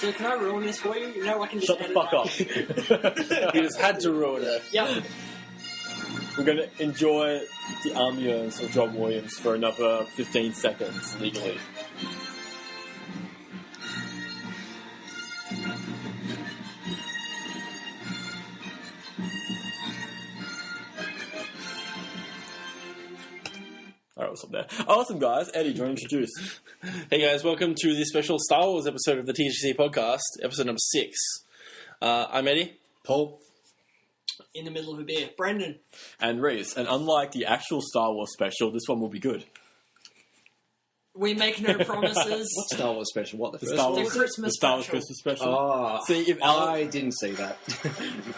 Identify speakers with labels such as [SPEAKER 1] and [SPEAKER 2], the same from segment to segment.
[SPEAKER 1] So can I ruin this for you? You know, I can just
[SPEAKER 2] Shut the
[SPEAKER 1] edit
[SPEAKER 2] fuck
[SPEAKER 1] out.
[SPEAKER 2] up.
[SPEAKER 3] We just had to ruin it.
[SPEAKER 1] Yep.
[SPEAKER 2] We're going to enjoy the ambience of John Williams for another 15 seconds legally. Alright, what's up there? Awesome, guys. Eddie, do you want to introduce?
[SPEAKER 3] Hey guys, welcome to the special Star Wars episode of the TGC podcast, episode number 6. I'm Eddie.
[SPEAKER 4] Paul.
[SPEAKER 1] In the middle of a beer. Brendan.
[SPEAKER 2] And Reese. And unlike the actual Star Wars special, this one will be good.
[SPEAKER 1] We make no promises.
[SPEAKER 4] What Star Wars special? What, the first
[SPEAKER 2] Star
[SPEAKER 4] one?
[SPEAKER 2] Wars,
[SPEAKER 1] The Christmas
[SPEAKER 2] the Star Wars
[SPEAKER 1] special.
[SPEAKER 2] Christmas special.
[SPEAKER 4] Oh,
[SPEAKER 2] See, if
[SPEAKER 4] I didn't see that.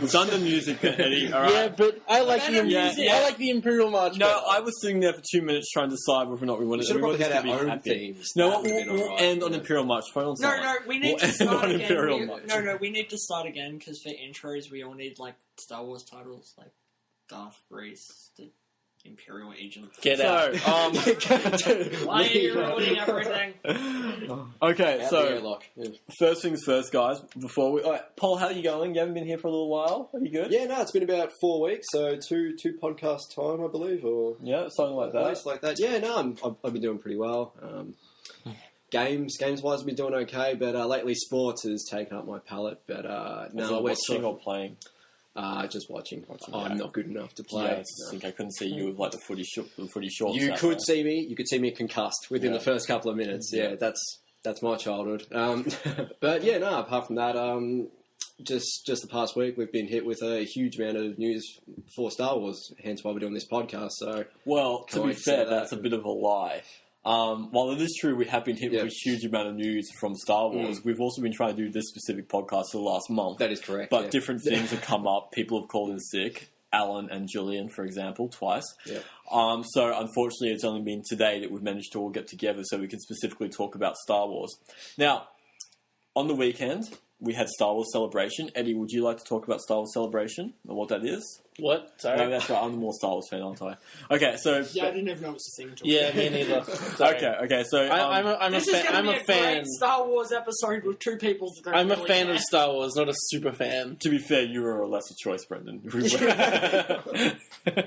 [SPEAKER 2] We've done the music bit, Eddie. All right.
[SPEAKER 3] Yeah, but I like the
[SPEAKER 2] Yeah.
[SPEAKER 3] I like the Imperial March.
[SPEAKER 2] No,
[SPEAKER 3] better.
[SPEAKER 2] I was sitting there for 2 minutes trying to decide whether or not we wanted.
[SPEAKER 4] We should have
[SPEAKER 2] we
[SPEAKER 4] probably
[SPEAKER 2] wanted
[SPEAKER 4] had
[SPEAKER 2] this
[SPEAKER 4] our
[SPEAKER 2] to be
[SPEAKER 4] own
[SPEAKER 2] happy.
[SPEAKER 4] themes.
[SPEAKER 2] No,
[SPEAKER 4] That would've been
[SPEAKER 2] we'll
[SPEAKER 4] alright,
[SPEAKER 2] end on
[SPEAKER 4] yeah.
[SPEAKER 2] Imperial March. Phone on
[SPEAKER 1] No,
[SPEAKER 2] silent.
[SPEAKER 1] we need
[SPEAKER 2] We'll
[SPEAKER 1] to
[SPEAKER 2] end
[SPEAKER 1] start
[SPEAKER 2] on
[SPEAKER 1] again.
[SPEAKER 2] Imperial March.
[SPEAKER 1] No, we need to start again because for intros we all need like Star Wars titles like Darth Reese, the Imperial Agent.
[SPEAKER 3] Get out.
[SPEAKER 1] Why are you ruining everything?
[SPEAKER 2] Okay,
[SPEAKER 4] Out the
[SPEAKER 2] so
[SPEAKER 4] airlock. Yeah.
[SPEAKER 2] first things first, guys. Before we, all right, Paul, how are you going? You haven't been here for a little while. Are you good?
[SPEAKER 4] Yeah, no, it's been about 4 weeks, so two podcast time, I believe, or
[SPEAKER 2] Yeah, something like
[SPEAKER 4] at
[SPEAKER 2] that.
[SPEAKER 4] least like that. Yeah, no, I've been doing pretty well. Games wise, I've been doing okay, but lately sports has taken up my palate. But
[SPEAKER 2] No,
[SPEAKER 4] no, we're
[SPEAKER 2] watching or playing.
[SPEAKER 4] just watching.
[SPEAKER 2] yeah.
[SPEAKER 4] I'm not good enough to
[SPEAKER 2] Yeah,
[SPEAKER 4] play.
[SPEAKER 2] I just think I couldn't see you with like the footy shorts.
[SPEAKER 4] You
[SPEAKER 2] out
[SPEAKER 4] could
[SPEAKER 2] there.
[SPEAKER 4] see me. You could see me concussed within
[SPEAKER 2] Yeah.
[SPEAKER 4] the first couple of minutes. Yeah, that's my childhood. But yeah, no. Apart from that, just the past week, we've been hit with a huge amount of news for Star Wars. Hence why we're doing this podcast. So
[SPEAKER 2] Well, to
[SPEAKER 4] Can't
[SPEAKER 2] be
[SPEAKER 4] wait to see
[SPEAKER 2] fair,
[SPEAKER 4] that.
[SPEAKER 2] that's a bit of a lie. While it is true we have been hit
[SPEAKER 4] Yeah.
[SPEAKER 2] with a huge amount of news from Star Wars, we've also been trying to do this specific podcast for the last month.
[SPEAKER 4] that is correct.
[SPEAKER 2] But
[SPEAKER 4] yeah.
[SPEAKER 2] different things have come up. People have called in sick. Alan and Julian, for example, twice.
[SPEAKER 4] Yeah.
[SPEAKER 2] So unfortunately, it's only been today that we've managed to all get together so we can specifically talk about Star Wars. Now, on the weekend, we had Star Wars Celebration. Eddie, would you like to talk about Star Wars Celebration and what that is?
[SPEAKER 3] What? Sorry.
[SPEAKER 2] No, that's right. I'm the more Star Wars fan, aren't I? Okay, so...
[SPEAKER 1] Yeah, I didn't even know it was a thing. Until
[SPEAKER 3] Yeah, me neither. Sorry.
[SPEAKER 2] Okay, so...
[SPEAKER 3] I'm a
[SPEAKER 1] This is
[SPEAKER 3] fan.
[SPEAKER 1] going to
[SPEAKER 3] I'm
[SPEAKER 1] be
[SPEAKER 3] a
[SPEAKER 1] a
[SPEAKER 3] fan.
[SPEAKER 1] great Star Wars episode with two people. That don't
[SPEAKER 3] I'm a
[SPEAKER 1] really
[SPEAKER 3] fan
[SPEAKER 1] care.
[SPEAKER 3] of Star Wars, not a super fan.
[SPEAKER 2] To be fair, you were a lesser choice, Brendan.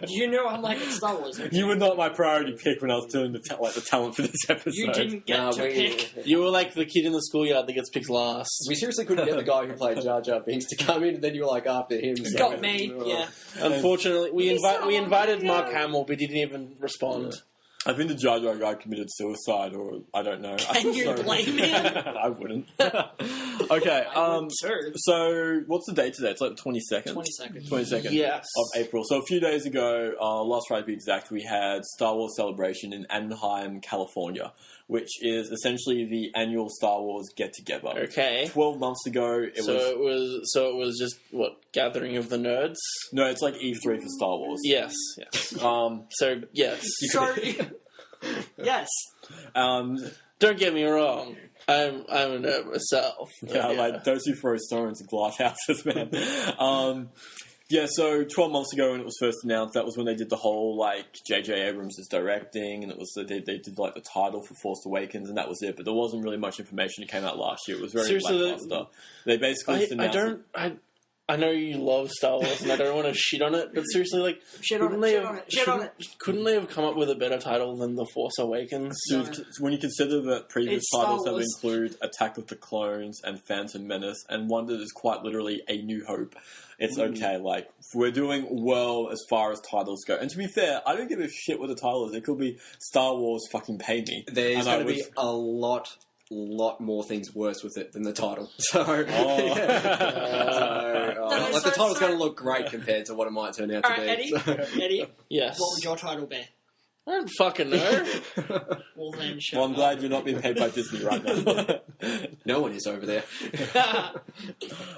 [SPEAKER 1] You know I like Star Wars.
[SPEAKER 2] You were not my priority pick when I was doing the talent for this episode.
[SPEAKER 1] You didn't get
[SPEAKER 4] Nah,
[SPEAKER 1] to pick.
[SPEAKER 3] You were like the kid in the schoolyard that gets picked last.
[SPEAKER 4] We seriously couldn't get the guy who played Jar Jar Binks to come in, and then you were like after him. So.
[SPEAKER 1] Got me. Yeah.
[SPEAKER 3] Unfortunately, we
[SPEAKER 1] He's so
[SPEAKER 3] invited
[SPEAKER 1] long
[SPEAKER 3] Mark
[SPEAKER 1] ago.
[SPEAKER 3] Hamill, but he didn't even respond.
[SPEAKER 2] I think the Jar Jar guy committed suicide, or I don't know.
[SPEAKER 1] Can you blame him?
[SPEAKER 2] I wouldn't. Okay,
[SPEAKER 1] Sure.
[SPEAKER 2] so what's the date today? It's like the 22nd?
[SPEAKER 1] 22nd.
[SPEAKER 2] 22nd
[SPEAKER 3] Yes.
[SPEAKER 2] of April. So a few days ago, last Friday to be exact, we had Star Wars Celebration in Anaheim, California, which is essentially the annual Star Wars get-together.
[SPEAKER 3] Okay.
[SPEAKER 2] 12 months ago, it
[SPEAKER 3] was just what, gathering of the nerds?
[SPEAKER 2] No, it's like E3 for Star Wars.
[SPEAKER 3] Yes. So yes.
[SPEAKER 1] Sorry. Yes.
[SPEAKER 3] Don't get me wrong. I'm a nerd myself.
[SPEAKER 2] Yeah, like those who throw stones at glass houses, man. Yeah, so 12 months ago when it was first announced, that was when they did the whole, like, J.J. Abrams is directing, and it was they did, like, the title for Force Awakens, and that was it. But there wasn't really much information that came out last year. It was very
[SPEAKER 3] Seriously,
[SPEAKER 2] lackluster. They basically just announced
[SPEAKER 3] I know you love Star Wars, and I don't want to shit on it, but seriously, like,
[SPEAKER 1] Shit on it.
[SPEAKER 3] couldn't they have come up with a better title than The Force Awakens?
[SPEAKER 2] Dude, when you consider that previous
[SPEAKER 1] It's Star
[SPEAKER 2] titles that
[SPEAKER 1] Wars.
[SPEAKER 2] include Attack of the Clones and Phantom Menace, and one that is quite literally A New Hope, it's okay. Like, we're doing well as far as titles go. And to be fair, I don't give a shit what the title is. It could be Star Wars fucking pay me.
[SPEAKER 4] There's
[SPEAKER 2] And I
[SPEAKER 4] going to be
[SPEAKER 2] would-
[SPEAKER 4] a lot more things worse with it than the title. So,
[SPEAKER 2] Oh.
[SPEAKER 4] like the title's going to look great compared to what it might turn out to
[SPEAKER 1] All
[SPEAKER 4] be.
[SPEAKER 1] right, Eddie.
[SPEAKER 4] So-
[SPEAKER 1] Eddie,
[SPEAKER 3] Yes.
[SPEAKER 1] what would your title be?
[SPEAKER 3] I don't fucking know.
[SPEAKER 1] Well then, shut
[SPEAKER 2] Well, I'm
[SPEAKER 1] up.
[SPEAKER 2] glad you're not being paid by Disney right now.
[SPEAKER 4] No one is over there.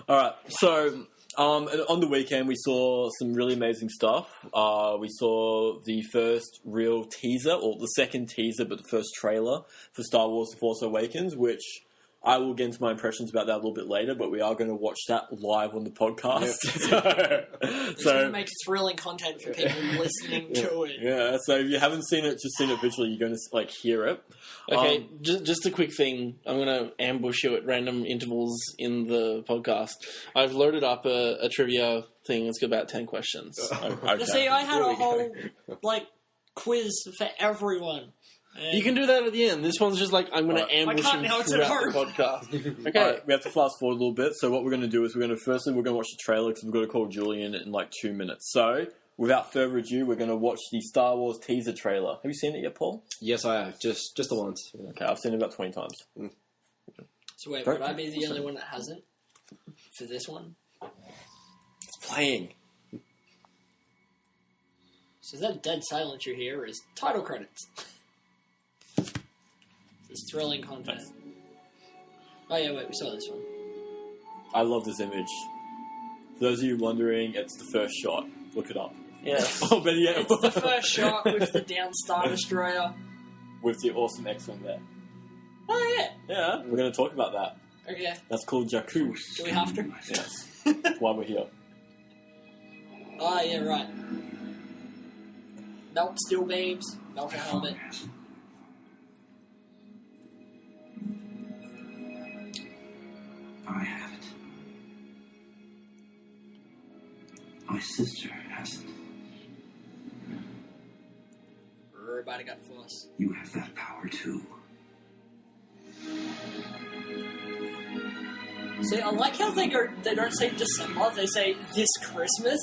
[SPEAKER 2] Alright, so on the weekend we saw some really amazing stuff. We saw the first real teaser, or the second teaser, but the first trailer for Star Wars The Force Awakens, which I will get into my impressions about that a little bit later, but we are going to watch that live on the podcast.
[SPEAKER 1] It's going to make thrilling content for people listening to it.
[SPEAKER 2] Yeah, so if you haven't seen it, just seen it visually, you're going to hear it.
[SPEAKER 3] Okay, just a quick thing. I'm going to ambush you at random intervals in the podcast. I've loaded up a trivia thing. It's got about 10 questions.
[SPEAKER 2] Okay.
[SPEAKER 1] See, I had a whole quiz for everyone.
[SPEAKER 3] You can do that at the end. This one's just I'm going to ambush
[SPEAKER 1] can't
[SPEAKER 3] him
[SPEAKER 1] now, it's
[SPEAKER 3] throughout
[SPEAKER 1] at
[SPEAKER 3] the podcast. Okay.
[SPEAKER 2] Alright, we have to fast forward a little bit. So what we're going to do is we're going to watch the trailer because we've got to call Julian in 2 minutes. So without further ado, we're going to watch the Star Wars teaser trailer. Have you seen it yet, Paul?
[SPEAKER 4] Yes, I have. Just the once. Yeah.
[SPEAKER 2] Okay, I've seen it about 20 times.
[SPEAKER 1] So wait, would I be the only one that hasn't for this one?
[SPEAKER 2] It's playing.
[SPEAKER 1] So that dead silence you hear is title credits. This thrilling content. Oh yeah, wait, we saw this one.
[SPEAKER 2] I love this image. For those of you wondering, it's the first shot. Look it up.
[SPEAKER 3] Yes.
[SPEAKER 2] Oh, but yeah.
[SPEAKER 1] It's the first shot with the down Star Destroyer.
[SPEAKER 2] With the awesome X-Wing there.
[SPEAKER 1] Oh yeah.
[SPEAKER 2] Yeah, we're going to talk about that.
[SPEAKER 1] Okay.
[SPEAKER 2] That's called Jakku.
[SPEAKER 1] Do we have to?
[SPEAKER 2] Yes. That's why we're here.
[SPEAKER 1] Oh yeah, right. Melt steel beams. Melt a helmet.
[SPEAKER 5] I haven't. My sister hasn't.
[SPEAKER 1] Everybody got force.
[SPEAKER 5] You have that power too.
[SPEAKER 1] See, I like how they don't say December, they say this Christmas.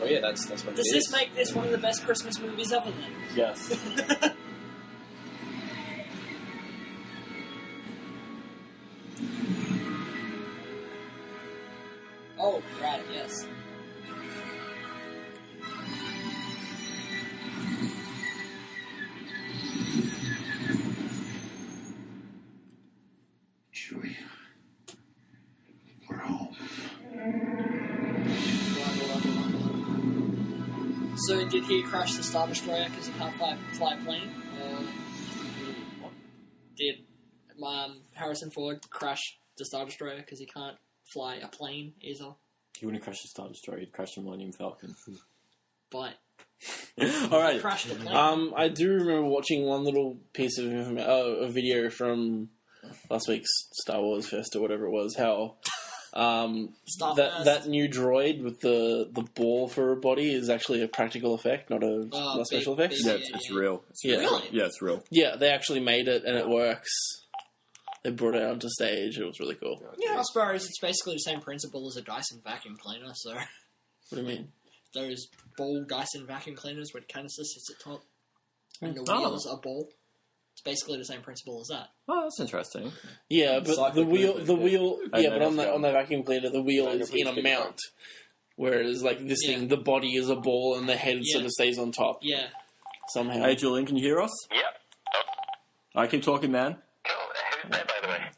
[SPEAKER 4] Oh yeah, that's what it
[SPEAKER 1] Does
[SPEAKER 4] is.
[SPEAKER 1] this make this one of the best Christmas movies ever then?
[SPEAKER 2] Yes.
[SPEAKER 1] Oh, right, yes.
[SPEAKER 5] Chewie, we're home.
[SPEAKER 1] So did he crash the Star Destroyer because he can't fly a plane? Or did Harrison Ford crash the Star Destroyer because he can't fly a plane either?
[SPEAKER 2] He wouldn't crash the Star Destroyer, he'd crash the Millennium Falcon.
[SPEAKER 1] But
[SPEAKER 2] Alright.
[SPEAKER 1] he crashed the plane.
[SPEAKER 3] I do remember watching one little piece of a video from last week's Star Wars Fest or whatever it was, how that new droid with the ball for a body is actually a practical effect, not a special effect.
[SPEAKER 2] Yeah, it's real.
[SPEAKER 1] Really?
[SPEAKER 2] Yeah, it's real.
[SPEAKER 3] Yeah, they actually made it and it works. They brought it onto stage. It was really cool.
[SPEAKER 1] Yeah, I suppose it's basically the same principle as a Dyson vacuum cleaner, so...
[SPEAKER 3] What do you mean?
[SPEAKER 1] Those ball Dyson vacuum cleaners where the canister sits at top and the
[SPEAKER 2] Oh.
[SPEAKER 1] wheels are ball. It's basically the same principle as that.
[SPEAKER 2] Oh, that's interesting.
[SPEAKER 3] Yeah, but
[SPEAKER 4] Cyclic
[SPEAKER 3] the wheel,
[SPEAKER 4] movement,
[SPEAKER 3] yeah, but on the vacuum cleaner, the wheel is in a mount. Whereas, this thing, the body is a ball and the head sort of stays on top
[SPEAKER 1] Yeah.
[SPEAKER 3] somehow.
[SPEAKER 2] Hey, Julian, can you hear us?
[SPEAKER 6] Yep.
[SPEAKER 2] I keep talking, man.
[SPEAKER 6] Cool. Who's there, by the way?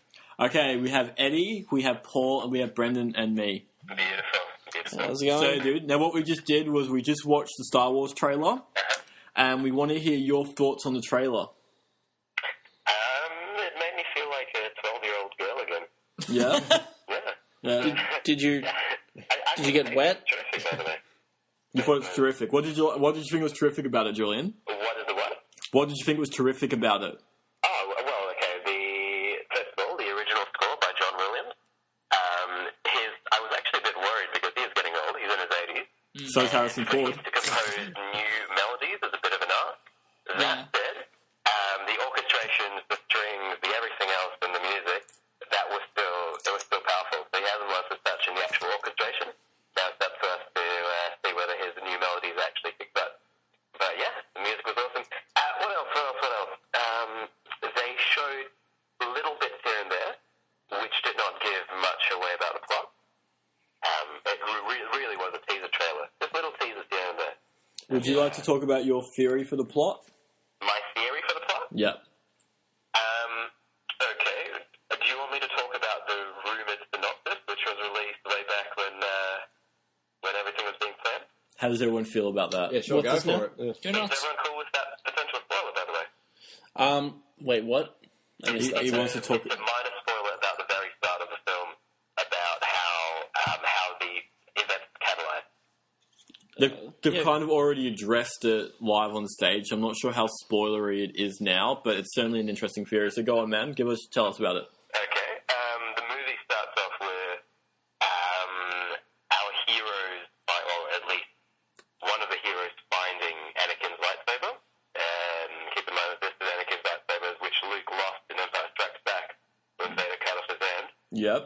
[SPEAKER 2] Okay, we have Eddie, we have Paul, and we have Brendan and me.
[SPEAKER 6] Beautiful.
[SPEAKER 3] How's it going?
[SPEAKER 2] So, dude, now what we just did was we just watched the Star Wars trailer, and we want to hear your thoughts on the trailer.
[SPEAKER 6] It made me feel like a 12-year-old girl again.
[SPEAKER 2] Yeah?
[SPEAKER 6] Yeah.
[SPEAKER 2] Yeah.
[SPEAKER 3] Did you
[SPEAKER 6] Did
[SPEAKER 3] you get wet?
[SPEAKER 6] Terrific, by the way.
[SPEAKER 2] You thought it was terrific. What did you think was terrific about it, Julian?
[SPEAKER 6] What is the what?
[SPEAKER 2] What did you think was terrific about it?
[SPEAKER 6] Oh, well, okay. First of all, the original score by John Williams. I was actually a bit worried because he is getting old. He's in his 80s.
[SPEAKER 2] So is Harrison Ford.
[SPEAKER 6] To compose new melodies is a bit of an art. That said, the orchestrations, the strings, the everything else, and the music, it was still powerful. So he hasn't lost his touch in the actual orchestration. Now it's up to us to see whether his new melodies actually kick butt. But yeah, the music was awesome. What else? They showed little bits here and there, which did not give much away about the plot. It really was a teaser trailer. Just little teasers here and there.
[SPEAKER 2] Would you like to talk about your theory for the plot?
[SPEAKER 6] My theory for the plot?
[SPEAKER 2] Yeah.
[SPEAKER 6] Okay. Do you want me to talk about the rumored synopsis, which was released way back when everything was being planned?
[SPEAKER 2] How does everyone feel about that?
[SPEAKER 4] Yeah, sure,
[SPEAKER 3] What's
[SPEAKER 4] go
[SPEAKER 3] this now?
[SPEAKER 4] for it. Yeah.
[SPEAKER 1] Go
[SPEAKER 6] Is
[SPEAKER 1] nuts.
[SPEAKER 6] everyone cool with that potential spoiler, by the way?
[SPEAKER 3] Wait, what? I missed that.
[SPEAKER 2] He wants to talk.
[SPEAKER 6] It's a minor
[SPEAKER 2] they've kind of already addressed it live on stage. I'm not sure how spoilery it is now, but it's certainly an interesting theory. So go on, man. Tell us about it.
[SPEAKER 6] Okay. The movie starts off with our heroes, or at least one of the heroes, finding Anakin's lightsaber. And keep in mind that this is Anakin's lightsaber, which Luke lost in Empire Strikes Back when Vader cut off his hand.
[SPEAKER 2] Yep.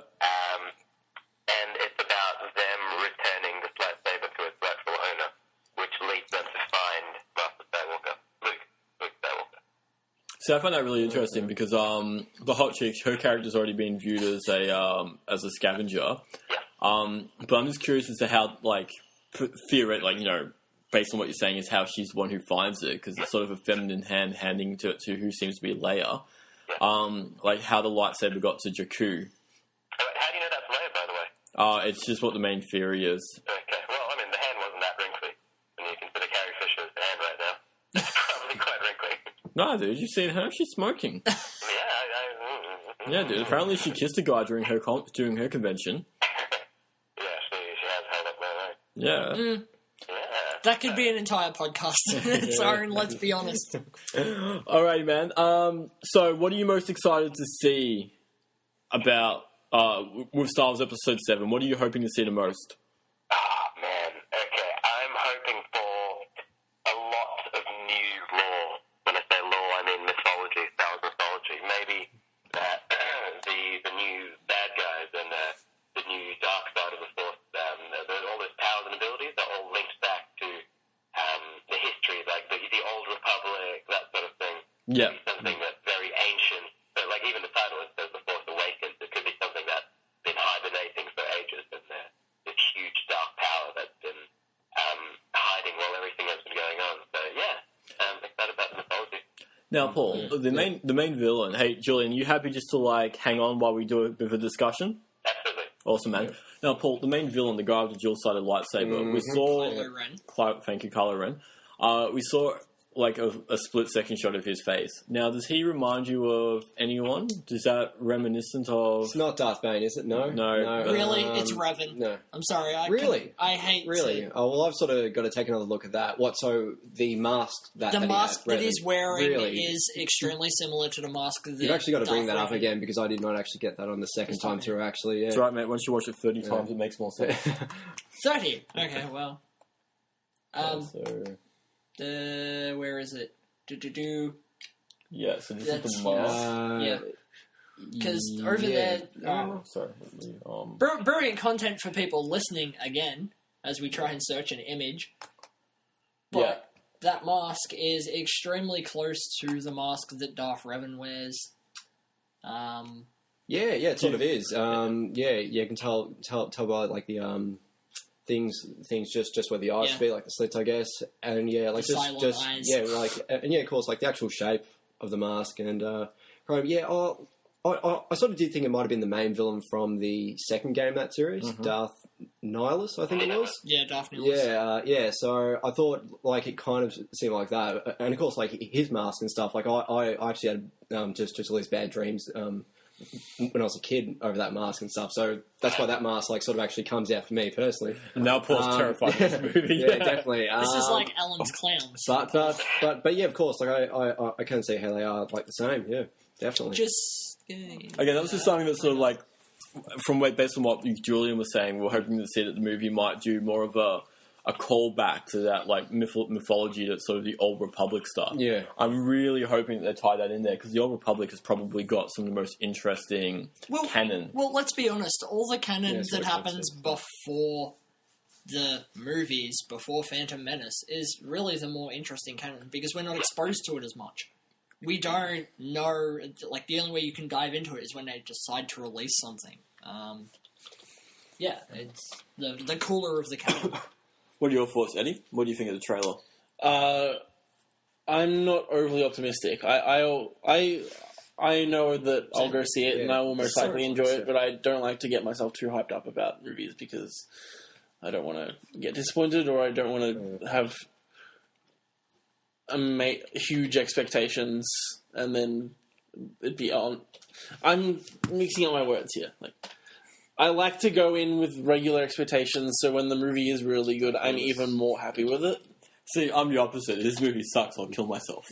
[SPEAKER 6] And it's about them returning this lightsaber to its rightful owner, which leads them to find Master Skywalker, Luke Skywalker.
[SPEAKER 2] So I find that really interesting because the hot chick, her character's already been viewed as a scavenger.
[SPEAKER 6] Yeah.
[SPEAKER 2] But I'm just curious as to how, like, theoretically, based on what you're saying, is how she's the one who finds it, because it's sort of a feminine hand handing to it to who seems to be Leia.
[SPEAKER 6] Yeah.
[SPEAKER 2] Like how the lightsaber got to Jakku.
[SPEAKER 6] How do you know that's Leia, by the way?
[SPEAKER 2] It's just what the main theory is.
[SPEAKER 6] Okay. Well, I mean, the hand wasn't that wrinkly. When you consider Carrie Fisher's hand right now, it's probably quite wrinkly.
[SPEAKER 2] No, dude, you seen her? She's smoking.
[SPEAKER 6] Yeah,
[SPEAKER 2] Yeah, dude. Apparently, she kissed a guy during her convention.
[SPEAKER 6] Yeah, she has held up my line.
[SPEAKER 2] Yeah.
[SPEAKER 6] Yeah.
[SPEAKER 1] That could be an entire podcast on its own, let's be honest.
[SPEAKER 2] Alright, man. So, what are you most excited to see about with Star Wars Episode 7? What are you hoping to see the most?
[SPEAKER 6] Man. Okay. I'm hoping for a lot of new lore. When I say lore, I mean mythology, Star Wars mythology. Maybe that the new bad guys and the new dark side of the Force, all those powers and abilities are all linked back to the history, like the Old Republic, that sort of thing.
[SPEAKER 2] Yeah.
[SPEAKER 6] Something that's very ancient. So, like, even the title, it says The Force Awakens. It could be something that's been hibernating for ages, and this huge dark power that's been hiding while everything else has been going on. So, yeah, I'm excited about the mythology.
[SPEAKER 2] Now, Paul, the main villain. Hey, Julian, you happy just to hang on while we do a bit of a discussion?
[SPEAKER 6] Absolutely.
[SPEAKER 2] Awesome, man. Yeah. Now, Paul, the main villain, the guy with the dual-sided lightsaber, we saw...
[SPEAKER 1] Kylo Ren.
[SPEAKER 2] Thank you, Kylo Ren. We saw a split-second shot of his face. Now, does he remind you of anyone? Is that reminiscent of...
[SPEAKER 4] It's not Darth Bane, is it? No.
[SPEAKER 1] Really? It's Revan.
[SPEAKER 4] No.
[SPEAKER 1] I'm sorry. I hate
[SPEAKER 4] Really?
[SPEAKER 1] to...
[SPEAKER 4] Oh, well, I've sort of got to take another look at that. So the mask that
[SPEAKER 1] The
[SPEAKER 4] he
[SPEAKER 1] mask
[SPEAKER 4] had,
[SPEAKER 1] that
[SPEAKER 4] Revan,
[SPEAKER 1] he's wearing
[SPEAKER 4] really,
[SPEAKER 1] is extremely similar to the mask that
[SPEAKER 4] You've actually got to bring
[SPEAKER 1] Darth
[SPEAKER 4] that up
[SPEAKER 1] Revan-
[SPEAKER 4] again, because I did not actually get that on the second time through, actually. Yeah.
[SPEAKER 2] That's right, mate. Once you watch it 30 times, it makes more sense.
[SPEAKER 1] 30. Okay, well.
[SPEAKER 2] So...
[SPEAKER 1] Where is it?
[SPEAKER 2] Yeah, so this
[SPEAKER 1] That's
[SPEAKER 2] is the mask.
[SPEAKER 1] yeah. Because over there...
[SPEAKER 2] sorry.
[SPEAKER 1] Brilliant content for people listening, again, as we try and search an image. But that mask is extremely close to the mask that Darth Revan wears.
[SPEAKER 4] Yeah, it sort of is. You can tell by like the things just where the eyes should be, like the slits, I guess, and like
[SPEAKER 1] the
[SPEAKER 4] just
[SPEAKER 1] eyes.
[SPEAKER 4] of course, like the actual shape of the mask and chrome. I sort of did think it might have been the main villain from the second game that series, Darth Nihilus, I think it was.
[SPEAKER 1] Yeah, Darth Nihilus.
[SPEAKER 4] So I thought like it kind of seemed like that, and of course like his mask and stuff. Like I actually had just all these bad dreams when I was a kid over that mask and stuff. So that's why that mask like sort of actually comes out for me personally.
[SPEAKER 2] Now Paul's terrified of this movie.
[SPEAKER 4] Yeah, definitely.
[SPEAKER 1] This is like Ellen's Clowns.
[SPEAKER 4] But yeah, of course, like I can see how they are like the same. Yeah, definitely.
[SPEAKER 2] Again, that was just something that sort of like, based on what Julian was saying, we're hoping to see that the movie might do more of a callback to that like mythology, that's sort of the Old Republic stuff.
[SPEAKER 4] Yeah. I'm
[SPEAKER 2] really hoping that they tie that in there, because the Old Republic has probably got some of the most interesting canon.
[SPEAKER 1] Well, let's be honest. All the canon that happens before the movies, before Phantom Menace, is really the more interesting canon, because we're not exposed to it as much. We don't know, like, the only way you can dive into it is when they decide to release something. It's the cooler of the canon.
[SPEAKER 2] What are your thoughts, Eddie? What do you think of the trailer?
[SPEAKER 3] I'm not overly optimistic. I know that I'll go see it and I will most likely enjoy it, but I don't like to get myself too hyped up about movies, because I don't want to get disappointed, or I don't want to have huge expectations and then it'd be on. I'm mixing up my words here. Like, I like to go in with regular expectations, so when the movie is really good, I'm even more happy with it.
[SPEAKER 2] See, I'm the opposite. This movie sucks. I'll kill myself.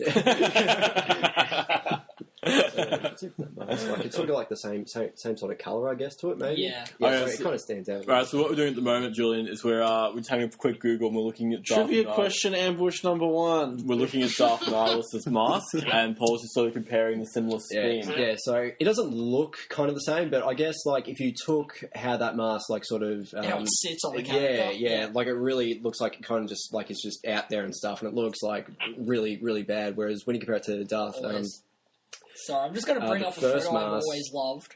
[SPEAKER 4] It's sort of like the same sort of colour, I guess, to it, maybe.
[SPEAKER 1] Yeah.
[SPEAKER 4] So it kind of stands out.
[SPEAKER 2] Right, so what we're doing at the moment, Julian, is we're just having a quick Google and we're looking at
[SPEAKER 3] Trivia question ambush number 1.
[SPEAKER 2] We're looking at Darth Nihilus' mask, and Paul's just sort of comparing the similar
[SPEAKER 4] Yeah,
[SPEAKER 2] scheme.
[SPEAKER 4] yeah, so it doesn't look kind of the same, but I guess, like, if you took how that mask, like, sort of...
[SPEAKER 1] How it sits on the character.
[SPEAKER 4] Yeah, like, it really looks like it kind of just, like, it's just out there and stuff, and it looks, like, really, really bad, whereas when you compare it to Darth...
[SPEAKER 1] Sorry, I'm just going to bring up a
[SPEAKER 4] first
[SPEAKER 1] photo I've
[SPEAKER 4] mask.
[SPEAKER 1] always loved.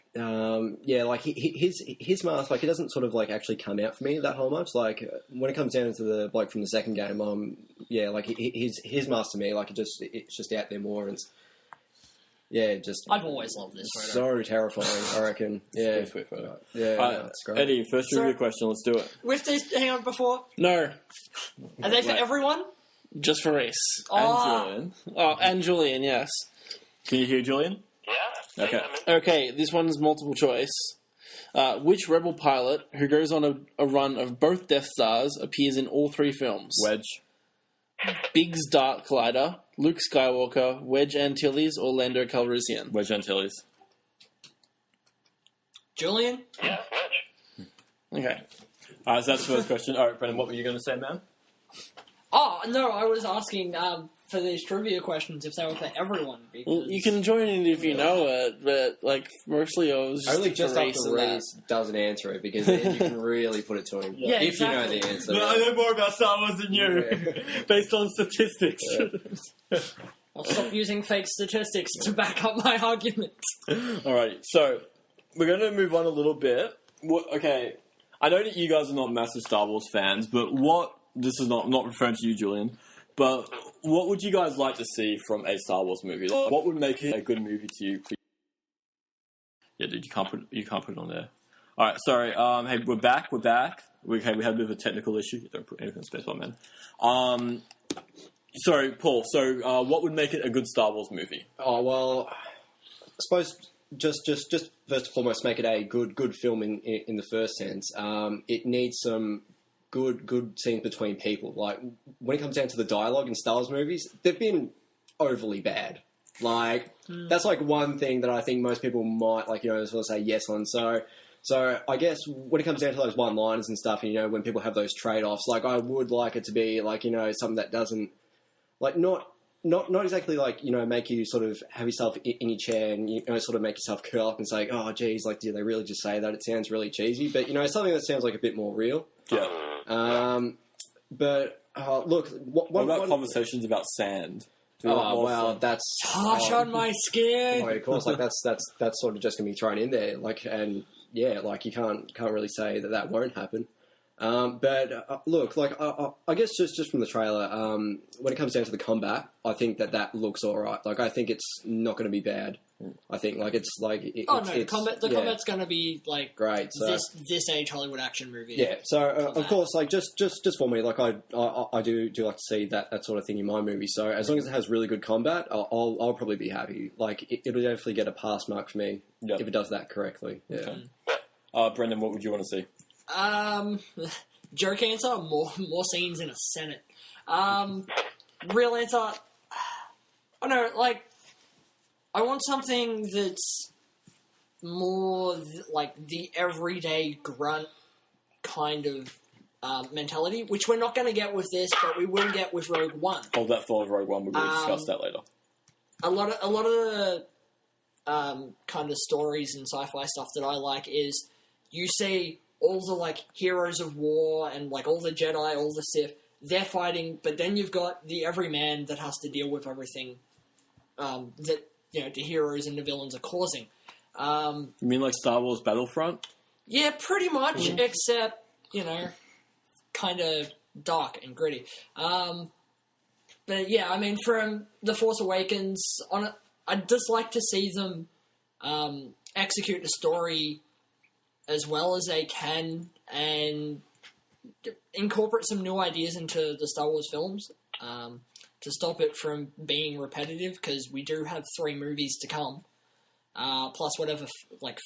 [SPEAKER 4] Yeah, like his mask, like it doesn't sort of like actually come out for me that whole much. Like when it comes down to the bloke from the second game, yeah, like his mask to me, like it's just out there more, and it's, yeah, just
[SPEAKER 1] I've always loved this photo.
[SPEAKER 4] so terrifying. I reckon. Yeah,
[SPEAKER 2] Sweet photo.
[SPEAKER 4] yeah, it's great.
[SPEAKER 2] Eddie, first trivia question. Let's do it.
[SPEAKER 1] With these, hang on, before,
[SPEAKER 3] No,
[SPEAKER 1] are they for everyone?
[SPEAKER 3] just for Reese.
[SPEAKER 1] Oh,
[SPEAKER 2] And Julian.
[SPEAKER 3] Oh, and Julian, yes.
[SPEAKER 2] Can you hear Julian?
[SPEAKER 6] Yeah.
[SPEAKER 2] Okay.
[SPEAKER 3] Okay, this one's multiple choice. Which Rebel pilot who goes on a run of both Death Stars appears in all 3 films?
[SPEAKER 2] Wedge.
[SPEAKER 3] Biggs Dart Collider, Luke Skywalker, Wedge Antilles, or Lando Calrissian?
[SPEAKER 2] Wedge Antilles.
[SPEAKER 1] Julian?
[SPEAKER 6] Yeah, Wedge.
[SPEAKER 3] Okay.
[SPEAKER 2] Alright, so that's the first question. Alright, Brendan, what were you going to say, man?
[SPEAKER 1] Oh, no, I was asking for these trivia questions if they were for everyone. Because...
[SPEAKER 3] Well, you can join in if you know it, but like mostly I was just
[SPEAKER 4] Only just
[SPEAKER 3] for
[SPEAKER 4] after
[SPEAKER 3] Reese and that.
[SPEAKER 4] Reese doesn't answer it, because then you can really put it to him.
[SPEAKER 1] Yeah,
[SPEAKER 4] if
[SPEAKER 1] exactly.
[SPEAKER 4] you know the answer.
[SPEAKER 2] No, I know more about Star Wars than you, based on statistics.
[SPEAKER 1] I'll stop using fake statistics to back up my argument.
[SPEAKER 2] Alright, so we're going to move on a little bit. Okay, I know that you guys are not massive Star Wars fans, but this is not referring to you, Julian, but what would you guys like to see from a Star Wars movie? What would make it a good movie to you? Yeah, dude, you can't put it on there. All right, sorry. Hey, we're back. We had a bit of a technical issue. Don't put anything in spacebar, man. Sorry, Paul. So, what would make it a good Star Wars movie?
[SPEAKER 4] Oh well, I suppose just first and foremost, make it a good film in the first sense. It needs some good scenes between people. Like when it comes down to the dialogue in Star Wars movies, they've been overly bad. Like that's like one thing that I think most people might like, sort of say yes on. So I guess when it comes down to those one-liners and stuff, and when people have those trade-offs, like I would like it to be like something that doesn't like not exactly like make you sort of have yourself in your chair and sort of make yourself curl up and say, oh geez, like did they really just say that? It sounds really cheesy, but something that sounds like a bit more real.
[SPEAKER 2] Yeah.
[SPEAKER 4] But look,
[SPEAKER 2] what about conversations about sand?
[SPEAKER 4] Oh well, that's
[SPEAKER 1] Harsh on my skin.
[SPEAKER 4] of course, like that's sort of just gonna be thrown in there, like, and yeah, like you can't really say that won't happen. But look, like I guess just from the trailer, when it comes down to the combat, I think that looks all right. Like I think it's not going to be bad. I think like it's like
[SPEAKER 1] the combat's going to be like
[SPEAKER 4] great. So,
[SPEAKER 1] this age Hollywood action movie.
[SPEAKER 4] Yeah. So of course, like just for me, like I do like to see that sort of thing in my movie. So as long as it has really good combat, I'll probably be happy. Like it'll definitely get a pass mark for me if it does that correctly. Yeah.
[SPEAKER 2] Okay. Brendan, what would you want to see?
[SPEAKER 1] Joke answer, more scenes in a Senate. Real answer, I don't know, like, I want something that's more like the everyday grunt kind of mentality, which we're not going to get with this, but we will get with Rogue One.
[SPEAKER 2] Hold that thought of Rogue One. We're going to discuss that later.
[SPEAKER 1] A lot of the kind of stories and sci-fi stuff that I like is you see all the, like, heroes of war and, like, all the Jedi, all the Sith, they're fighting, but then you've got the everyman that has to deal with everything that, the heroes and the villains are causing.
[SPEAKER 2] You mean like Star Wars Battlefront?
[SPEAKER 1] Yeah, pretty much, except, kind of dark and gritty. But, yeah, I mean, from The Force Awakens, I'd just like to see them execute the story as well as they can, and incorporate some new ideas into the Star Wars films to stop it from being repetitive, because we do have 3 movies to come. plus whatever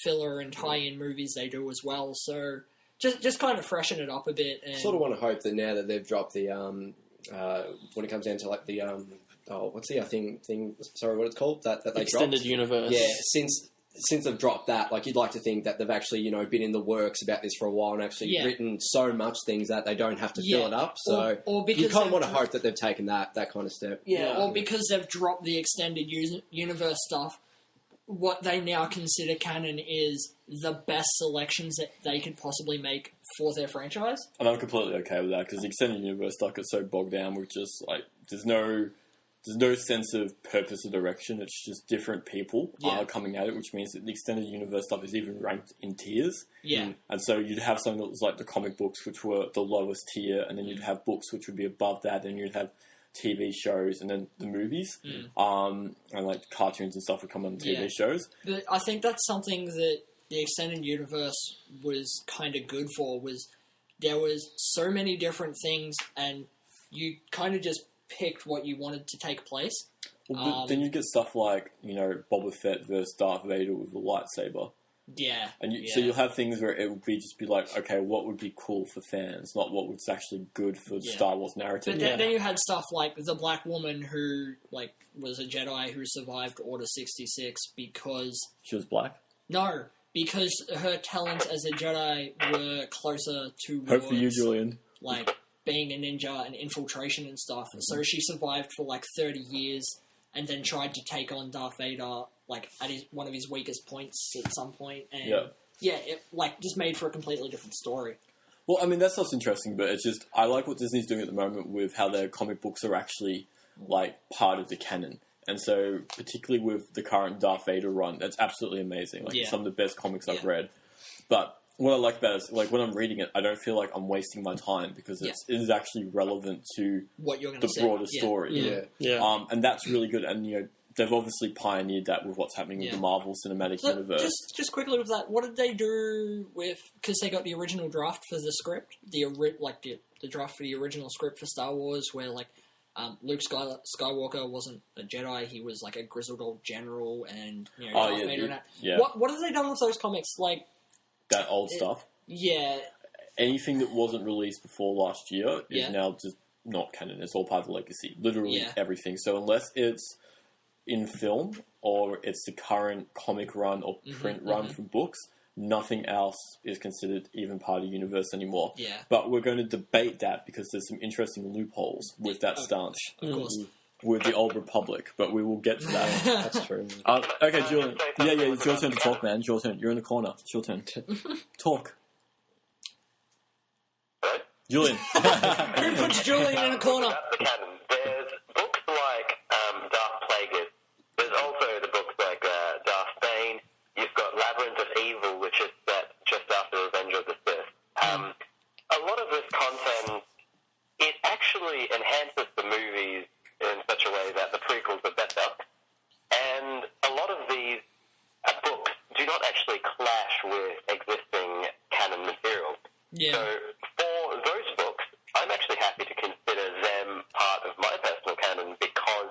[SPEAKER 1] filler and tie-in movies they do as well. So just kind of freshen it up a bit. And
[SPEAKER 4] Sort of want to hope that now that they've dropped the when it comes down to like the what's the thing? Sorry, what it's called that they
[SPEAKER 3] Extended
[SPEAKER 4] dropped?
[SPEAKER 3] universe.
[SPEAKER 4] Yeah, since they've dropped that, like you'd like to think that they've actually been in the works about this for a while and actually written so much things that they don't have to fill it up. So
[SPEAKER 1] or because
[SPEAKER 4] you kind of want to hope that they've taken that kind of step.
[SPEAKER 1] or because they've dropped the extended universe stuff. What they now consider canon is the best selections that they could possibly make for their franchise.
[SPEAKER 2] And I'm completely okay with that because the extended universe stuff gets so bogged down with just like there's no sense of purpose or direction. It's just different people coming at it, which means that the extended universe stuff is even ranked in tiers.
[SPEAKER 1] Yeah.
[SPEAKER 2] And so you'd have something that was like the comic books, which were the lowest tier, and then you'd have books, which would be above that, and you'd have TV shows, and then the movies, and like cartoons and stuff would come on TV shows.
[SPEAKER 1] But I think that's something that the extended universe was kind of good for, was there was so many different things, and you kind of just picked what you wanted to take place.
[SPEAKER 2] Well, but then you get stuff like, Boba Fett versus Darth Vader with a lightsaber.
[SPEAKER 1] Yeah.
[SPEAKER 2] And so you'll have things where it would be like, okay, what would be cool for fans, not what was actually good for the Star Wars narrative.
[SPEAKER 1] But then you had stuff like the black woman who, was a Jedi who survived Order 66 because...
[SPEAKER 2] She was black?
[SPEAKER 1] No, because her talents as a Jedi were closer to
[SPEAKER 2] Hope for you, Julian.
[SPEAKER 1] Being a ninja and infiltration and stuff. So she survived for 30 years and then tried to take on Darth Vader at one of his weakest points at some point. And it just made for a completely different story.
[SPEAKER 2] Well, I mean, that's not interesting, but it's just, I like what Disney's doing at the moment with how their comic books are actually part of the canon. And so, particularly with the current Darth Vader run, that's absolutely amazing. It's some of the best comics I've read. But what I like about it is, when I'm reading it, I don't feel like I'm wasting my time because it is actually relevant to
[SPEAKER 1] what you're going
[SPEAKER 2] the broader story. And that's really good. And, they've obviously pioneered that with what's happening with the Marvel Cinematic Universe.
[SPEAKER 1] Just quickly with that, what did they do with... Because they got the original draft for the script, the draft for the original script for Star Wars, where, Luke Skywalker wasn't a Jedi, he was, a grizzled old general, and, Darth Vader and that.
[SPEAKER 2] Yeah.
[SPEAKER 1] What have they done with those comics?
[SPEAKER 2] That old stuff?
[SPEAKER 1] Yeah.
[SPEAKER 2] Anything that wasn't released before last year is now just not canon. It's all part of the legacy. Literally everything. So unless it's in film or it's the current comic run or print run for books, nothing else is considered even part of the universe anymore.
[SPEAKER 1] Yeah.
[SPEAKER 2] But we're going to debate that because there's some interesting loopholes with that stance.
[SPEAKER 1] Of course.
[SPEAKER 2] With the Old Republic, but we will get to that.
[SPEAKER 4] That's true.
[SPEAKER 2] Okay, Julian. Yeah, it's your turn to talk, man. It's your turn. You're in the corner. It's your turn. Talk. Julian.
[SPEAKER 1] Who puts Julian in a corner?
[SPEAKER 6] That's the canon. There's books like Darth Plagueis. There's also the books like Darth Bane. You've got Labyrinth of Evil, which is set just after Revenge of the Sith. A lot of this content, it actually enhances the movies in such a way that the prequels are better. And a lot of these books do not actually clash with existing canon material.
[SPEAKER 1] Yeah.
[SPEAKER 6] So for those books, I'm actually happy to consider them part of my personal canon because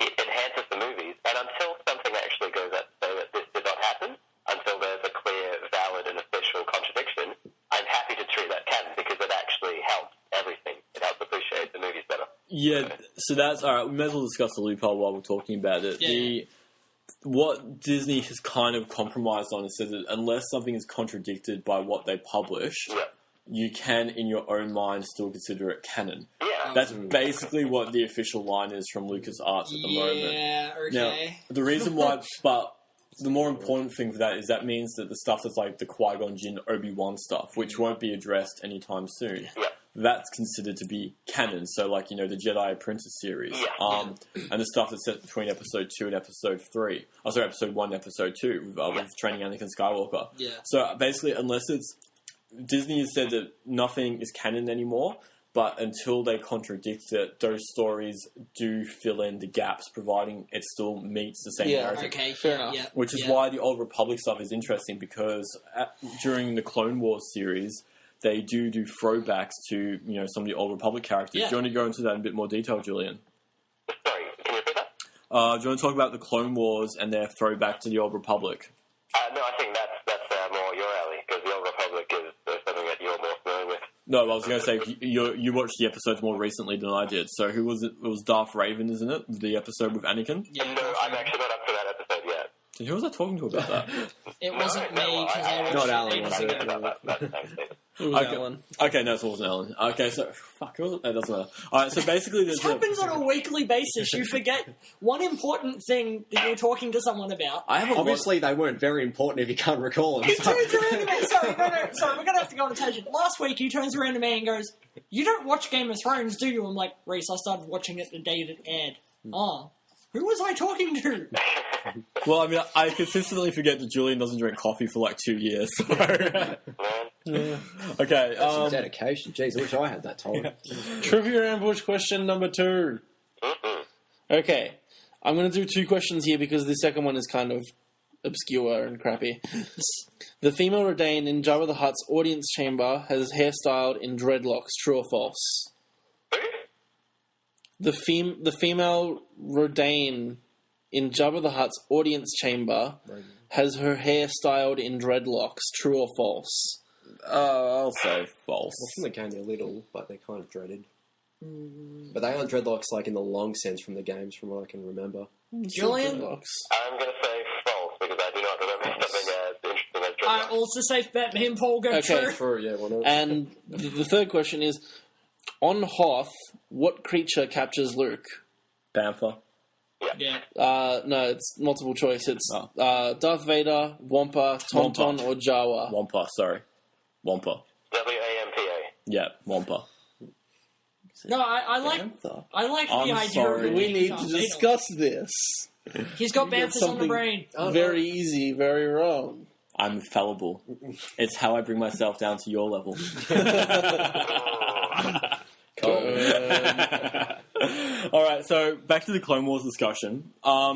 [SPEAKER 6] it enhances the movies. And until something actually goes out to say that this did not happen, until there's a clear, valid, and official contradiction, I'm happy to treat that canon because it actually helps everything. It helps appreciate the movies better.
[SPEAKER 2] Yeah, so that's all right. We may as well discuss the loophole while we're talking about it.
[SPEAKER 1] Yeah.
[SPEAKER 2] What Disney has kind of compromised on is that unless something is contradicted by what they publish, you can, in your own mind, still consider it canon.
[SPEAKER 6] Yeah.
[SPEAKER 2] That's basically what the official line is from LucasArts at the moment.
[SPEAKER 1] Yeah, okay.
[SPEAKER 2] Now, the reason why, but the more important thing for that is that means that the stuff that's like the Qui-Gon Jinn, Obi-Wan stuff, which won't be addressed anytime soon, that's considered to be canon. So, the Jedi Apprentice series. And the stuff that's set between Episode 2 and Episode 3. Oh, sorry, Episode 1 and Episode 2 with training Anakin Skywalker.
[SPEAKER 1] Yeah.
[SPEAKER 2] So, basically, unless it's... Disney has said that nothing is canon anymore, but until they contradict it, those stories do fill in the gaps, providing it still meets the same narrative.
[SPEAKER 1] Okay, fair enough. Yeah.
[SPEAKER 2] Which is why the Old Republic stuff is interesting, because during the Clone Wars series, they do throwbacks to, some of the Old Republic characters.
[SPEAKER 1] Yeah.
[SPEAKER 2] Do you want to go into that in a bit more detail, Julian?
[SPEAKER 6] Sorry, can you repeat that?
[SPEAKER 2] Do you want to talk about the Clone Wars and their throwback to the Old Republic?
[SPEAKER 6] No, I think that's more your alley, because the Old Republic is something that you're more familiar with.
[SPEAKER 2] No, I was going to say, you watched the episodes more recently than I did. So who was it? It was Darth Raven, isn't it? The episode with Anakin?
[SPEAKER 1] Yeah,
[SPEAKER 6] No, I'm actually not up to that episode yet.
[SPEAKER 2] Who was I talking to about that?
[SPEAKER 1] it wasn't me, because I watched
[SPEAKER 4] Not
[SPEAKER 1] it
[SPEAKER 4] Alan,
[SPEAKER 1] ages
[SPEAKER 4] was it?
[SPEAKER 1] ago.
[SPEAKER 3] It was
[SPEAKER 2] Okay.
[SPEAKER 3] Alan.
[SPEAKER 2] Okay, no, it wasn't Alan. Okay, so... Fuck, it doesn't matter. Alright, so basically there's
[SPEAKER 1] This happens on a weekly basis. You forget one important thing that you're talking to someone about.
[SPEAKER 2] I have a
[SPEAKER 4] Obviously, they weren't very important if you can't recall them.
[SPEAKER 1] He turns around to me. Sorry, we're going to have to go on a tangent. Last week, he turns around to me and goes, "You don't watch Game of Thrones, do you?" I'm like, "Reese, I started watching it the day it aired." Oh, who was I talking to?
[SPEAKER 2] Well, I mean, I consistently forget that Julian doesn't drink coffee for like 2 years. So. Okay.
[SPEAKER 4] That's some dedication. Jeez, I wish I had that time.
[SPEAKER 3] Trivia ambush question number 2. Okay. I'm going to do 2 questions here because the second one is kind of obscure and crappy. The female Rodane in Jabba the Hutt's audience chamber has hair styled in dreadlocks. True or false? The female Rodane in Jabba the Hutt's audience chamber has her hair styled in dreadlocks. True or false?
[SPEAKER 2] I'll say false.
[SPEAKER 4] Well, from the game, they're little, but they're kind of dreaded. But they aren't dreadlocks like in the long sense from the games, from what I can remember.
[SPEAKER 1] Julian?
[SPEAKER 3] Dreadlocks.
[SPEAKER 6] I'm going to say false, because I do not remember something as interesting as
[SPEAKER 1] I
[SPEAKER 6] dreadlocks.
[SPEAKER 1] also safe bet me and Paul go
[SPEAKER 3] Okay.
[SPEAKER 1] true.
[SPEAKER 4] True, yeah, why not?
[SPEAKER 3] And the third question is, on Hoth, what creature captures Luke?
[SPEAKER 2] Bantha.
[SPEAKER 1] Yeah.
[SPEAKER 3] No, it's multiple choice. It's
[SPEAKER 2] Oh.
[SPEAKER 3] Darth Vader, Wampa, Tauntaun, or Jawa.
[SPEAKER 2] Wampa, sorry. Wampa.
[SPEAKER 6] WAMPA.
[SPEAKER 2] Yeah, Wampa.
[SPEAKER 1] No, I like
[SPEAKER 2] I'm
[SPEAKER 1] the idea
[SPEAKER 2] sorry.
[SPEAKER 1] of it
[SPEAKER 3] We
[SPEAKER 1] being
[SPEAKER 3] need
[SPEAKER 1] Darth
[SPEAKER 3] to
[SPEAKER 1] Vader.
[SPEAKER 3] discuss this.
[SPEAKER 1] He's got Banthas on the
[SPEAKER 3] something-
[SPEAKER 1] brain.
[SPEAKER 3] Very easy, very wrong.
[SPEAKER 2] I'm fallible. It's how I bring myself down to your level. Alright, so back to the Clone Wars discussion. Now,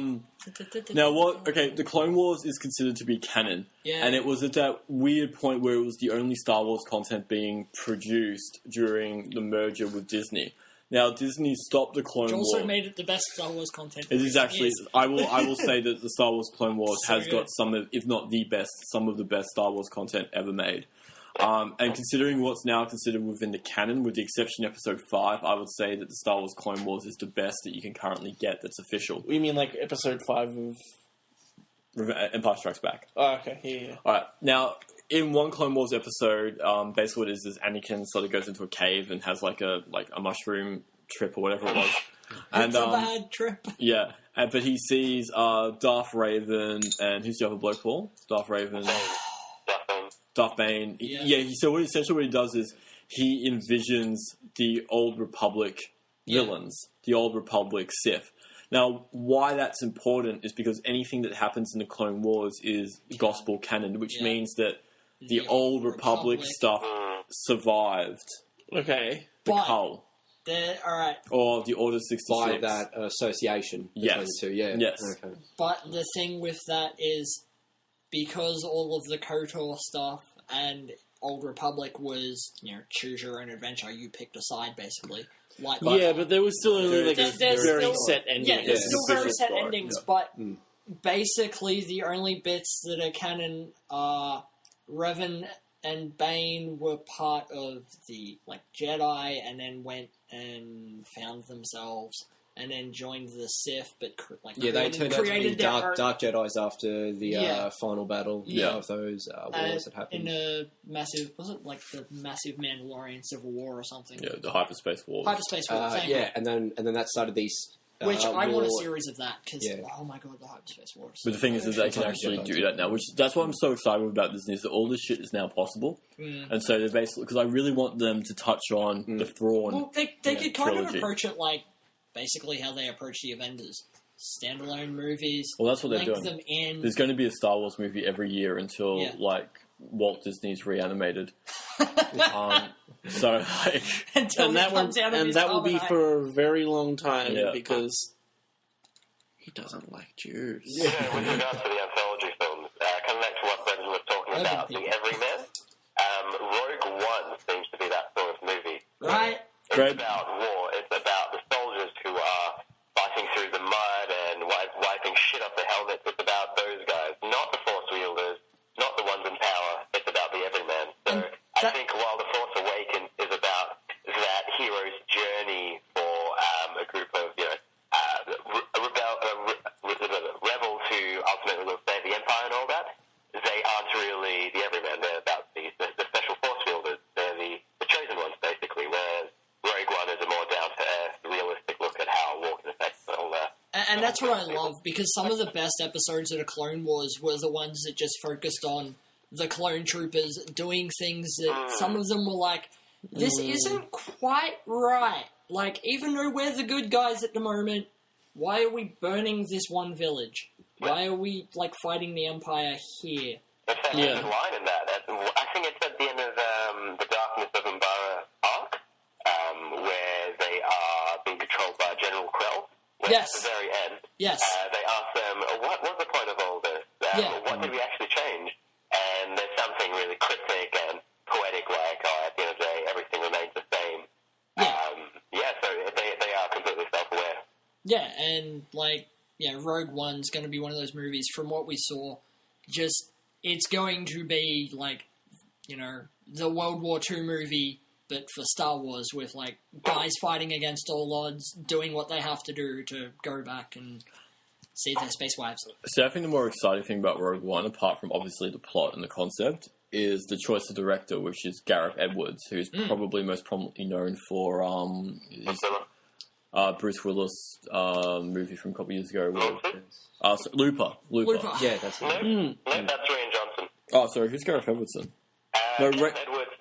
[SPEAKER 2] the Clone Wars is considered to be canon.
[SPEAKER 1] Yeah.
[SPEAKER 2] And it was at that weird point where it was the only Star Wars content being produced during the merger with Disney. Now, Disney stopped the Clone
[SPEAKER 1] Which
[SPEAKER 2] Wars.
[SPEAKER 1] also made it the best Star Wars content.
[SPEAKER 2] It is actually.
[SPEAKER 1] Yes.
[SPEAKER 2] I will say that the Star Wars Clone Wars
[SPEAKER 1] So
[SPEAKER 2] has
[SPEAKER 1] good.
[SPEAKER 2] got some of, if not the best, some of the best Star Wars content ever made. And considering what's now considered within the canon, with the exception of Episode 5, I would say that the Star Wars Clone Wars is the best that you can currently get that's official.
[SPEAKER 3] You mean like episode 5 of...
[SPEAKER 2] Empire Strikes Back.
[SPEAKER 3] Oh, okay, yeah.
[SPEAKER 2] Alright, now, in one Clone Wars episode, basically what it is Anakin sort of goes into a cave and has like a mushroom trip or whatever it was. And
[SPEAKER 1] It's a bad trip.
[SPEAKER 2] yeah, but he sees Darth Raven and who's the other bloke, Paul? Darth Raven. Darth Bane.
[SPEAKER 1] Yeah.
[SPEAKER 2] So essentially what he does is he envisions the Old Republic villains, the Old Republic Sith. Now, why that's important is because anything that happens in the Clone Wars is gospel canon, which means that the Old Republic stuff survived
[SPEAKER 3] Okay.
[SPEAKER 2] the
[SPEAKER 1] But-
[SPEAKER 2] Cull.
[SPEAKER 1] Alright,
[SPEAKER 2] Or the Order 66.
[SPEAKER 4] By that association between
[SPEAKER 2] Yes.
[SPEAKER 4] the two, yeah.
[SPEAKER 2] Yes.
[SPEAKER 4] Okay.
[SPEAKER 1] but the thing with that is because all of the KOTOR stuff and Old Republic was, choose your own adventure, you picked a side, basically. Like,
[SPEAKER 3] Yeah, but there was still only like
[SPEAKER 1] There's
[SPEAKER 3] a very
[SPEAKER 1] still-
[SPEAKER 3] set ending.
[SPEAKER 1] Yeah, there's still very
[SPEAKER 2] official
[SPEAKER 1] set
[SPEAKER 2] story,
[SPEAKER 1] endings,
[SPEAKER 2] yeah.
[SPEAKER 1] but basically the only bits that are canon are Revan and Bane were part of the Jedi, and then went and found themselves, and then joined the Sith, but
[SPEAKER 4] Yeah, they turned out to be
[SPEAKER 1] created their own-
[SPEAKER 4] dark Jedis after the
[SPEAKER 1] Yeah.
[SPEAKER 4] final battle
[SPEAKER 2] Yeah.
[SPEAKER 4] of those wars that happened.
[SPEAKER 1] in a massive, was it the massive Mandalorian Civil War or something?
[SPEAKER 2] Yeah, the Hyperspace Wars.
[SPEAKER 1] Hyperspace War. thank you.
[SPEAKER 4] yeah, and then that started these.
[SPEAKER 1] Which I want a
[SPEAKER 4] war-
[SPEAKER 1] series of that because
[SPEAKER 4] Yeah.
[SPEAKER 1] oh my god, the Hyperspace War.
[SPEAKER 2] But the thing is that they can actually do that now, which that's what I'm so excited about Disney, is that all this shit is now possible. And so they're basically, because I really want them to touch on the Thrawn.
[SPEAKER 1] Well, they could kind of
[SPEAKER 2] trilogy.
[SPEAKER 1] approach it like basically how they approach the Avengers. Standalone movies.
[SPEAKER 2] Well, that's what they're
[SPEAKER 1] link
[SPEAKER 2] doing.
[SPEAKER 1] them in.
[SPEAKER 2] There's going to be a Star Wars movie every year until Walt Disney's reanimated. So
[SPEAKER 1] until
[SPEAKER 3] And
[SPEAKER 1] he
[SPEAKER 3] that
[SPEAKER 1] comes out of his
[SPEAKER 3] will be
[SPEAKER 1] carbonite.
[SPEAKER 3] for a very long time
[SPEAKER 2] Yeah.
[SPEAKER 3] because he doesn't like Jews.
[SPEAKER 6] With regards to the anthology films, coming back to what Brendan was talking about, the Everyman, Rogue One seems to be that sort of movie.
[SPEAKER 1] right.
[SPEAKER 6] It's
[SPEAKER 2] Great.
[SPEAKER 6] about war. It's about the soldiers who are fighting through the mud and Empire and all that, they aren't really the everyman. They're about the special force fielders. They're the chosen ones, basically, whereas Rogue One is a more down-to-earth, realistic look at how war can affect all that.
[SPEAKER 1] And that's what I love, because some of the best episodes of the Clone Wars were the ones that just focused on the clone troopers doing things that some of them were like, this isn't quite right. Like, even though we're the good guys at the moment, why are we burning this one village? Why are we, like, fighting the Empire here?
[SPEAKER 6] There's a good line in that. I think it's at the end of the Darkness of Umbara arc, where they are being controlled by General Krell.
[SPEAKER 1] Yes.
[SPEAKER 6] At the very end,
[SPEAKER 1] Yes.
[SPEAKER 6] They ask them, what was the point of all this? What did we actually change? And there's something really cryptic and poetic, like, at the end of the day, everything remains the same. So they are completely self-aware.
[SPEAKER 1] Yeah, and, like, Rogue One's going to be one of those movies, from what we saw, just, it's going to be, like, you know, the World War II movie, but for Star Wars, with, like, guys fighting against all odds, doing what they have to do to go back and see their space wives.
[SPEAKER 2] So I think the more exciting thing about Rogue One, apart from obviously the plot and the concept, is the choice of director, which is Gareth Edwards, who's probably most prominently known for his Bruce Willis movie from a couple years ago. Looper.
[SPEAKER 4] Yeah, that's it.
[SPEAKER 6] That's Rian Johnson.
[SPEAKER 2] Oh, sorry, who's Gareth Edwards?
[SPEAKER 6] Edwards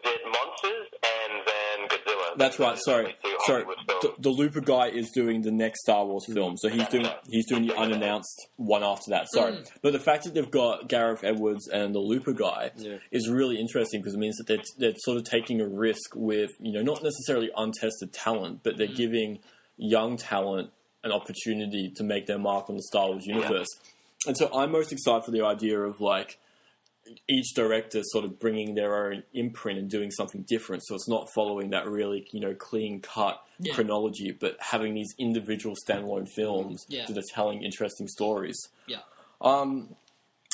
[SPEAKER 6] did Monsters and then Godzilla.
[SPEAKER 2] That's right. Sorry. The Looper guy is doing the next Star Wars film, so he's doing the unannounced one after that. Sorry, but the fact that they've got Gareth Edwards and the Looper guy is really interesting, because it means that they're sort of taking a risk with, you know, not necessarily untested talent, but they're giving young talent an opportunity to make their mark on the Star Wars universe. And so I'm most excited for the idea of, like, each director sort of bringing their own imprint and doing something different. So it's not following that really, you know, clean-cut chronology, but having these individual standalone films that are telling interesting stories.
[SPEAKER 1] Yeah.
[SPEAKER 2] And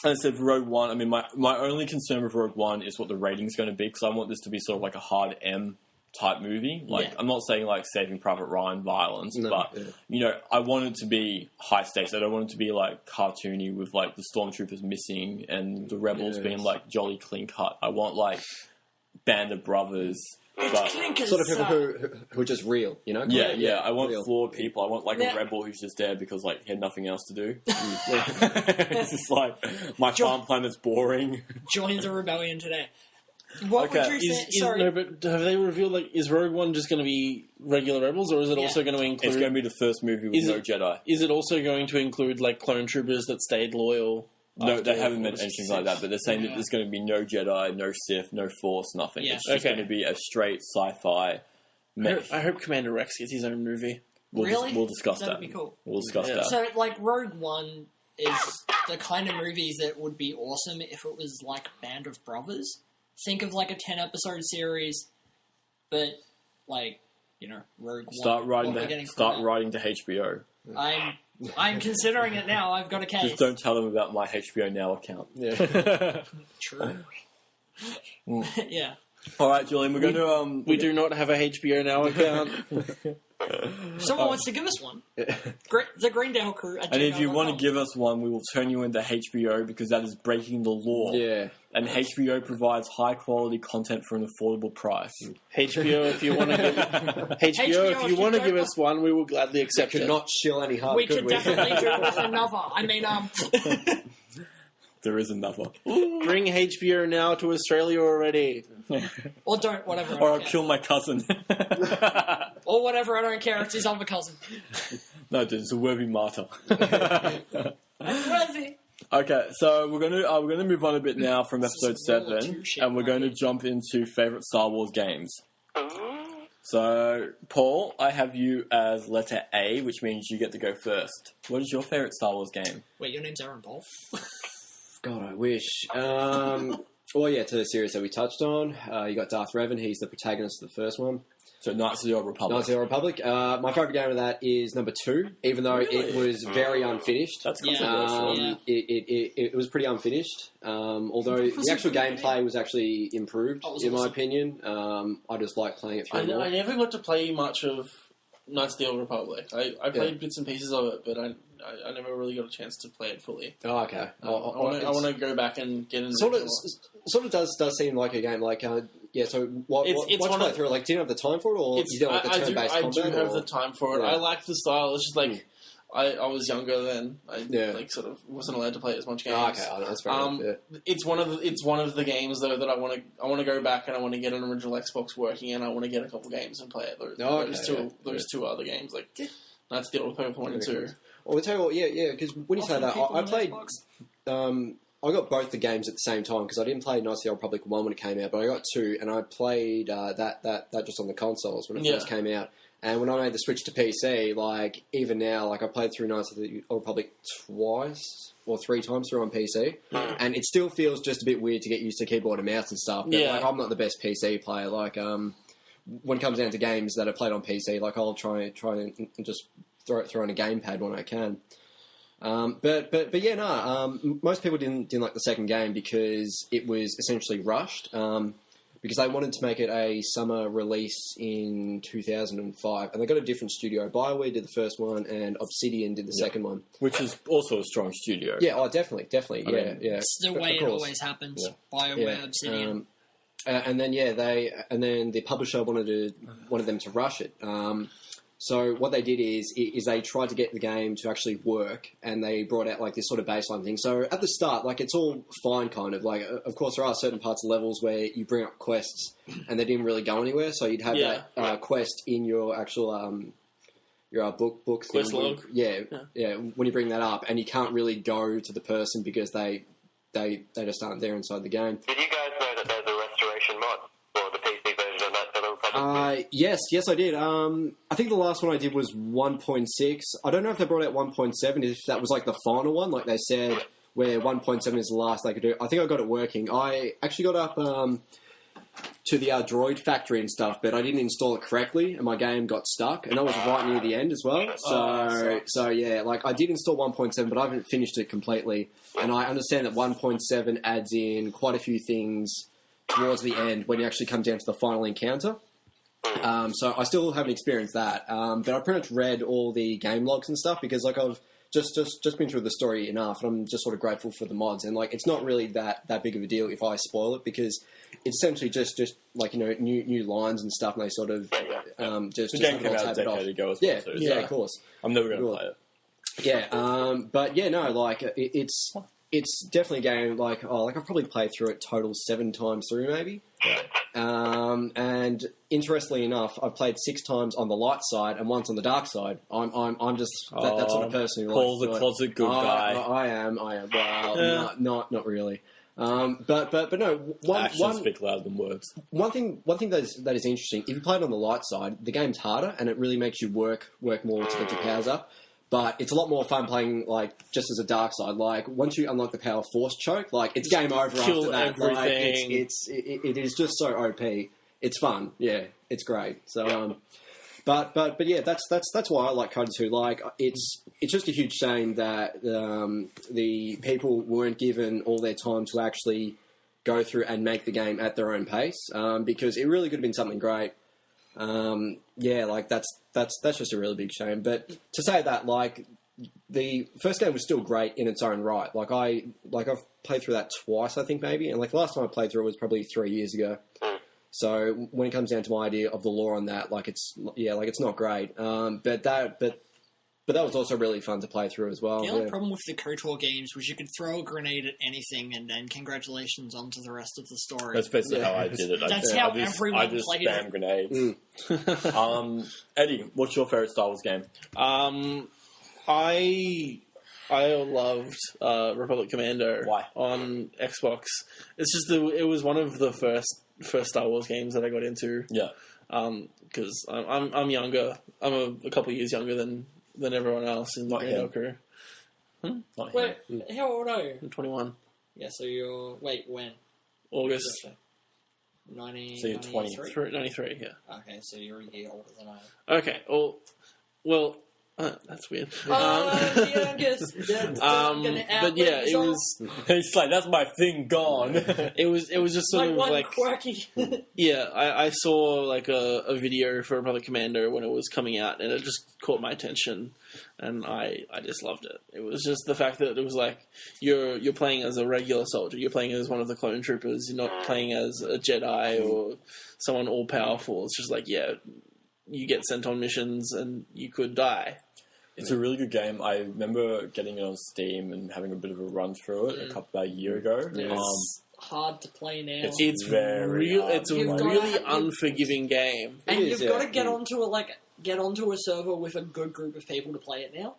[SPEAKER 2] I said Rogue One, I mean, my only concern with Rogue One is what the rating's going to be, because I want this to be sort of like a hard M type movie. Like, I'm not saying like Saving Private Ryan violence, but you know, I want it to be high stakes. I don't want it to be like cartoony with like the stormtroopers missing and the rebels being like jolly clean cut. I want like Band of Brothers, but
[SPEAKER 4] sort of people who are just real, you know?
[SPEAKER 2] I want
[SPEAKER 4] real
[SPEAKER 2] flawed people. I want like a rebel who's just there because like he had nothing else to do. It's just like my farm planet's boring.
[SPEAKER 1] Join the rebellion today. What would you say? Sorry.
[SPEAKER 3] No, but have they revealed, like, is Rogue One just going to be regular Rebels, or is it also going to include...
[SPEAKER 2] It's going to be the first movie with no Jedi.
[SPEAKER 3] Is it also going to include, like, clone troopers that stayed loyal?
[SPEAKER 2] No, they haven't mentioned anything like that, but they're saying that there's going to be no Jedi, no Sith, no Force, nothing.
[SPEAKER 1] Yeah.
[SPEAKER 2] It's just going to be a straight sci-fi...
[SPEAKER 3] I hope Commander Rex gets his own movie.
[SPEAKER 2] We'll discuss that.
[SPEAKER 1] That'd be cool.
[SPEAKER 2] We'll discuss that.
[SPEAKER 1] So, like, Rogue One is the kind of movies that would be awesome if it was like Band of Brothers. Think of like a 10-episode series, but like, you know, Rogue
[SPEAKER 2] Start
[SPEAKER 1] One.
[SPEAKER 2] writing to HBO.
[SPEAKER 1] I'm considering it now. I've got a case.
[SPEAKER 2] Just don't tell them about my HBO Now account.
[SPEAKER 1] True. Yeah.
[SPEAKER 2] All right, Julian, we're going to...
[SPEAKER 3] We do not have a HBO Now account.
[SPEAKER 1] Someone wants to give us one. The Greendale Crew.
[SPEAKER 2] And if you want to give us one, we will turn you into HBO, because that is breaking the law.
[SPEAKER 4] Yeah.
[SPEAKER 2] And HBO provides high-quality content for an affordable price.
[SPEAKER 3] HBO, if you want to give us one, we will gladly accept
[SPEAKER 4] it.
[SPEAKER 3] it.
[SPEAKER 4] Could not chill any harder.
[SPEAKER 1] We could definitely do it with another. I mean,
[SPEAKER 2] There is another.
[SPEAKER 3] Bring HBO Now to Australia already.
[SPEAKER 1] Or don't, whatever.
[SPEAKER 2] Or I'll kill my cousin.
[SPEAKER 1] Or whatever, I don't care. It's his other cousin.
[SPEAKER 2] No, dude, it's a worthy martyr.
[SPEAKER 1] Worthy.
[SPEAKER 2] Okay, so we're gonna move on a bit now from episode 7, and we're going to jump into favourite Star Wars games. So, Paul, I have you as letter A, which means you get to go first. What is your favourite Star Wars game?
[SPEAKER 1] Wait, your name's Aaron Paul?
[SPEAKER 4] God, I wish. Well, yeah, to the series that we touched on, you got Darth Revan. He's the protagonist of the first one.
[SPEAKER 2] So, Knights of the Old Republic.
[SPEAKER 4] Knights of the Old Republic. My favourite game of that is number 2, even though it was very unfinished.
[SPEAKER 2] That's controversial.
[SPEAKER 4] It was pretty unfinished. Although the actual gameplay was actually improved, in my opinion. I just like playing it through.
[SPEAKER 3] I never got to play much of Knights of the Old Republic. I played bits and pieces of it, but I never really got a chance to play it fully.
[SPEAKER 4] Oh, okay.
[SPEAKER 3] I want to go back and get into
[SPEAKER 4] sort of does seem like a game. Like, yeah. So what you play through? Like, do you have the time for it, or you do like the turn-based combat?
[SPEAKER 3] I do have the time for it.
[SPEAKER 4] Yeah.
[SPEAKER 3] I like the style. It's just like I was younger then. I like sort of wasn't allowed to play as much games.
[SPEAKER 4] Oh, okay, that's fair enough. Yeah.
[SPEAKER 3] It's one of the games though that I want to go back and I want to get an original Xbox working and I want to get a couple games and play it. Those two other games like that's the old Pokemon 1 and 2.
[SPEAKER 4] Well, I'll tell you what, yeah, because when you say that, I played. I got both the games at the same time because I didn't play Knights of the Old Republic 1 when it came out, but I got 2, and I played that just on the consoles when it first came out. And when I made the switch to PC, like, even now, like, I played through Knights of the Old Republic twice or 3 times through on PC, and it still feels just a bit weird to get used to keyboard and mouse and stuff. But, like, I'm not the best PC player. Like, when it comes down to games that I played on PC, like, I'll try and just throw on a gamepad when I can. But yeah, no. Most people didn't like the second game because it was essentially rushed. Because they wanted to make it a summer release in 2005, and they got a different studio. BioWare did the first one, and Obsidian did the second one,
[SPEAKER 2] which is also a strong studio.
[SPEAKER 4] Yeah, definitely, yeah.
[SPEAKER 1] It's the way it always happens. Yeah. BioWare, Obsidian,
[SPEAKER 4] and then the publisher wanted them to rush it. So what they did is they tried to get the game to actually work, and they brought out like this sort of baseline thing. So at the start, like it's all fine, kind of like. Of course, there are certain parts of levels where you bring up quests, and they didn't really go anywhere. So you'd have that quest in your actual your book
[SPEAKER 3] quest log.
[SPEAKER 4] Yeah. When you bring that up, and you can't really go to the person because they just aren't there inside the game.
[SPEAKER 6] Did you guys know that there's a restoration mod for the PC version of Knights of the Old Republic?
[SPEAKER 4] Yes, I did. I think the last one I did was 1.6. I don't know if they brought out 1.7, if that was like the final one, like they said, where 1.7 is the last they could do. I think I got it working. I actually got up to the Droid factory and stuff, but I didn't install it correctly, and my game got stuck, and that was right near the end as well. So yeah, like I did install 1.7, but I haven't finished it completely, and I understand that 1.7 adds in quite a few things towards the end when you actually come down to the final encounter. So I still haven't experienced that, but I've pretty much read all the game logs and stuff because like I've just been through the story enough, and I'm just sort of grateful for the mods. And like it's not really that big of a deal if I spoil it because it's essentially just like new lines and stuff, and they sort of just
[SPEAKER 2] the game came out a decade ago as well.
[SPEAKER 4] Yeah, of course.
[SPEAKER 2] I'm never going to play it.
[SPEAKER 4] Yeah, but yeah, no, like it's definitely a game like I've probably played through it total 7 times through maybe.
[SPEAKER 2] Yeah.
[SPEAKER 4] And interestingly enough, I've played 6 times on the light side and once on the dark side. I'm just that sort of person who
[SPEAKER 2] Paul's a closet good guy.
[SPEAKER 4] I am. Well, not really. But no.
[SPEAKER 2] Actions speak louder than words.
[SPEAKER 4] One thing that is interesting. If you play it on the light side, the game's harder and it really makes you work more to get your powers up. But it's a lot more fun playing like just as a dark side. Like once you unlock the power force choke, like it's game over after that.
[SPEAKER 3] Everything.
[SPEAKER 4] Like, it is just so OP. It's fun. Yeah, it's great. So but yeah, that's why I like Coda 2. Like it's just a huge shame that the people weren't given all their time to actually go through and make the game at their own pace. Because it really could have been something great. Yeah, like that's just a really big shame. But to say that, like the first game was still great in its own right. Like I've played through that twice, I think maybe, and like the last time I played through it was probably 3 years ago. So when it comes down to my idea of the lore on that, like it's not great. But that was also really fun to play through as well.
[SPEAKER 1] The only problem with the KOTOR games was you could throw a grenade at anything and then congratulations on to the rest of the story.
[SPEAKER 2] That's basically how I did it.
[SPEAKER 1] That's how everyone played it.
[SPEAKER 2] I just spam grenades. Eddie, what's your favourite Star Wars game?
[SPEAKER 3] I loved Republic Commando.
[SPEAKER 2] Why?
[SPEAKER 3] On Xbox. It's just it was one of the first Star Wars games that I got into.
[SPEAKER 2] Yeah.
[SPEAKER 3] Because I'm younger. I'm a couple of years younger than everyone else in the Greendale Crew.
[SPEAKER 1] Wait, how old are you?
[SPEAKER 3] I'm 21.
[SPEAKER 1] Yeah, so you're... Wait, when?
[SPEAKER 3] August.
[SPEAKER 1] 93?
[SPEAKER 2] So you're 23?
[SPEAKER 3] 93, yeah.
[SPEAKER 1] Okay, so you're a year older than I am.
[SPEAKER 3] Okay, well, That's weird.
[SPEAKER 1] The youngest.
[SPEAKER 3] But yeah, it was.
[SPEAKER 2] It's like that's my thing gone.
[SPEAKER 3] It was just sort
[SPEAKER 1] like
[SPEAKER 3] of
[SPEAKER 1] one
[SPEAKER 3] like.
[SPEAKER 1] quirky.
[SPEAKER 3] Yeah, I saw like a video for Republic Commando when it was coming out, and it just caught my attention, and I just loved it. It was just the fact that it was like you're playing as a regular soldier, you're playing as one of the clone troopers, you're not playing as a Jedi or someone all powerful. It's just like you get sent on missions and you could die.
[SPEAKER 2] It's a really good game. I remember getting it on Steam and having a bit of a run through it about a year ago.
[SPEAKER 1] It's hard to play now.
[SPEAKER 3] It's
[SPEAKER 2] very hard.
[SPEAKER 3] It's a really unforgiving game.
[SPEAKER 1] And
[SPEAKER 4] It is,
[SPEAKER 1] you've got to
[SPEAKER 4] yeah.
[SPEAKER 1] get onto a server with a good group of people to play it now.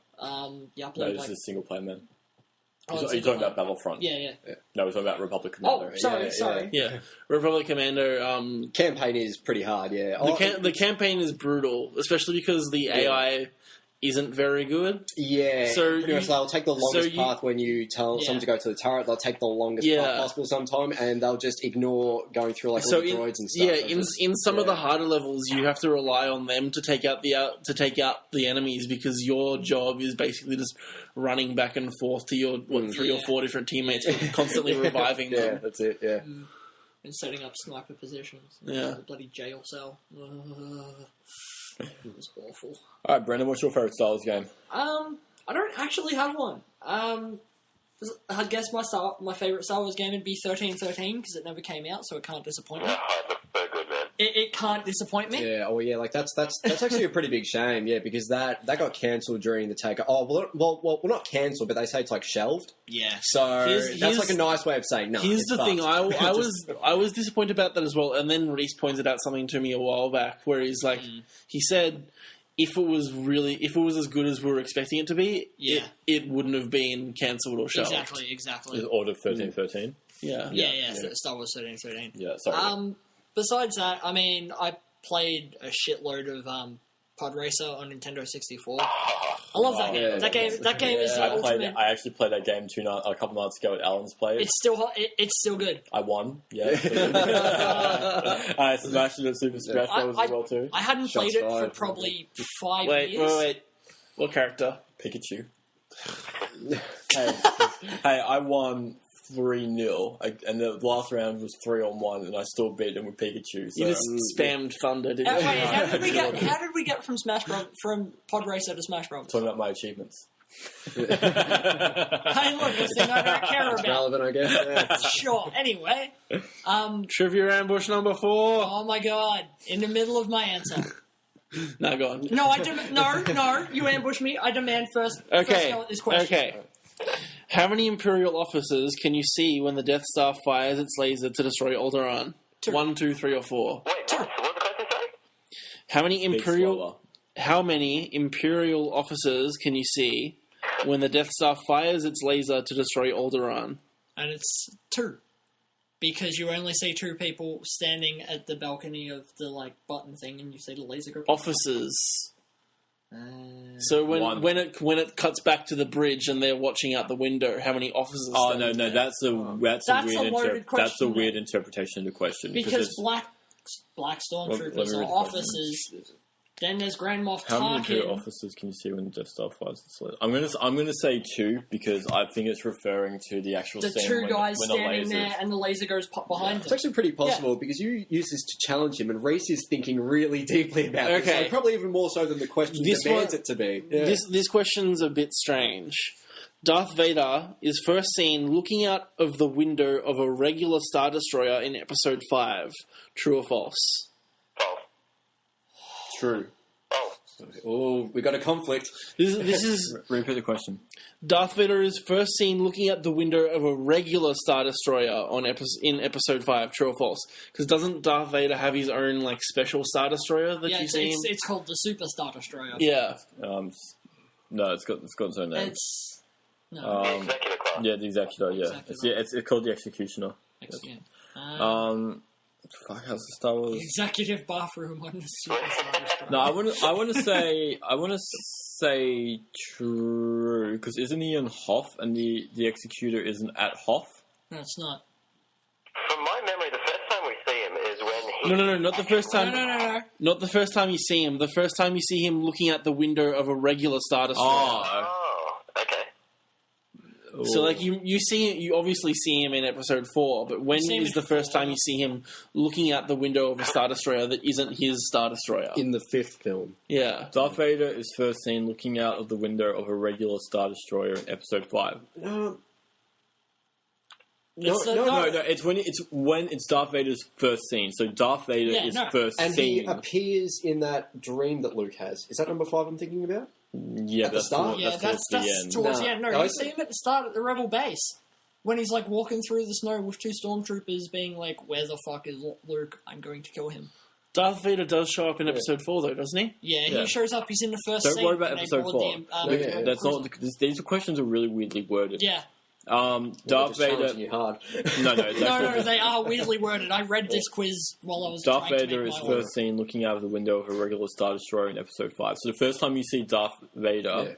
[SPEAKER 1] You
[SPEAKER 2] No,
[SPEAKER 1] upload
[SPEAKER 2] it's a single player, man.
[SPEAKER 1] Oh,
[SPEAKER 2] You're talking about Battlefront.
[SPEAKER 1] Yeah.
[SPEAKER 2] No, we're talking about Republic Commando.
[SPEAKER 1] Oh, sorry.
[SPEAKER 3] Yeah, Republic Commando.
[SPEAKER 4] Campaign is pretty hard, yeah.
[SPEAKER 3] The campaign is brutal, especially because the AI isn't very good.
[SPEAKER 4] Yeah,
[SPEAKER 3] So
[SPEAKER 4] pretty much they'll take the longest
[SPEAKER 3] you-
[SPEAKER 4] path when you tell someone to go to the turret. They'll take the longest
[SPEAKER 3] Yeah.
[SPEAKER 4] path possible sometime, and they'll just ignore going through like
[SPEAKER 3] So
[SPEAKER 4] all the
[SPEAKER 3] in,
[SPEAKER 4] droids and stuff. They'll
[SPEAKER 3] in
[SPEAKER 4] just-
[SPEAKER 3] in some of the harder levels, you have to rely on them to take out the enemies because your job is basically just running back and forth to your 3 or 4 different teammates, constantly reviving
[SPEAKER 4] yeah,
[SPEAKER 3] them.
[SPEAKER 4] that's it. Yeah,
[SPEAKER 1] And setting up sniper positions.
[SPEAKER 3] Yeah.
[SPEAKER 1] The bloody jail cell. It was awful.
[SPEAKER 2] All right, Brendan, what's your favourite Star Wars game?
[SPEAKER 1] I don't actually have one. I guess my favourite Star Wars game would be 1313 because it never came out, so it can't disappoint me.
[SPEAKER 6] Oh, it looks so good, man.
[SPEAKER 1] It can't disappoint me.
[SPEAKER 4] yeah. Oh, yeah. Like that's actually a pretty big shame. Yeah, because that got cancelled during the take. Oh, well, not cancelled, but they say it's like shelved.
[SPEAKER 1] Yeah.
[SPEAKER 4] So
[SPEAKER 3] Here's-
[SPEAKER 4] that's like a nice way of saying no.
[SPEAKER 3] Here's
[SPEAKER 4] it's
[SPEAKER 3] the thing:
[SPEAKER 4] fucked.
[SPEAKER 3] I was disappointed about that as well. And then Reese pointed out something to me a while back, where he's like, he said, if it was as good as we were expecting it to be, it wouldn't have been cancelled or shelved.
[SPEAKER 1] Exactly.
[SPEAKER 2] Is Order 1313?
[SPEAKER 3] Yeah.
[SPEAKER 1] Yeah. Star Wars 1313.
[SPEAKER 2] Yeah, sorry.
[SPEAKER 1] Besides that, I mean, I played a shitload of Pod Racer on Nintendo 64. I love that game. That game is the ultimate.
[SPEAKER 2] I actually played that game a couple nights ago at Alan's place.
[SPEAKER 1] It's still hot. It's still good.
[SPEAKER 2] I won. Yeah. I smashed it at Super Smash Bros. As well too.
[SPEAKER 1] I hadn't
[SPEAKER 4] Shots
[SPEAKER 1] played it for
[SPEAKER 4] fired.
[SPEAKER 1] probably 5
[SPEAKER 3] Wait.
[SPEAKER 1] years.
[SPEAKER 3] What character?
[SPEAKER 2] Pikachu. hey, I won 3-0, and the last round was 3-1, and I still beat him with Pikachu. So.
[SPEAKER 3] You just spammed Thunder, didn't you?
[SPEAKER 1] Wait, how did we get from from Pod Racer to Smash Bros?
[SPEAKER 2] Talking about my achievements.
[SPEAKER 1] Hey, look, this thing I don't care about.
[SPEAKER 4] relevant, I guess. Yeah.
[SPEAKER 1] Sure. Anyway,
[SPEAKER 3] Trivia ambush number 4.
[SPEAKER 1] oh my god, in the middle of my answer.
[SPEAKER 3] No, go on.
[SPEAKER 1] No, no, you ambush me. I demand first.
[SPEAKER 3] Okay.
[SPEAKER 1] First go at this question.
[SPEAKER 3] Okay. How many Imperial officers can you see when the Death Star fires its laser to destroy Alderaan?
[SPEAKER 1] 2.
[SPEAKER 3] 1, 2, 3, or 4?
[SPEAKER 6] Wait, what's the question, sorry?
[SPEAKER 3] How many
[SPEAKER 2] Big
[SPEAKER 3] Imperial officers can you see when the Death Star fires its laser to destroy Alderaan?
[SPEAKER 1] And it's 2. Because you only see 2 people standing at the balcony of the button thing, and you see the laser go.
[SPEAKER 3] Officers. So
[SPEAKER 2] One.
[SPEAKER 3] when it cuts back to the bridge and they're watching out the window, how many officers?
[SPEAKER 2] Oh
[SPEAKER 3] stand
[SPEAKER 2] no,
[SPEAKER 3] there?
[SPEAKER 2] that's a
[SPEAKER 1] loaded question.
[SPEAKER 2] That's a weird interpretation of the question
[SPEAKER 1] Because
[SPEAKER 2] it's-
[SPEAKER 1] black
[SPEAKER 2] Let me
[SPEAKER 1] stormtroopers
[SPEAKER 2] read
[SPEAKER 1] are
[SPEAKER 2] the
[SPEAKER 1] officers. Then there's Grand Moff
[SPEAKER 2] How many Imperial
[SPEAKER 1] Tarkin.
[SPEAKER 2] officers can you see when the Death Star fires the laser? I'm gonna say 2 because I think it's referring to the actual
[SPEAKER 1] The
[SPEAKER 2] scene
[SPEAKER 1] 2
[SPEAKER 2] when,
[SPEAKER 1] guys
[SPEAKER 2] when
[SPEAKER 1] standing
[SPEAKER 2] the lasers.
[SPEAKER 1] there, and the laser goes pop behind
[SPEAKER 4] It's
[SPEAKER 1] them.
[SPEAKER 4] actually pretty possible because you use this to challenge him, and Reese is thinking really deeply about this.
[SPEAKER 3] Okay.
[SPEAKER 4] Like, probably even more so than the question demands it to be. Yeah.
[SPEAKER 3] This question's a bit strange. Darth Vader is first seen looking out of the window of a regular Star Destroyer in Episode 5. True or false?
[SPEAKER 6] False.
[SPEAKER 2] True.
[SPEAKER 6] False.
[SPEAKER 4] Oh, we got a conflict.
[SPEAKER 3] This is
[SPEAKER 2] Repeat the question.
[SPEAKER 3] Darth Vader is first seen looking out the window of a regular Star Destroyer in Episode 5. True or false? Because doesn't Darth Vader have his own special Star Destroyer that
[SPEAKER 1] Yeah,
[SPEAKER 3] you see?
[SPEAKER 1] it's called the Super Star Destroyer.
[SPEAKER 3] Yeah.
[SPEAKER 2] No, it's got its own name.
[SPEAKER 1] It's no.
[SPEAKER 6] Executive class.
[SPEAKER 2] Yeah, the Executor. Yeah,
[SPEAKER 1] Executor.
[SPEAKER 2] it's called the Executioner.
[SPEAKER 1] Yeah.
[SPEAKER 2] Fuck, how's the Star Wars?
[SPEAKER 1] Executive bathroom on the Super Star Destroyer.
[SPEAKER 2] No, I want to say true because isn't he in Hoth and the Executor isn't at Hoth?
[SPEAKER 1] No, it's not.
[SPEAKER 6] From my memory, the first time we see him is when
[SPEAKER 3] No, not the first time.
[SPEAKER 1] No.
[SPEAKER 3] Not the first time you see him. The first time you see him looking out the window of a regular Star Destroyer.
[SPEAKER 6] Oh, okay.
[SPEAKER 3] So, like, you obviously see him in episode 4, but when is the first time you see him looking out the window of a Star Destroyer that isn't his Star Destroyer?
[SPEAKER 4] In the 5th film.
[SPEAKER 3] Yeah.
[SPEAKER 2] Darth Vader is first seen looking out of the window of a regular Star Destroyer in episode 5.
[SPEAKER 4] No.
[SPEAKER 2] No. It's when it's Darth Vader's first scene. So Darth Vader is first
[SPEAKER 4] And
[SPEAKER 2] seen.
[SPEAKER 4] he appears in that dream that Luke has. Is that number 5 I'm thinking about?
[SPEAKER 2] Yeah,
[SPEAKER 4] At the
[SPEAKER 2] that's
[SPEAKER 4] start?
[SPEAKER 1] Yeah, that's
[SPEAKER 2] towards the end.
[SPEAKER 1] towards the end. No,
[SPEAKER 4] No,
[SPEAKER 1] you see him at the start at the Rebel base. When he's, like, walking through the snow with 2 stormtroopers being like, where the fuck is Luke? I'm going to kill him.
[SPEAKER 3] Darth Vader does show up in episode 4, though, doesn't he?
[SPEAKER 1] Yeah, he shows up. He's in the first
[SPEAKER 2] Don't
[SPEAKER 1] scene.
[SPEAKER 2] worry about
[SPEAKER 1] when they
[SPEAKER 2] episode
[SPEAKER 1] board
[SPEAKER 2] 4.
[SPEAKER 1] the,
[SPEAKER 2] That's not. These questions are really weirdly worded.
[SPEAKER 1] Yeah.
[SPEAKER 2] Darth
[SPEAKER 4] Just
[SPEAKER 2] Vader.
[SPEAKER 4] challenging you hard.
[SPEAKER 2] No, it's
[SPEAKER 1] No,
[SPEAKER 2] actually,
[SPEAKER 1] they are weirdly worded. I read this quiz while I was
[SPEAKER 2] Darth
[SPEAKER 1] trying
[SPEAKER 2] Vader
[SPEAKER 1] to
[SPEAKER 2] is
[SPEAKER 1] make my
[SPEAKER 2] first seen looking out of the window of a regular Star Destroyer in episode 5. So the first time you see Darth Vader,
[SPEAKER 4] Yeah.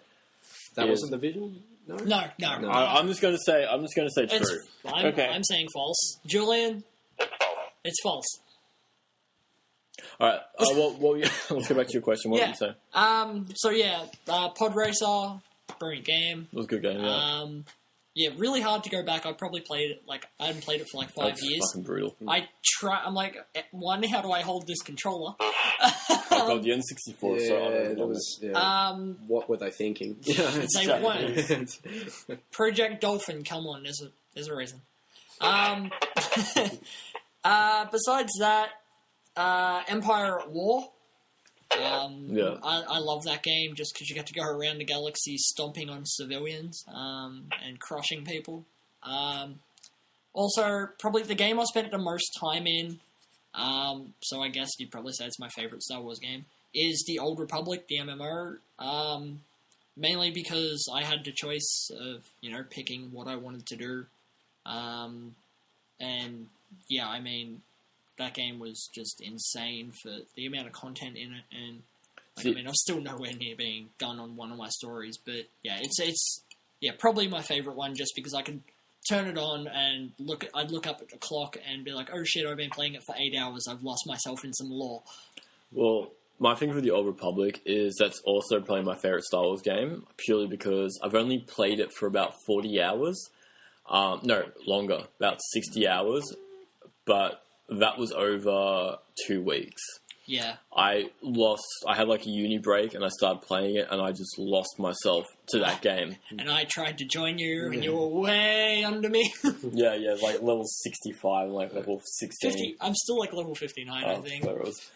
[SPEAKER 4] That
[SPEAKER 2] Is-
[SPEAKER 4] wasn't the vision? No?
[SPEAKER 1] No.
[SPEAKER 2] I'm just going to say
[SPEAKER 1] It's,
[SPEAKER 2] true.
[SPEAKER 1] I'm saying false. Julian,
[SPEAKER 6] It's false.
[SPEAKER 1] it's false.
[SPEAKER 2] All right. Let's go back to your question. What did you say?
[SPEAKER 1] Pod Racer, brilliant game.
[SPEAKER 2] It was a good game. Yeah.
[SPEAKER 1] Really hard to go back. I probably played it I hadn't played it for like 5
[SPEAKER 2] That's
[SPEAKER 1] years.
[SPEAKER 2] fucking brutal.
[SPEAKER 1] I'm like, one, how do I hold this controller?
[SPEAKER 2] Oh god, the N64 is so
[SPEAKER 4] Yeah,
[SPEAKER 2] unbelievable.
[SPEAKER 4] that was, yeah. What were they thinking?
[SPEAKER 1] They weren't. Project Dolphin, come on, there's a reason. Besides that, Empire at War. I love that game just because you get to go around the galaxy stomping on civilians and crushing people. Also, probably the game I spent the most time in, so I guess you'd probably say it's my favorite Star Wars game, is the Old Republic, the MMO. Mainly because I had the choice of, picking what I wanted to do. That game was just insane for the amount of content in it, and I'm still nowhere near being done on one of my stories, but yeah, it's probably my favorite one just because I can turn it on and I'd look up at the clock and be like, oh shit, I've been playing it for 8 hours, I've lost myself in some lore.
[SPEAKER 2] Well, my thing for the Old Republic is that's also probably my favorite Star Wars game, purely because I've only played it for about 40 hours. No, longer, about 60 hours, but that was over 2 weeks.
[SPEAKER 1] Yeah.
[SPEAKER 2] I had like a uni break and I started playing it and I just lost myself to that game.
[SPEAKER 1] And I tried to join you and you were way under me.
[SPEAKER 2] Yeah, like level 65 and like level 16.
[SPEAKER 1] 50. I'm still like level 59, I think.
[SPEAKER 2] There it was.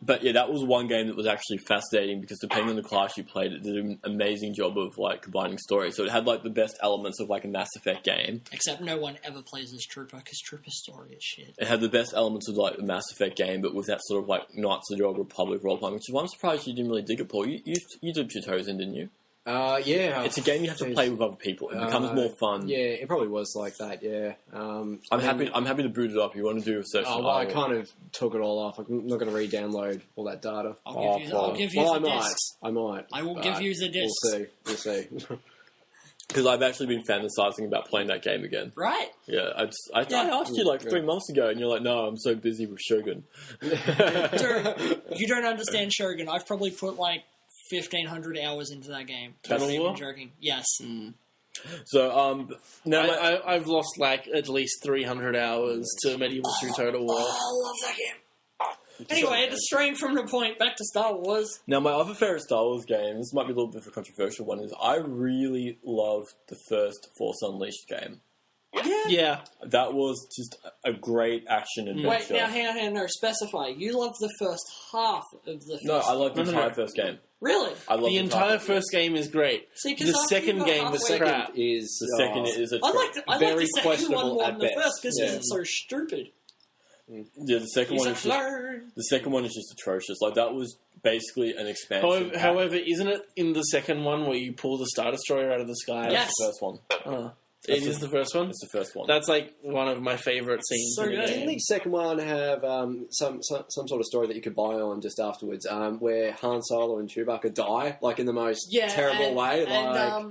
[SPEAKER 2] But yeah, that was one game that was actually fascinating because depending on the class you played, it did an amazing job of like combining stories. So it had like the best elements of like a Mass Effect game.
[SPEAKER 1] Except no one ever plays as Trooper because Trooper's story is shit.
[SPEAKER 2] It had the best elements of like the Mass Effect game, but with that sort of like Knights of the Old Republic roleplaying, which is why I'm surprised you didn't really dig it, Paul. You dipped your toes in, didn't you?
[SPEAKER 4] Yeah.
[SPEAKER 2] It's a game you have to play with other people. It becomes more fun.
[SPEAKER 4] Yeah, it probably was like that. Yeah.
[SPEAKER 2] I'm happy to boot it up. You want to do a session?
[SPEAKER 4] Oh, well, I kind of took it all off. I'm not going to re-download all that data.
[SPEAKER 1] I'll give you the discs.
[SPEAKER 4] I might.
[SPEAKER 1] I will give you the discs.
[SPEAKER 4] We'll see.
[SPEAKER 2] Because I've actually been fantasizing about playing that game again.
[SPEAKER 1] Right?
[SPEAKER 2] Yeah, I asked you like 3 months ago, and you're like, "No, I'm so busy with Shogun."
[SPEAKER 1] Dude, you don't understand Shogun. I've probably put like 1,500 hours into that game.
[SPEAKER 3] Total
[SPEAKER 1] I'm not
[SPEAKER 3] War?
[SPEAKER 1] even joking. Yes.
[SPEAKER 2] So now
[SPEAKER 3] I've lost like at least 300 hours to Medieval 2 Total War.
[SPEAKER 1] Oh, I love that game. Anyway, to straying from the point, back to Star Wars.
[SPEAKER 2] Now, my other favorite Star Wars game, this might be a little bit of a controversial one, is I really loved the first Force Unleashed game.
[SPEAKER 3] Yeah.
[SPEAKER 2] That was just a great action adventure.
[SPEAKER 1] Wait, now, hang on, no, specify. You love the first half of the first
[SPEAKER 2] No, I like the
[SPEAKER 3] No.
[SPEAKER 2] entire first game.
[SPEAKER 1] Really?
[SPEAKER 2] I love
[SPEAKER 3] The entire first game is great.
[SPEAKER 1] See, 'cause
[SPEAKER 3] The
[SPEAKER 1] after
[SPEAKER 3] second
[SPEAKER 1] you got
[SPEAKER 3] game was
[SPEAKER 1] halfway-
[SPEAKER 3] crap.
[SPEAKER 2] The second is a
[SPEAKER 1] I like the
[SPEAKER 4] Very
[SPEAKER 1] second one
[SPEAKER 4] questionable
[SPEAKER 1] more
[SPEAKER 4] at
[SPEAKER 1] than the
[SPEAKER 4] best.
[SPEAKER 1] first because
[SPEAKER 4] Yeah.
[SPEAKER 1] it's so stupid.
[SPEAKER 2] yeah. The second
[SPEAKER 1] He's
[SPEAKER 2] one
[SPEAKER 1] a
[SPEAKER 2] is just
[SPEAKER 1] flirt.
[SPEAKER 2] the second one is just atrocious. Like that was basically an expansion.
[SPEAKER 3] However, isn't it in the second one where you pull the Star Destroyer out of the sky?
[SPEAKER 1] Yes.
[SPEAKER 2] The first one.
[SPEAKER 3] It is the first one.
[SPEAKER 2] It's the first one.
[SPEAKER 3] That's like one of my favorite scenes.
[SPEAKER 1] So
[SPEAKER 3] in the
[SPEAKER 1] good.
[SPEAKER 3] game.
[SPEAKER 4] Didn't the second one have some sort of story that you could buy on just afterwards, where Han Solo and Chewbacca die, like in the most terrible way?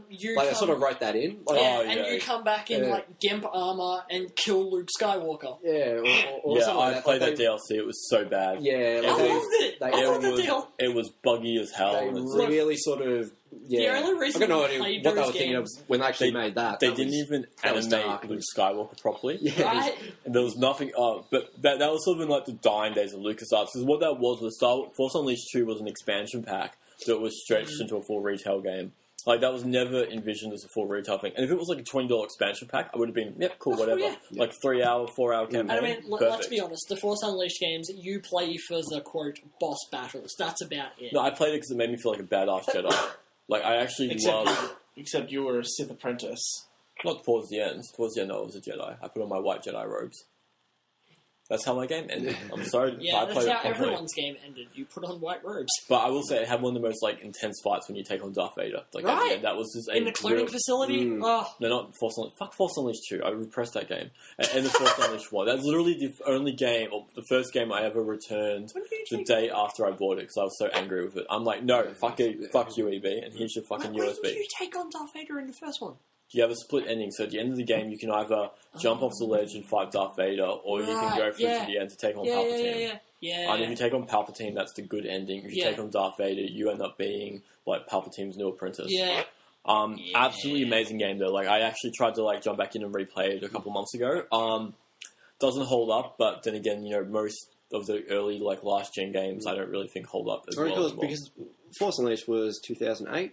[SPEAKER 1] You
[SPEAKER 4] Like I
[SPEAKER 1] come,
[SPEAKER 4] sort of wrote that in. Like,
[SPEAKER 1] you come back in like gimp armor and kill Luke Skywalker.
[SPEAKER 4] yeah, or
[SPEAKER 2] yeah,
[SPEAKER 4] something like
[SPEAKER 2] I
[SPEAKER 4] that.
[SPEAKER 2] played
[SPEAKER 4] Like
[SPEAKER 2] that DLC. It was so bad.
[SPEAKER 4] Yeah,
[SPEAKER 1] I
[SPEAKER 4] like
[SPEAKER 1] loved it.
[SPEAKER 4] they-
[SPEAKER 1] I thought
[SPEAKER 2] It
[SPEAKER 1] the deal.
[SPEAKER 2] was buggy as hell.
[SPEAKER 4] they
[SPEAKER 2] and it's-
[SPEAKER 4] really sort of. Yeah.
[SPEAKER 1] The only reason
[SPEAKER 4] I got no
[SPEAKER 1] we
[SPEAKER 4] idea
[SPEAKER 1] played
[SPEAKER 4] what they
[SPEAKER 1] those
[SPEAKER 4] were thinking of
[SPEAKER 1] games-
[SPEAKER 4] when they actually
[SPEAKER 2] They-
[SPEAKER 4] made that.
[SPEAKER 2] They
[SPEAKER 4] That
[SPEAKER 2] didn't
[SPEAKER 4] was-
[SPEAKER 2] even
[SPEAKER 4] that was dark.
[SPEAKER 2] animate Luke Skywalker properly.
[SPEAKER 4] Yeah.
[SPEAKER 1] Right?
[SPEAKER 2] And there was nothing. But that was sort of in like the dying days of LucasArts. Because what that was Force Unleashed 2 was an expansion pack that was stretched into a full retail game. Like that was never envisioned as a full retail thing. And if it was like a $20 expansion pack, I would have been yep, cool, whatever.
[SPEAKER 1] yeah.
[SPEAKER 2] Like 3 hour, 4 hour campaign.
[SPEAKER 1] And I mean,
[SPEAKER 2] perfect.
[SPEAKER 1] let's be honest, the Force Unleashed games, you play for the, quote, boss battles. That's about it.
[SPEAKER 2] No, I played it because it made me feel like a badass Jedi. Like I actually loved.
[SPEAKER 3] Except you were a Sith apprentice.
[SPEAKER 2] Not towards the end. Towards the end, I was a Jedi. I put on my white Jedi robes. That's how my game ended. I'm sorry.
[SPEAKER 1] Yeah,
[SPEAKER 2] I
[SPEAKER 1] that's
[SPEAKER 2] played it
[SPEAKER 1] how
[SPEAKER 2] properly.
[SPEAKER 1] everyone's game ended. You put on white robes.
[SPEAKER 2] But I will say it had one of the most like intense fights when you take on Darth Vader. Like at the
[SPEAKER 1] Right.
[SPEAKER 2] end, that was just a
[SPEAKER 1] In the cloning
[SPEAKER 2] real-
[SPEAKER 1] facility? Oh,
[SPEAKER 2] No, not Force Unleashed. Fuck Force Unleashed 2. I repressed that game. And the Force Unleashed 1. That's literally the only game, or the first game I ever returned
[SPEAKER 1] when did you
[SPEAKER 2] the
[SPEAKER 1] take...
[SPEAKER 2] day after I bought it because I was so angry with it. I'm like, no, fuck you, EB, and here's your fucking
[SPEAKER 1] When
[SPEAKER 2] USB.
[SPEAKER 1] did you take on Darth Vader in the first one?
[SPEAKER 2] You have a split ending, so at the end of the game, you can either jump off the ledge and fight Darth Vader, or you can go
[SPEAKER 1] Right,
[SPEAKER 2] through
[SPEAKER 1] yeah.
[SPEAKER 2] to the end to take on
[SPEAKER 1] Yeah,
[SPEAKER 2] Palpatine.
[SPEAKER 1] yeah.
[SPEAKER 2] And if you take on Palpatine, that's the good ending. If you
[SPEAKER 1] Yeah.
[SPEAKER 2] take on Darth Vader, you end up being like Palpatine's new apprentice.
[SPEAKER 1] Yeah.
[SPEAKER 2] Absolutely amazing game though. Like I actually tried to like jump back in and replay it a couple months ago. Doesn't hold up, but then again, you know, most of the early like last gen games I don't really think hold up as well. Anymore.
[SPEAKER 4] Because Force Unleashed was 2008.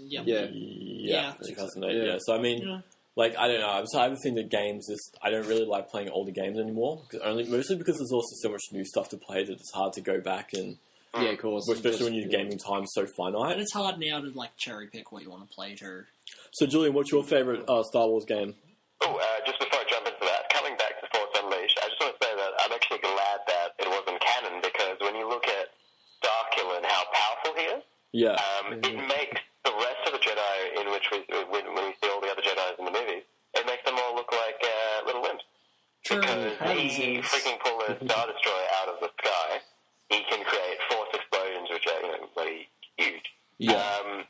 [SPEAKER 1] Yeah.
[SPEAKER 4] Yeah.
[SPEAKER 2] Yeah, 2008.
[SPEAKER 4] Yeah.
[SPEAKER 2] Yeah. So I mean,
[SPEAKER 1] Yeah.
[SPEAKER 2] like I don't know. I have a thing that games just I don't really like playing older games anymore. Mostly because there's also so much new stuff to play that it's hard to go back and
[SPEAKER 4] Yeah, of course.
[SPEAKER 2] especially when your gaming time's so
[SPEAKER 1] And
[SPEAKER 2] finite.
[SPEAKER 1] it's hard now to like cherry pick what you want to play to.
[SPEAKER 2] So Julian, what's your favorite Star Wars game?
[SPEAKER 6] Oh, just before I jump into that, coming back to Force Unleashed, I just want to say that I'm actually glad that it wasn't canon because when you look at Starkiller and how powerful he is,
[SPEAKER 2] Yeah.
[SPEAKER 6] it makes the rest of the Jedi in which when we see all the other Jedis in the movies, it makes them all look like little wimps.
[SPEAKER 1] True.
[SPEAKER 6] Because he freaking pull a Star Destroyer out of the sky. He can create force explosions, which are really huge.
[SPEAKER 2] Yeah.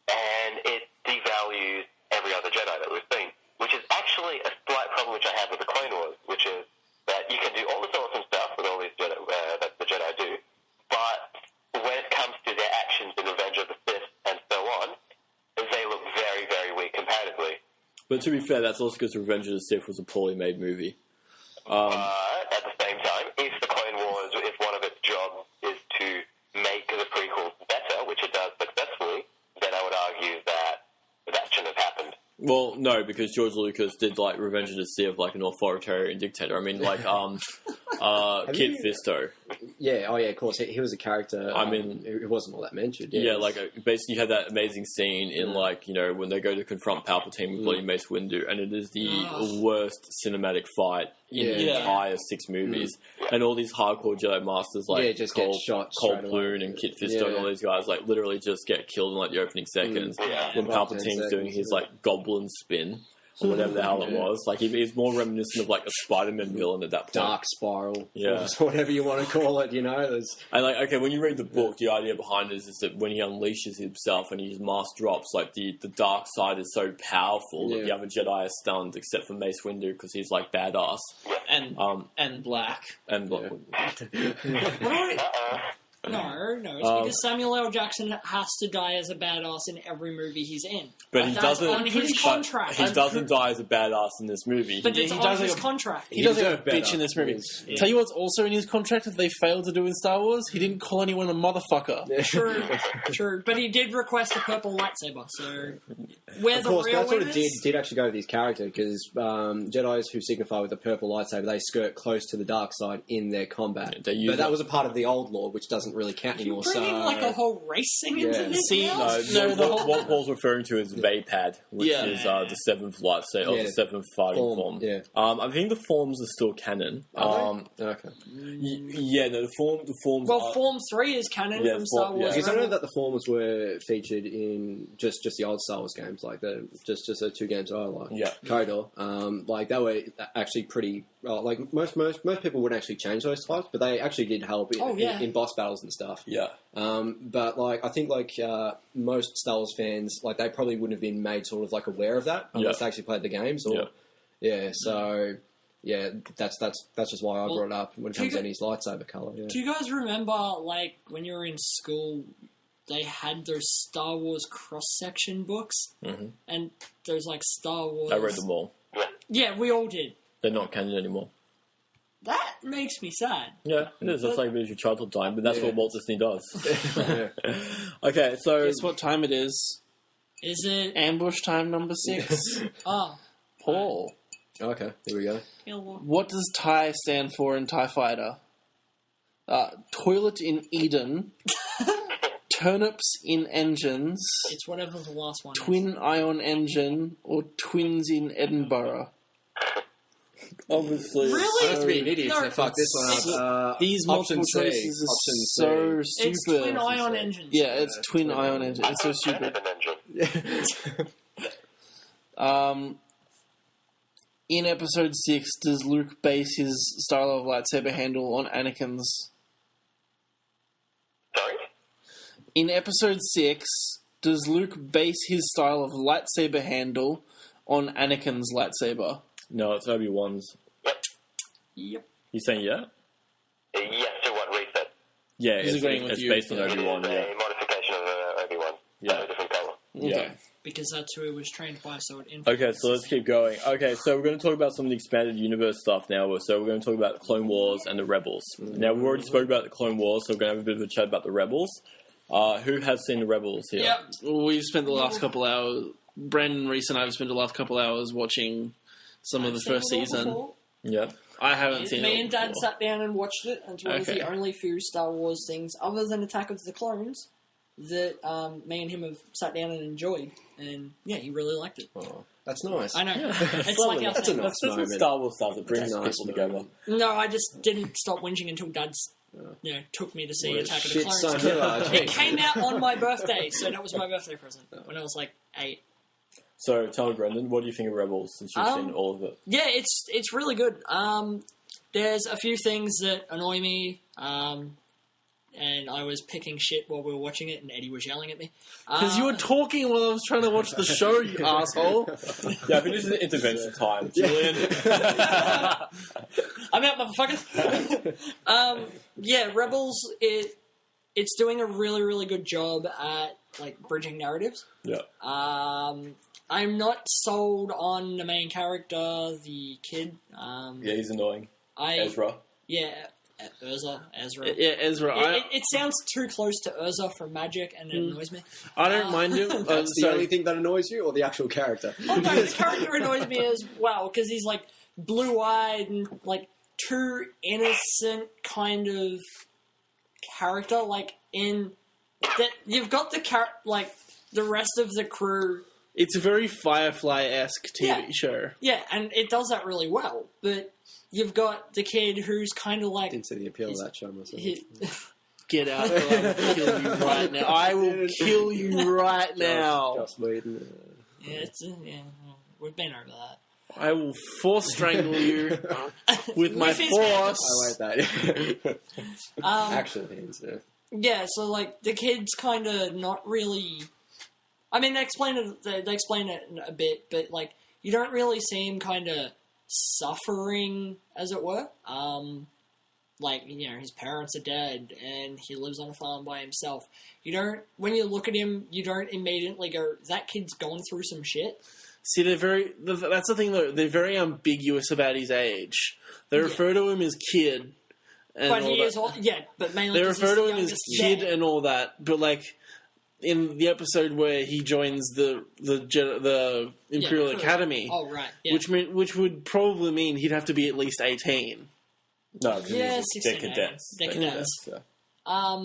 [SPEAKER 6] And it devalues every other Jedi that we've seen, which is actually a slight problem which I have with the Clone Wars, which is that you can do all this awesome stuff with all these Jedi, that the Jedi do, but when it comes to their actions in Revenge of the Sith and so on, they look very, very weak comparatively.
[SPEAKER 2] But to be fair, that's also because Revenge of the Sith was a poorly made movie.
[SPEAKER 6] But at the same time, if the Clone Wars, if one of its jobs is to make the prequels better, which it does successfully, then I would argue that shouldn't have happened.
[SPEAKER 2] Well, no, because George Lucas did like Revenge of the Sith like an authoritarian dictator. I mean, like Kid Fisto.
[SPEAKER 4] Yeah, oh yeah, of course. He was a character.
[SPEAKER 2] I mean-
[SPEAKER 4] it wasn't all that mentioned.
[SPEAKER 2] Yeah, like basically you had that amazing scene in like, you know, when they go to confront Palpatine with bloody Mace Windu, and it is the worst cinematic fight in the
[SPEAKER 3] Yeah.
[SPEAKER 2] entire 6 movies. And all these hardcore Jedi Masters like
[SPEAKER 4] Yeah, just get shot
[SPEAKER 2] Cole
[SPEAKER 4] straight away.
[SPEAKER 2] Plune and Kit Fisto and all these guys like literally just get killed in like the opening seconds
[SPEAKER 6] Yeah.
[SPEAKER 2] when
[SPEAKER 4] About 10
[SPEAKER 2] Palpatine's doing
[SPEAKER 4] seconds,
[SPEAKER 2] his
[SPEAKER 4] yeah.
[SPEAKER 2] like goblin spin. Or whatever the hell it was. Like, he's more reminiscent of, like, a Spider-Man villain at that point.
[SPEAKER 4] Dark Spiral.
[SPEAKER 2] Yeah.
[SPEAKER 4] Or whatever you want to call it, you know. There's,
[SPEAKER 2] And, like, okay, when you read the book, the idea behind it is that when he unleashes himself and his mask drops, like, the dark side is so powerful that
[SPEAKER 4] Yeah.
[SPEAKER 2] the other Jedi are stunned, except for Mace Windu, because he's, like, badass.
[SPEAKER 3] And black.
[SPEAKER 2] And,
[SPEAKER 1] No, it's because Samuel L. Jackson has to die as a badass in every movie he's in.
[SPEAKER 2] but he
[SPEAKER 1] That's
[SPEAKER 2] doesn't...
[SPEAKER 1] on his
[SPEAKER 2] but
[SPEAKER 1] contract.
[SPEAKER 2] He doesn't die as a badass in this movie.
[SPEAKER 1] But
[SPEAKER 2] He-
[SPEAKER 1] it's
[SPEAKER 3] he
[SPEAKER 1] on
[SPEAKER 3] does
[SPEAKER 1] his
[SPEAKER 3] like a-
[SPEAKER 1] contract.
[SPEAKER 3] He does like a
[SPEAKER 4] deserved better.
[SPEAKER 3] bitch in this movie.
[SPEAKER 4] Yeah.
[SPEAKER 3] Tell you what's also in his contract that they failed to do in Star Wars? He didn't call anyone a motherfucker.
[SPEAKER 1] True. But he did request a purple lightsaber, so... Where
[SPEAKER 4] Of
[SPEAKER 1] the
[SPEAKER 4] course,
[SPEAKER 1] real
[SPEAKER 4] that sort of
[SPEAKER 1] winners...
[SPEAKER 4] did actually go with his character because Jedis who signify with the purple lightsaber, they skirt close to the dark side in their combat.
[SPEAKER 2] Yeah, they use
[SPEAKER 4] but that
[SPEAKER 2] it.
[SPEAKER 4] was a part of the old lore, which doesn't really count
[SPEAKER 1] You
[SPEAKER 4] anymore.
[SPEAKER 1] bringing like a whole race thing into
[SPEAKER 4] Yeah.
[SPEAKER 1] this
[SPEAKER 3] See,
[SPEAKER 1] now?
[SPEAKER 2] What Paul's referring to is Vapad, which
[SPEAKER 3] Yeah.
[SPEAKER 2] is the 7th lightsaber, or
[SPEAKER 4] Yeah.
[SPEAKER 2] the 7th fighting form.
[SPEAKER 4] Yeah.
[SPEAKER 2] I think the forms are still canon.
[SPEAKER 4] Okay.
[SPEAKER 2] Yeah, no, the forms
[SPEAKER 1] Well,
[SPEAKER 2] are...
[SPEAKER 1] Form 3 is canon
[SPEAKER 2] Yeah,
[SPEAKER 1] from Star
[SPEAKER 2] Form-
[SPEAKER 1] Wars.
[SPEAKER 2] yeah.
[SPEAKER 4] Because I know that the forms were featured in just the old Star Wars games. games, like the just the 2 games I like.
[SPEAKER 2] Yeah.
[SPEAKER 4] Corridor. Like they were actually pretty. Like most people wouldn't actually change those types, but they actually did help in boss battles and stuff.
[SPEAKER 2] Yeah.
[SPEAKER 4] But like I think like most Star Wars fans, like they probably wouldn't have been made sort of like aware of that unless they actually played the games. Or so. Yeah, that's just why I brought it up when it comes to Eddie's lightsaber colour. Yeah.
[SPEAKER 1] Do you guys remember, like, when you were in school, they had those Star Wars cross-section books?
[SPEAKER 2] Mm-hmm.
[SPEAKER 1] And there's, like, Star Wars...
[SPEAKER 2] I read them all.
[SPEAKER 1] Yeah, we all did.
[SPEAKER 2] They're not canon anymore.
[SPEAKER 1] That makes me sad.
[SPEAKER 2] Yeah, it is. That's like a bit of your childhood time, but that's what Walt Disney does. Okay, so...
[SPEAKER 3] Guess what time it is?
[SPEAKER 1] Is it...
[SPEAKER 3] Ambush time number 6.
[SPEAKER 1] Oh.
[SPEAKER 3] Paul.
[SPEAKER 4] Okay, here we go.
[SPEAKER 3] What does TIE stand for in TIE Fighter? Toilet in Eden. Turnips in engines.
[SPEAKER 1] It's whatever the last one
[SPEAKER 3] Twin ion engine. Or twins in Edinburgh.
[SPEAKER 2] Obviously.
[SPEAKER 1] Really?
[SPEAKER 4] I have to be an idiot to fuck this one up.
[SPEAKER 3] These multiple choices are so stupid.
[SPEAKER 1] It's twin ion engines.
[SPEAKER 3] Yeah, it's twin ion engine. It's so stupid. In episode 6, does Luke base his style of lightsaber handle on Anakin's?
[SPEAKER 6] Sorry?
[SPEAKER 3] In episode 6, does Luke base his style of lightsaber handle on Anakin's lightsaber?
[SPEAKER 2] No, it's Obi-Wan's.
[SPEAKER 1] Yep.
[SPEAKER 2] You saying yeah?
[SPEAKER 6] Yes to what Reese said.
[SPEAKER 2] Yeah,
[SPEAKER 3] He's agreeing with
[SPEAKER 2] it's
[SPEAKER 3] you.
[SPEAKER 2] based on
[SPEAKER 6] It is
[SPEAKER 2] Obi-Wan,
[SPEAKER 6] a
[SPEAKER 2] yeah.
[SPEAKER 6] modification of Obi-Wan.
[SPEAKER 2] Yeah.
[SPEAKER 6] A different colour.
[SPEAKER 3] Okay.
[SPEAKER 1] Because that's who he was trained by, so it
[SPEAKER 2] Okay, so let's keep going. Okay, so we're going to talk about some of the expanded universe stuff now. So we're going to talk about the Clone Wars and the Rebels. Now, we've already spoke about the Clone Wars, so we're going to have a bit of a chat about the Rebels. Who has seen the Rebels here?
[SPEAKER 1] Yep.
[SPEAKER 3] We've spent the last couple hours... Brandon, Reese, and I have spent the last couple hours watching some of the first season.
[SPEAKER 2] Yeah.
[SPEAKER 3] I haven't seen it.
[SPEAKER 1] Me and Dad
[SPEAKER 3] before.
[SPEAKER 1] sat down and watched it, and it was
[SPEAKER 3] Okay.
[SPEAKER 1] the only few Star Wars things, other than Attack of the Clones, that me and him have sat down and enjoyed. And, yeah, he really liked it.
[SPEAKER 4] Oh, that's nice.
[SPEAKER 1] I know. It's
[SPEAKER 2] lovely.
[SPEAKER 1] like our
[SPEAKER 4] That's a
[SPEAKER 1] thing.
[SPEAKER 4] nice
[SPEAKER 2] That's what
[SPEAKER 4] moment.
[SPEAKER 2] Star Wars does. It brings
[SPEAKER 4] Nice
[SPEAKER 2] people together.
[SPEAKER 4] moment.
[SPEAKER 1] No, I just didn't stop whinging until Dad's, took me to see
[SPEAKER 4] What a
[SPEAKER 1] Attack of the
[SPEAKER 4] shit
[SPEAKER 1] Clones.
[SPEAKER 4] son you are.
[SPEAKER 1] It came out on my birthday, so that was my birthday present when I was like 8.
[SPEAKER 2] So, tell me, Brendan, what do you think of Rebels since you've seen all of it?
[SPEAKER 1] Yeah, it's really good. There's a few things that annoy me, and I was picking shit while we were watching it, and Eddie was yelling at me.
[SPEAKER 3] Because you were talking while I was trying to watch the show, you asshole.
[SPEAKER 2] Yeah, I think this is intervention time. Julian.
[SPEAKER 1] I'm out, motherfuckers. Yeah, Rebels. It's doing a really, really good job at like bridging narratives.
[SPEAKER 2] Yeah.
[SPEAKER 1] I'm not sold on the main character, the kid.
[SPEAKER 2] Yeah, he's annoying. Ezra.
[SPEAKER 1] Yeah, Ezra.
[SPEAKER 3] Yeah, Ezra.
[SPEAKER 1] It sounds too close to Urza from Magic, and it annoys me.
[SPEAKER 3] I don't mind him.
[SPEAKER 4] That's the only thing that annoys you, or the actual character?
[SPEAKER 1] Oh no, the character annoys me as well, because he's like blue-eyed and like too innocent kind of character. Like in that, you've got the like the rest of the crew.
[SPEAKER 3] It's a very Firefly-esque TV show.
[SPEAKER 1] Yeah, and it does that really well. But you've got the kid who's kind of like
[SPEAKER 4] I didn't see the appeal of that show myself.
[SPEAKER 3] Get out, or I will kill you right now. I will kill you right now.
[SPEAKER 4] Joss Whedon.
[SPEAKER 1] yeah, we've been over that.
[SPEAKER 3] I will force strangle you with my
[SPEAKER 1] his
[SPEAKER 3] force.
[SPEAKER 4] I like that. Actual hands, yeah.
[SPEAKER 1] Yeah, so like the kid's kind of not really. I mean, they explain it a bit, but like you don't really see him kind of suffering, as it were. Like, you know, his parents are dead and he lives on a farm by himself. When you look at him, you don't immediately go, that kid's gone through some shit.
[SPEAKER 3] See, that's the thing though, they're very ambiguous about his age. They refer to him as kid. And
[SPEAKER 1] But
[SPEAKER 3] all
[SPEAKER 1] he
[SPEAKER 3] that.
[SPEAKER 1] is, but mainly
[SPEAKER 3] They
[SPEAKER 1] 'cause
[SPEAKER 3] refer
[SPEAKER 1] he's
[SPEAKER 3] to
[SPEAKER 1] the
[SPEAKER 3] him as
[SPEAKER 1] youngest
[SPEAKER 3] kid
[SPEAKER 1] there.
[SPEAKER 3] and all that, but like in the episode where he joins the Imperial
[SPEAKER 1] crew.
[SPEAKER 3] Academy,
[SPEAKER 1] Oh, right, yeah.
[SPEAKER 3] which would probably mean he'd have to be at least 18.
[SPEAKER 2] No, because
[SPEAKER 1] Yeah,
[SPEAKER 2] he's
[SPEAKER 1] 16,
[SPEAKER 2] a cadets.
[SPEAKER 1] they're
[SPEAKER 2] They're
[SPEAKER 1] cadets.
[SPEAKER 2] yeah.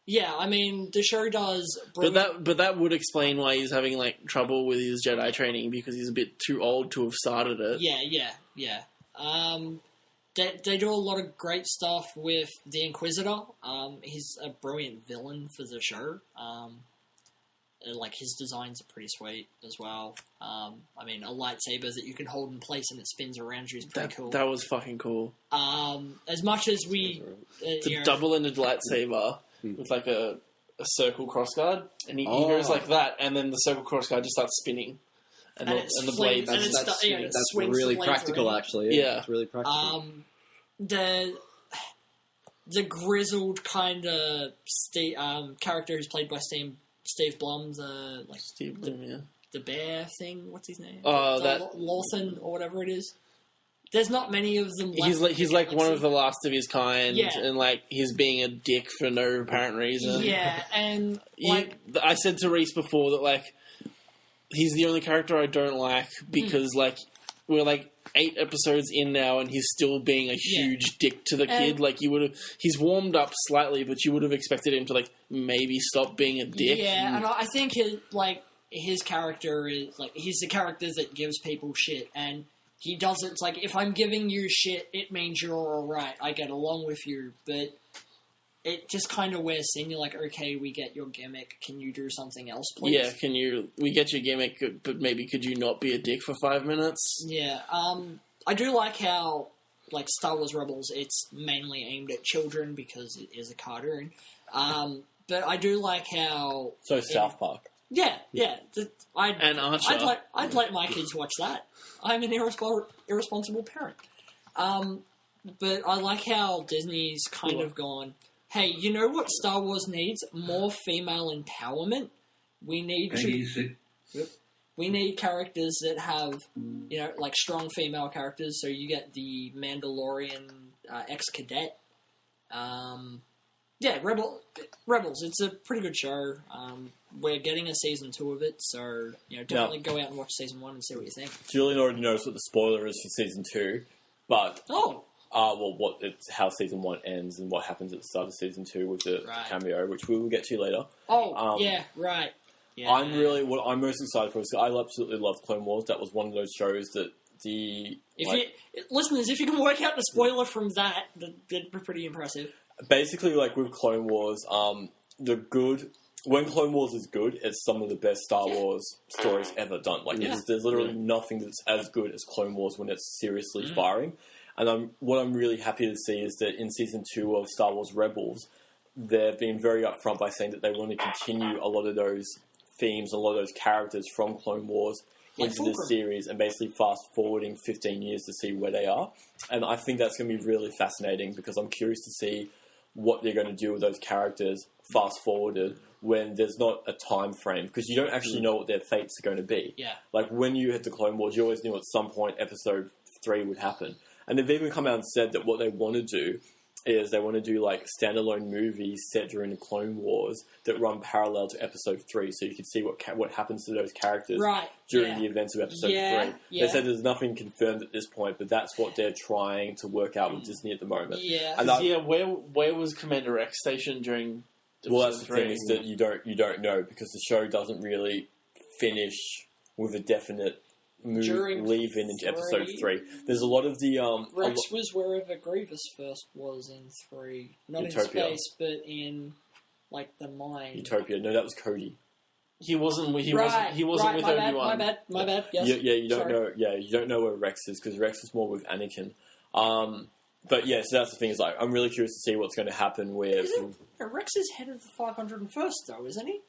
[SPEAKER 1] Yeah, I mean, the show does bring...
[SPEAKER 3] But that would explain why he's having like trouble with his Jedi training, because he's a bit too old to have started it.
[SPEAKER 1] Yeah. They do a lot of great stuff with the Inquisitor. He's a brilliant villain for the show. like his designs are pretty sweet as well. I mean, a lightsaber that you can hold in place and it spins around you is pretty cool.
[SPEAKER 3] That was fucking cool.
[SPEAKER 1] As much as we,
[SPEAKER 3] It's a double-ended lightsaber with like a circle crossguard, and he goes like that, and then the circle crossguard just starts spinning, and the blades.
[SPEAKER 4] That's really practical, actually.
[SPEAKER 3] Yeah,
[SPEAKER 4] it's really practical.
[SPEAKER 1] The grizzled kind of character who's played by Steve Blum,
[SPEAKER 3] Steve Blum, yeah.
[SPEAKER 1] The bear thing. What's his name?
[SPEAKER 3] Lawson
[SPEAKER 1] or whatever it is. There's not many of them left.
[SPEAKER 3] He's like one of the last of his kind,
[SPEAKER 1] yeah.
[SPEAKER 3] and like he's being a dick for no apparent reason.
[SPEAKER 1] Yeah, and like
[SPEAKER 3] I said to Reese before that like he's the only character I don't like because like we're like 8 episodes in now and he's still being a huge dick to the kid. Like he's warmed up slightly, but you would have expected him to like maybe stop being a dick.
[SPEAKER 1] Yeah, and I think his character is like he's the character that gives people shit and. He does it. It's like, if I'm giving you shit, it means you're alright. I get along with you. But it just kind of wears thin. You're like, okay, we get your gimmick. Can you do something else, please?
[SPEAKER 3] Yeah, we get your gimmick, but maybe could you not be a dick for 5 minutes?
[SPEAKER 1] Yeah. I do like how, like, Star Wars Rebels, it's mainly aimed at children because it is a cartoon. But I do like how...
[SPEAKER 2] So South Park.
[SPEAKER 1] Yeah.
[SPEAKER 3] And Archer.
[SPEAKER 1] I'd let my kids watch that. I'm an irresponsible parent. But I like how Disney's kind of gone, hey, you know what Star Wars needs? More female empowerment. We need we need characters that have, like strong female characters. So you get the Mandalorian ex-cadet. Rebels. It's a pretty good show. We're getting a season 2 of it, so definitely go out and watch season 1 and see what you think.
[SPEAKER 2] Julian already knows what the spoiler is for season 2, but how season 1 ends and what happens at the start of season 2 with the cameo, which we will get to later.
[SPEAKER 1] Right.
[SPEAKER 2] Yeah. What I'm most excited for is I absolutely love Clone Wars. That was one of those shows that
[SPEAKER 1] listeners, if you can work out the spoiler from that'd be pretty impressive.
[SPEAKER 2] Basically, like with Clone Wars, when Clone Wars is good, it's some of the best Star Wars stories ever done. Like, there's literally nothing that's as good as Clone Wars when it's seriously firing. And what I'm really happy to see is that in Season 2 of Star Wars Rebels, they've been very upfront by saying that they want to continue a lot of those themes, a lot of those characters from Clone Wars into the series and basically fast-forwarding 15 years to see where they are. And I think that's going to be really fascinating because I'm curious to see what they're going to do with those characters fast-forwarded when there's not a time frame, because you don't actually know what their fates are going to be.
[SPEAKER 1] Yeah.
[SPEAKER 2] Like, when you hit the Clone Wars, you always knew at some point Episode 3 would happen. And they've even come out and said that what they want to do is they want to do, like, standalone movies set during the Clone Wars that run parallel to Episode 3, so you can see what happens to those characters during the events of Episode 3. Yeah. They said there's nothing confirmed at this point, but that's what they're trying to work out with Disney at the moment.
[SPEAKER 1] Yeah.
[SPEAKER 2] And
[SPEAKER 3] where was Commander X stationed during
[SPEAKER 2] Well, that's the thing, is that you don't know, because the show doesn't really finish with a definite leave-in into Episode 3. There's a lot of the...
[SPEAKER 1] Rex was wherever Grievous first was in 3. Not
[SPEAKER 2] Utopia.
[SPEAKER 1] in space, but in, like, the mine.
[SPEAKER 2] Utopia. No, that was Cody.
[SPEAKER 3] He wasn't with Obi-Wan.
[SPEAKER 1] My bad. Yes.
[SPEAKER 2] You don't know. Yeah, you don't know where Rex is, because Rex is more with Anakin. But yeah, so that's the thing. Is like, I'm really curious to see what's going to happen with...
[SPEAKER 1] Rex is head of the 501st, though, isn't he?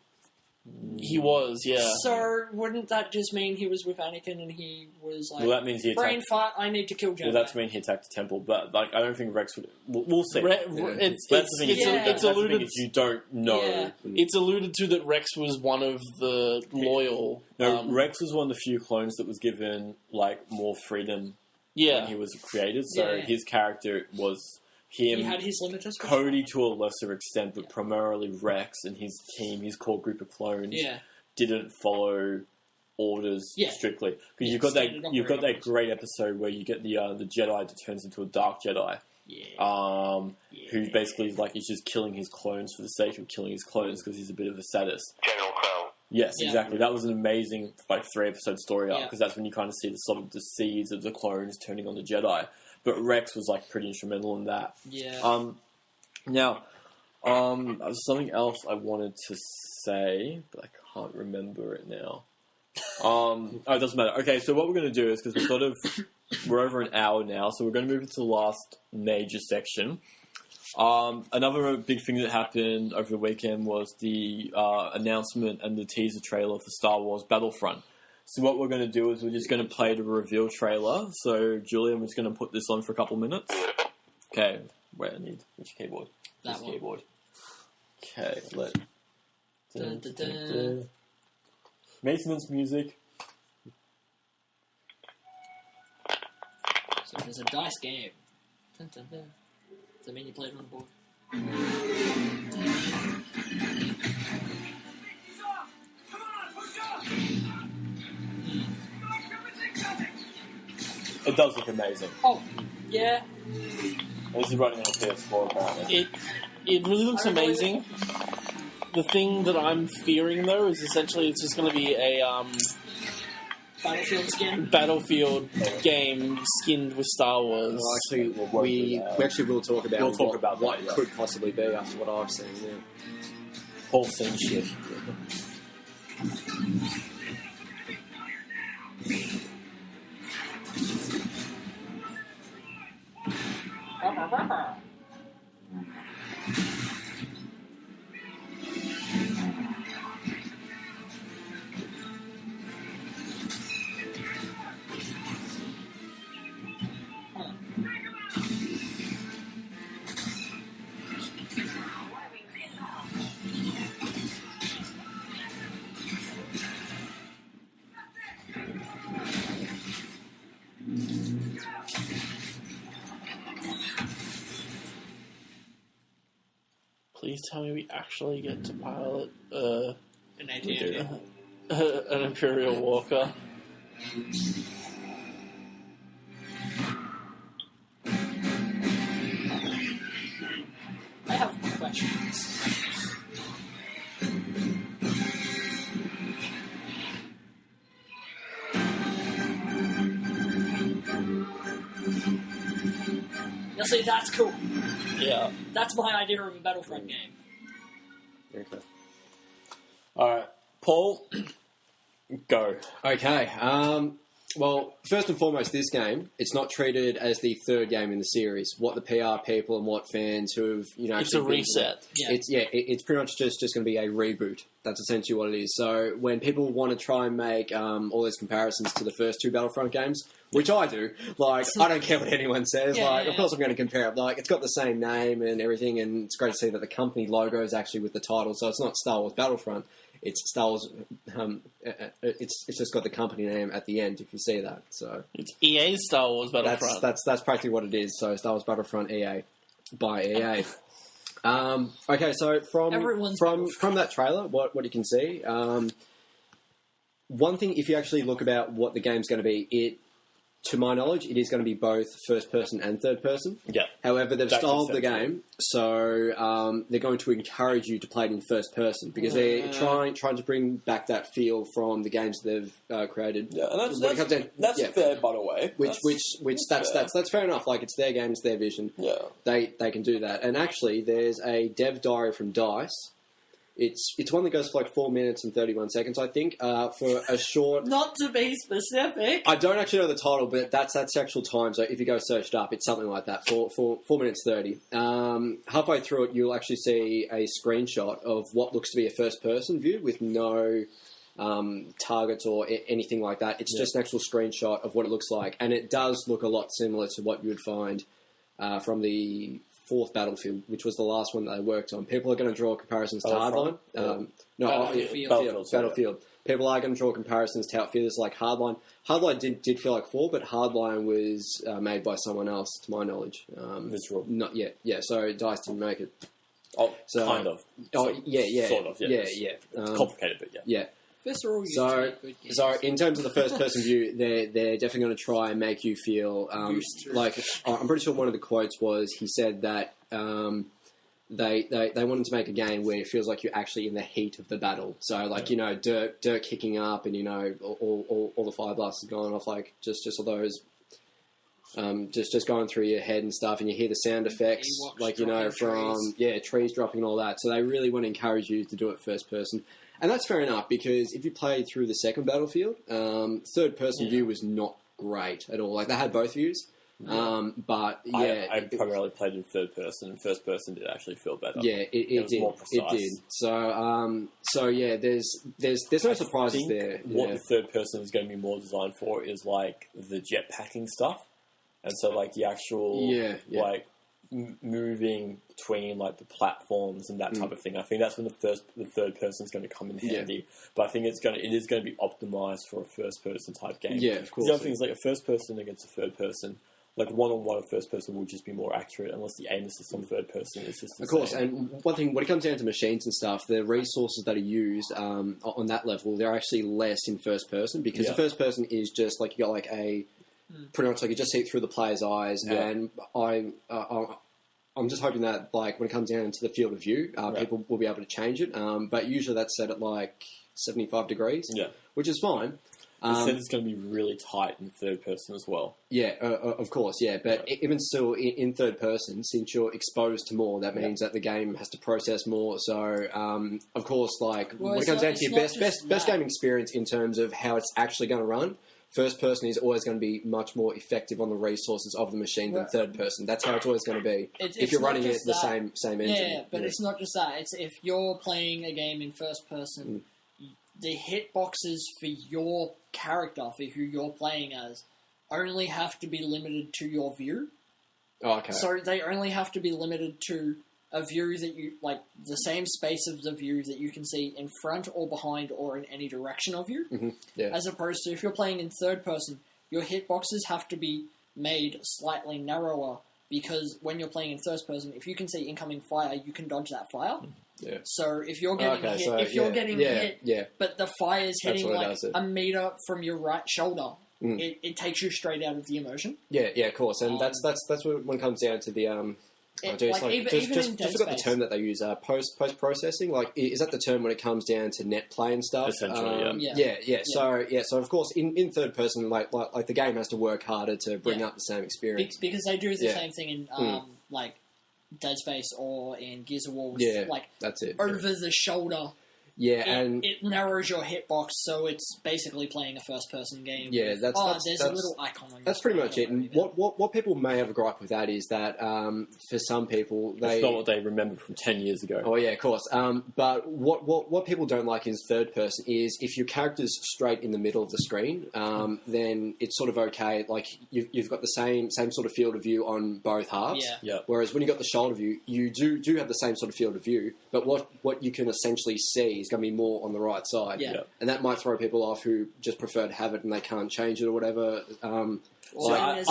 [SPEAKER 3] He was, yeah.
[SPEAKER 1] So wouldn't that just mean he was with Anakin and he was like,
[SPEAKER 2] well, that means he attacked...
[SPEAKER 1] brain fart, I need to kill Jedi.
[SPEAKER 2] Well, that's mean he attacked the temple, but like I don't think Rex would... We'll see.
[SPEAKER 3] It's alluded...
[SPEAKER 2] You don't know.
[SPEAKER 1] Yeah.
[SPEAKER 3] It's alluded to that Rex was one of the loyal...
[SPEAKER 2] No, Rex was one of the few clones that was given like more freedom when he was created, so his character was...
[SPEAKER 1] He had his limiters.
[SPEAKER 2] Cody to a lesser extent, but primarily Rex and his team, his core group of clones, didn't follow orders strictly. Because you've got that great episode where you get the Jedi that turns into a Dark Jedi, who basically is like he's just killing his clones for the sake of killing his clones because he's a bit of a sadist.
[SPEAKER 6] General Crow.
[SPEAKER 2] Yes, exactly. That was an amazing 3-episode story arc because that's when you kind of see the seeds of the clones turning on the Jedi. But Rex was like pretty instrumental in that.
[SPEAKER 1] Yeah.
[SPEAKER 2] Now, Something else I wanted to say, but I can't remember it now. It doesn't matter. Okay, so what we're going to do is, because we're over an hour now, so we're going to move into the last major section. Another big thing that happened over the weekend was the announcement and the teaser trailer for Star Wars Battlefront. So what we're going to do is we're just going to play the reveal trailer. So, Julian, we're just going to put this on for a couple minutes. Okay, wait, I need which keyboard?
[SPEAKER 1] That one.
[SPEAKER 2] Keyboard. Okay,
[SPEAKER 1] Dun, dun, dun.
[SPEAKER 2] maintenance music.
[SPEAKER 1] So there's a dice game. Dun, dun, dun. Does that mean you played on the board?
[SPEAKER 2] It does look amazing.
[SPEAKER 1] Oh, yeah.
[SPEAKER 2] This is running on PS4 apparently.
[SPEAKER 3] It really looks
[SPEAKER 1] I don't know.
[SPEAKER 3] amazing. The thing that I'm fearing, though, is essentially it's just going to be a
[SPEAKER 1] Battlefield skin.
[SPEAKER 3] Battlefield game skinned with Star Wars.
[SPEAKER 4] Well, actually, we actually will talk about
[SPEAKER 2] We'll talk about
[SPEAKER 4] what
[SPEAKER 2] that, yeah.
[SPEAKER 4] could possibly be after what I've seen. Yeah.
[SPEAKER 2] Whole scene shit.
[SPEAKER 3] Please tell me we actually get to pilot
[SPEAKER 1] An AT-AT.
[SPEAKER 3] an Imperial Walker.
[SPEAKER 1] I have questions. Now see, that's cool.
[SPEAKER 3] Yeah.
[SPEAKER 1] That's my idea of a Battlefront game.
[SPEAKER 2] Okay. Alright. Paul, go.
[SPEAKER 4] Okay. Well, first and foremost, this game, it's not treated as the third game in the series. What the PR people and what fans who have,
[SPEAKER 3] It's a
[SPEAKER 4] actually been-
[SPEAKER 3] reset.
[SPEAKER 1] Yeah.
[SPEAKER 4] It's pretty much just going to be a reboot. That's essentially what it is. So when people want to try and make all those comparisons to the first two Battlefront games, which I do, I don't care what anyone says.
[SPEAKER 1] Yeah,
[SPEAKER 4] Of course I'm going to compare it. It's got the same name and everything, and it's great to see that the company logo is actually with the title. So it's not Star Wars Battlefront. It's Star Wars. It's just got the company name at the end. If you see that, so
[SPEAKER 3] It's EA's Star Wars Battlefront.
[SPEAKER 4] that's practically what it is. So Star Wars Battlefront EA by EA. Okay, so from that trailer, what you can see, one thing, if you actually look about what the game's going to be, to my knowledge, it is going to be both first person and third person.
[SPEAKER 2] Yeah.
[SPEAKER 4] However, they've
[SPEAKER 2] That's
[SPEAKER 4] styled the
[SPEAKER 2] essential.
[SPEAKER 4] game, so they're going to encourage you to play it in first person because they're trying to bring back that feel from the games they've created.
[SPEAKER 2] Yeah, and
[SPEAKER 4] When it comes down-
[SPEAKER 2] that's
[SPEAKER 4] yeah.
[SPEAKER 2] fair, by the way.
[SPEAKER 4] Which
[SPEAKER 2] That's fair.
[SPEAKER 4] that's fair enough. It's their game, it's their vision.
[SPEAKER 2] Yeah.
[SPEAKER 4] They can do that. And actually, there's a dev diary from DICE. It's one that goes for 4 minutes and 31 seconds, I think, for a short.
[SPEAKER 1] Not to be specific.
[SPEAKER 4] I don't actually know the title, but that's the actual time. So if you go search it up, it's something like that. 4 minutes 30. Halfway through it, you'll actually see a screenshot of what looks to be a first-person view with no targets or anything like that. It's just an actual screenshot of what it looks like, and it does look a lot similar to what you would find from the fourth Battlefield, which was the last one that they worked on. People are going to draw comparisons to Hardline. Battlefield. People are going to draw comparisons to how it feels like Hardline. Hardline did feel like 4, but Hardline was made by someone else, to my knowledge.
[SPEAKER 2] Visceral.
[SPEAKER 4] Not yet. Yeah, so DICE didn't make it.
[SPEAKER 2] Oh,
[SPEAKER 4] So-
[SPEAKER 2] kind of.
[SPEAKER 4] Oh,
[SPEAKER 2] So-
[SPEAKER 4] yeah.
[SPEAKER 2] Sort of, yeah.
[SPEAKER 4] Yeah.
[SPEAKER 2] It's complicated, but yeah.
[SPEAKER 4] Yeah.
[SPEAKER 1] Visceral used to
[SPEAKER 4] So,
[SPEAKER 1] make good games.
[SPEAKER 4] in terms of the first-person view, they're definitely going to try and make you feel
[SPEAKER 1] Boosters.
[SPEAKER 4] I'm pretty sure one of the quotes was he said that they wanted to make a game where it feels like you're actually in the heat of the battle. So dirt kicking up and all the fire blasts going off, just all those just going through your head and stuff, and you hear the sound effects,
[SPEAKER 1] Ewoks
[SPEAKER 4] like, you know, from trees dropping and all that. So they really want to encourage you to do it first person. And that's fair enough, because if you played through the second Battlefield, third person view was not great at all. Like, they had both views. But yeah,
[SPEAKER 2] I primarily played in third person, and first person did actually feel better.
[SPEAKER 4] Yeah, it
[SPEAKER 2] was
[SPEAKER 4] did.
[SPEAKER 2] more precise.
[SPEAKER 4] It did. So yeah, there's no surprises there.
[SPEAKER 2] What
[SPEAKER 4] Yeah.
[SPEAKER 2] the third person is going to be more designed for is like the jetpacking stuff, and so like the actual like moving between like the platforms and that type of thing. I think that's when the third person is going to come in handy. But I think it is going to be optimized for a first person type game.
[SPEAKER 4] Yeah, of course.
[SPEAKER 2] The other thing is like a first person against a third person. Like one-on-one of first person will just be more accurate unless the aim assist on third person is just the
[SPEAKER 4] Of course,
[SPEAKER 2] same.
[SPEAKER 4] and one thing, when it comes down to machines and stuff, the resources that are used on that level, they're actually less in first person, because the first person is just like, you got like a, pretty much like you just see it through the player's eyes, and I'm just hoping that, like, when it comes down to the field of view, people will be able to change it, but usually that's set at like 75 degrees, which is fine.
[SPEAKER 2] It said it's going to be really tight in third person as well.
[SPEAKER 4] Yeah, of course, yeah. But even still, in third person, since you're exposed to more, that means that the game has to process more. So, of course, like, when it comes down to your best game experience in terms of how it's actually going to run, first person is always going to be much more effective on the resources of the machine than third person. That's how it's always going to be. If you're running it the same engine.
[SPEAKER 1] Yeah, but it's not just that. It's if you're playing a game in first person, the hitboxes for your character, for who you're playing as, only have to be limited to your view.
[SPEAKER 4] Oh, okay.
[SPEAKER 1] So they only have to be limited to a view that you, like, the same space of the view that you can see in front or behind or in any direction of you. As opposed to if you're playing in third person, your hitboxes have to be made slightly narrower, because when you're playing in first person, if you can see incoming fire, you can dodge that fire.
[SPEAKER 4] Yeah.
[SPEAKER 1] So if you're getting hit, but the fire's hitting like a meter from your right shoulder, it takes you straight out of the immersion.
[SPEAKER 4] Yeah, of course, and that's what when it comes down to the just forgot the term that they use. Post processing. Like, is that the term when it comes down to net play and stuff?
[SPEAKER 2] Essentially,
[SPEAKER 4] So of course, in third person, like the game has to work harder to bring up the same experience,
[SPEAKER 1] because they do the same thing in like Dead Space or in Gears of War. Like,
[SPEAKER 4] that's it.
[SPEAKER 1] Over the shoulder.
[SPEAKER 4] Yeah, and
[SPEAKER 1] it narrows your hitbox, so it's basically playing a first-person game.
[SPEAKER 4] Yeah,
[SPEAKER 1] there's a little icon on your
[SPEAKER 4] That's pretty much it. And what people may have a gripe with that is that for some people,
[SPEAKER 2] it's not what they remember from 10 years ago.
[SPEAKER 4] Oh yeah, of course. But what people don't like in third person is if your character's straight in the middle of the screen, then it's sort of okay. Like, you've got the same sort of field of view on both halves.
[SPEAKER 2] Yeah.
[SPEAKER 4] Whereas when you've got the shoulder view, you do have the same sort of field of view, but what you can essentially see is going to be more on the right side.
[SPEAKER 1] Yeah.
[SPEAKER 4] And that might throw people off who just prefer to have it and they can't change it or whatever.
[SPEAKER 1] I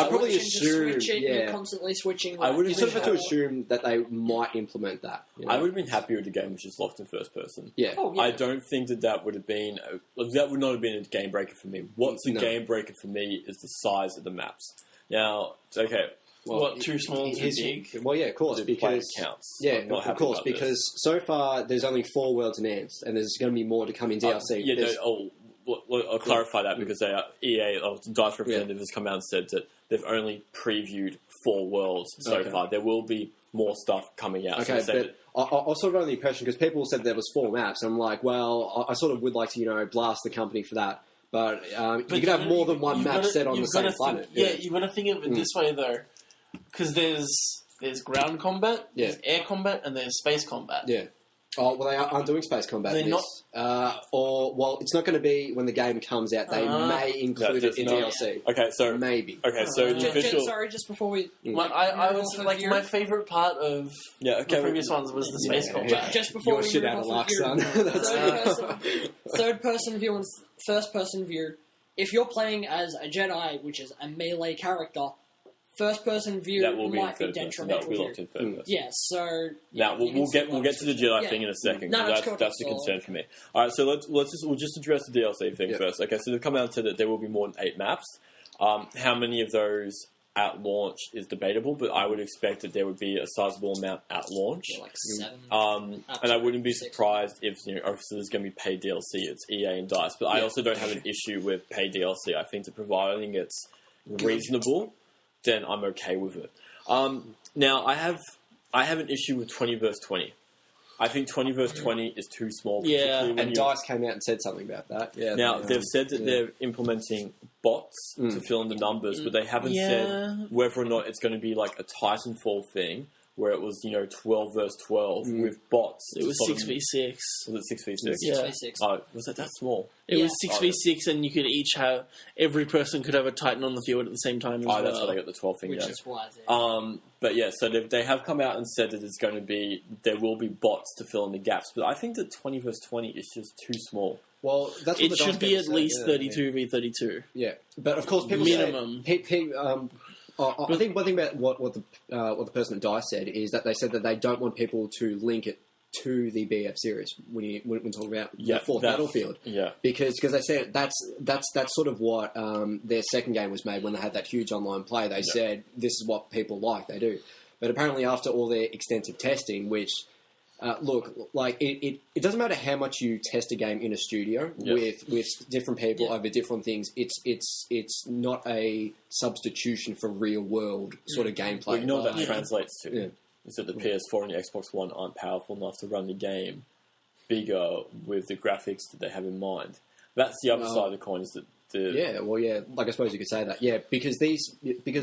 [SPEAKER 1] probably assume, you're constantly switching.
[SPEAKER 4] I would sort of have to assume that they might implement that. You know?
[SPEAKER 2] I would have been happy with the game which is locked in first person.
[SPEAKER 4] Yeah.
[SPEAKER 2] I don't think that would have been that would not have been a game breaker for me. What's a game breaker for me is the size of the maps. Now, okay.
[SPEAKER 3] Well, too small, too big?
[SPEAKER 4] Well, yeah, of course, because
[SPEAKER 2] counts.
[SPEAKER 4] Yeah, of course, because so far there's only 4 worlds announced, and there's going to be more to come in DLC.
[SPEAKER 2] I'll clarify that because EA, DICE representative, has come out and said that they've only previewed 4 worlds so far. There will be more stuff coming out.
[SPEAKER 4] Okay,
[SPEAKER 2] so
[SPEAKER 4] but I was sort of under the impression, because people said there was 4 maps, and I'm like, well, I sort of would like to, blast the company for that. But you could have more than one map set on the same planet.
[SPEAKER 3] You've got to think of it this way, though. Because there's ground combat, there's air combat, and there's space combat.
[SPEAKER 4] Yeah. Oh, well, they aren't doing space combat.
[SPEAKER 3] They're not.
[SPEAKER 4] It's not going to be when the game comes out. They may include it in DLC.
[SPEAKER 2] Okay, so
[SPEAKER 4] maybe.
[SPEAKER 2] Okay, so the official.
[SPEAKER 1] Just before we.
[SPEAKER 3] I was like, my favorite part of the previous ones was the space combat.
[SPEAKER 1] Just before
[SPEAKER 4] we move
[SPEAKER 1] out of
[SPEAKER 4] luck, son.
[SPEAKER 1] Third person view and first person view. If you're playing as a Jedi, which is a melee character, first-person view might be detrimental.
[SPEAKER 2] That will be locked in third person.
[SPEAKER 1] Yeah, so...
[SPEAKER 2] Now, we'll get to the Jedi thing in a second.
[SPEAKER 1] No,
[SPEAKER 2] that's a concern for me. All right, so we'll just address the DLC thing first. Okay, so they've come out and said that there will be more than 8 maps. How many of those at launch is debatable, but I would expect that there would be a sizable amount at launch.
[SPEAKER 1] Yeah, like 7.
[SPEAKER 2] And I wouldn't be surprised if, obviously there's going to be paid DLC. It's EA and DICE, but I also don't have an issue with paid DLC. I think providing it's reasonable, then I'm okay with it. Now, I have an issue with 20 versus 20. I think 20 versus 20 is too small.
[SPEAKER 3] Yeah.
[SPEAKER 4] And DICE came out and said something about that. Yeah.
[SPEAKER 2] Now, they've said that they're implementing bots to fill in the numbers, but they haven't said whether or not it's going to be like a Titanfall thing, where it was, 12 versus 12 with bots.
[SPEAKER 3] It was 6v6.
[SPEAKER 2] Was it 6v6?
[SPEAKER 3] Yeah.
[SPEAKER 1] 6v6.
[SPEAKER 2] Oh, was it that small?
[SPEAKER 3] It was 6v6, and you could each have... Every person could have a Titan on the field at the same time as well.
[SPEAKER 2] That's how they got the 12 thing.
[SPEAKER 1] Which
[SPEAKER 2] Yeah.
[SPEAKER 1] is why
[SPEAKER 2] But yeah, so they have come out and said that it's going to be... There will be bots to fill in the gaps, but I think that 20 versus 20 is just too small.
[SPEAKER 4] Well, that's what
[SPEAKER 3] It
[SPEAKER 4] the
[SPEAKER 3] should
[SPEAKER 4] DICE
[SPEAKER 3] be
[SPEAKER 4] guys
[SPEAKER 3] at
[SPEAKER 4] said,
[SPEAKER 3] least
[SPEAKER 4] yeah.
[SPEAKER 3] 32v32.
[SPEAKER 4] Yeah, but of course, people
[SPEAKER 3] Minimum.
[SPEAKER 4] say... I think one thing about what the person at DICE said is that they said that they don't want people to link it to the BF series when talking about the fourth Battlefield.
[SPEAKER 2] Yeah.
[SPEAKER 4] Because they said that's sort of what their second game was made when they had that huge online play. They said this is what people like, they do. But apparently after all their extensive testing, which look, like it doesn't matter how much you test a game in a studio with different people over different things. It's not a substitution for real world sort of gameplay.
[SPEAKER 2] Well, you know what that translates to?
[SPEAKER 4] Yeah.
[SPEAKER 2] Is that the PS4 and the Xbox One aren't powerful enough to run the game bigger with the graphics that they have in mind. That's the other side of the coin. Is that
[SPEAKER 4] like I suppose you could say that. Yeah, because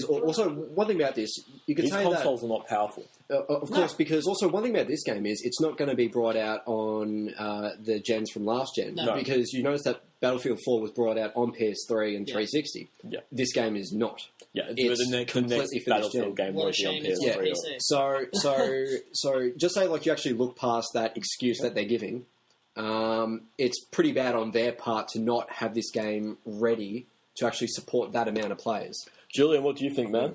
[SPEAKER 4] also one thing about this, you could
[SPEAKER 2] these
[SPEAKER 4] say
[SPEAKER 2] consoles are not powerful.
[SPEAKER 4] of course, because also one thing about this game is it's not going to be brought out on the gens from last gen.
[SPEAKER 1] No.
[SPEAKER 4] Because you notice that Battlefield 4 was brought out on PS3 and 360.
[SPEAKER 2] Yeah.
[SPEAKER 4] This game is not.
[SPEAKER 2] Yeah,
[SPEAKER 4] It's
[SPEAKER 2] the next
[SPEAKER 4] completely for this
[SPEAKER 2] Battlefield
[SPEAKER 4] gen.
[SPEAKER 2] game
[SPEAKER 1] What a
[SPEAKER 2] won't be on
[SPEAKER 1] shame it's on
[SPEAKER 2] PS3.
[SPEAKER 1] PC.
[SPEAKER 4] So just say like you actually look past that excuse that they're giving. It's pretty bad on their part to not have this game ready to actually support that amount of players.
[SPEAKER 2] Julian, what do you think, man?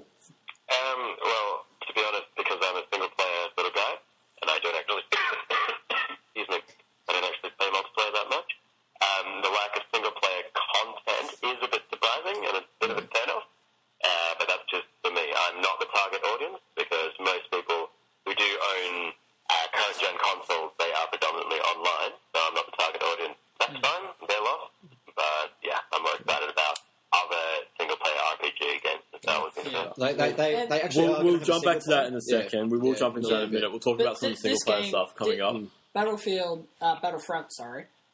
[SPEAKER 6] Well, to be honest, because I'm a single player sort of guy, and I don't actually, excuse me, I don't actually play multiplayer that much. The lack of single player content is a bit surprising and a bit of a turn-off. But that's just for me. I'm not the target audience because most people who do own current gen consoles, they are predominantly online. So I'm not the target audience. That's fine. They're lost. But yeah, I'm more excited about other single player RPG games than Star Wars.
[SPEAKER 4] They actually
[SPEAKER 2] We'll jump back to that in a second. We will jump into that in a minute. We'll talk
[SPEAKER 1] But
[SPEAKER 2] about some
[SPEAKER 1] this
[SPEAKER 2] single player
[SPEAKER 1] game
[SPEAKER 2] stuff coming up.
[SPEAKER 1] Battlefront,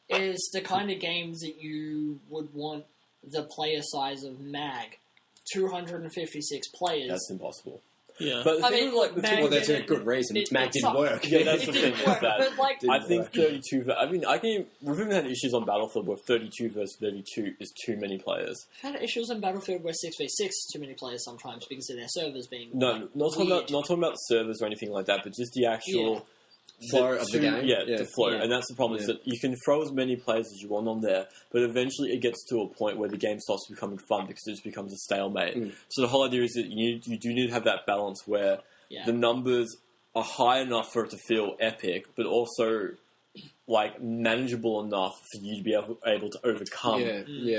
[SPEAKER 1] is the kind of games that you would want the player size of MAG. 256 players.
[SPEAKER 2] That's impossible.
[SPEAKER 3] Yeah.
[SPEAKER 2] But the
[SPEAKER 1] I
[SPEAKER 2] thing
[SPEAKER 1] mean,
[SPEAKER 2] with, like, the
[SPEAKER 1] Mag
[SPEAKER 2] thing
[SPEAKER 4] Well,
[SPEAKER 2] with
[SPEAKER 4] that's a good reason. Mag didn't work.
[SPEAKER 2] Yeah, that's
[SPEAKER 1] It
[SPEAKER 2] the
[SPEAKER 1] didn't
[SPEAKER 2] thing.
[SPEAKER 1] work,
[SPEAKER 2] Is that
[SPEAKER 1] but, like,
[SPEAKER 2] I think 32. I mean, we've even had issues on Battlefield where 32 versus 32 is too many players.
[SPEAKER 1] I've had issues on Battlefield where 6v6 is too many players sometimes because of their servers being
[SPEAKER 2] No, not
[SPEAKER 1] weird.
[SPEAKER 2] talking about servers or anything like that, but just the actual
[SPEAKER 4] Flow of the game.
[SPEAKER 2] Yeah, the flow,
[SPEAKER 1] Yeah.
[SPEAKER 2] and that's the problem. Is that you can throw as many players as you want on there, but eventually it gets to a point where the game starts becoming fun because it just becomes a stalemate. So the whole idea is that you do need to have that balance where the numbers are high enough for it to feel epic, but also like manageable enough for you to be able to overcome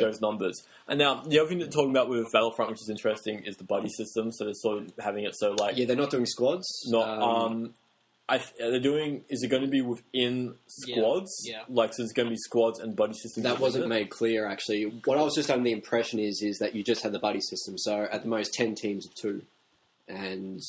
[SPEAKER 2] those numbers. And now the other thing that talking about with Battlefront, which is interesting, is the buddy system. So they're sort of having it so like
[SPEAKER 4] they're not doing squads.
[SPEAKER 2] not they're doing. Is it going to be within squads?
[SPEAKER 1] Yeah.
[SPEAKER 2] Like, so there's going to be squads and buddy systems.
[SPEAKER 4] That wasn't
[SPEAKER 2] within it?
[SPEAKER 4] made clear, actually. What I was just under the impression is that you just had the buddy system. So at the most, 10 teams of 2, and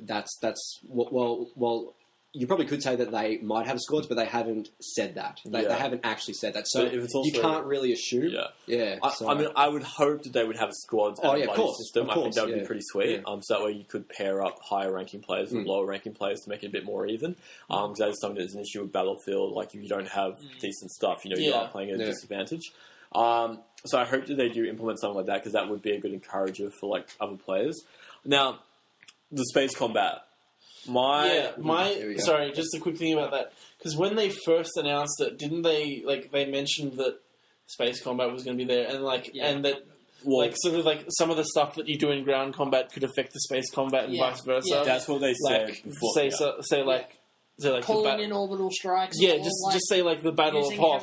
[SPEAKER 4] that's well. You probably could say that they might have squads, but they haven't said that. They haven't actually said that. So
[SPEAKER 2] But if it's also,
[SPEAKER 4] you can't really assume.
[SPEAKER 2] I mean, I would hope that they would have a squads and a buddy system. I think that would be pretty sweet.
[SPEAKER 4] Yeah.
[SPEAKER 2] So that way you could pair up higher ranking players with lower ranking players to make it a bit more even. Because that is something that's an issue with Battlefield. Like, if you don't have decent stuff, you are playing at a disadvantage. So I hope that they do implement something like that because that would be a good encourager for like other players. Now, the space combat.
[SPEAKER 3] Sorry, just a quick thing about that. Because when they first announced it, didn't they, they mentioned that space combat was going to be there, and and that, sort of some of the stuff that you do in ground combat could affect the space combat and vice versa.
[SPEAKER 1] Yeah.
[SPEAKER 2] That's what they said before.
[SPEAKER 1] calling in orbital strikes.
[SPEAKER 3] Yeah,
[SPEAKER 1] or,
[SPEAKER 3] just say the Battle of Hoth,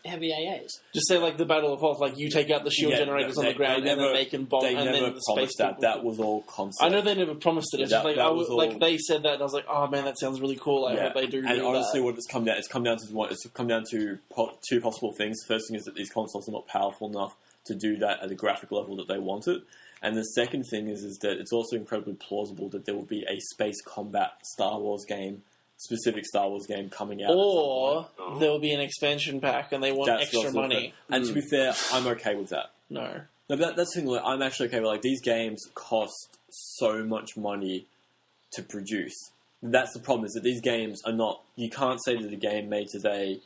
[SPEAKER 1] heavy AAs.
[SPEAKER 3] Just say the Battle of Hoth, you take out the shield generators on the ground and then they can bomb,
[SPEAKER 2] They
[SPEAKER 3] and
[SPEAKER 2] never
[SPEAKER 3] then the space
[SPEAKER 2] promised that was all concept.
[SPEAKER 3] I know they never promised it. It's
[SPEAKER 2] Yeah,
[SPEAKER 3] just they said that, and I was like, oh man, that sounds really cool. I hope they do.
[SPEAKER 2] And honestly,
[SPEAKER 3] that.
[SPEAKER 2] what it's come down to two possible things. The first thing is that these consoles are not powerful enough to do that at the graphic level that they want it. And the second thing is that it's also incredibly plausible that there will be a space combat specific Star Wars game coming out.
[SPEAKER 3] Or there will be an expansion pack and they want extra money.
[SPEAKER 2] And to be fair, I'm okay with that.
[SPEAKER 3] No,
[SPEAKER 2] that's the thing. Like, I'm actually okay with, like, these games cost so much money to produce. That's the problem, is that these games are not... You can't say that a game made today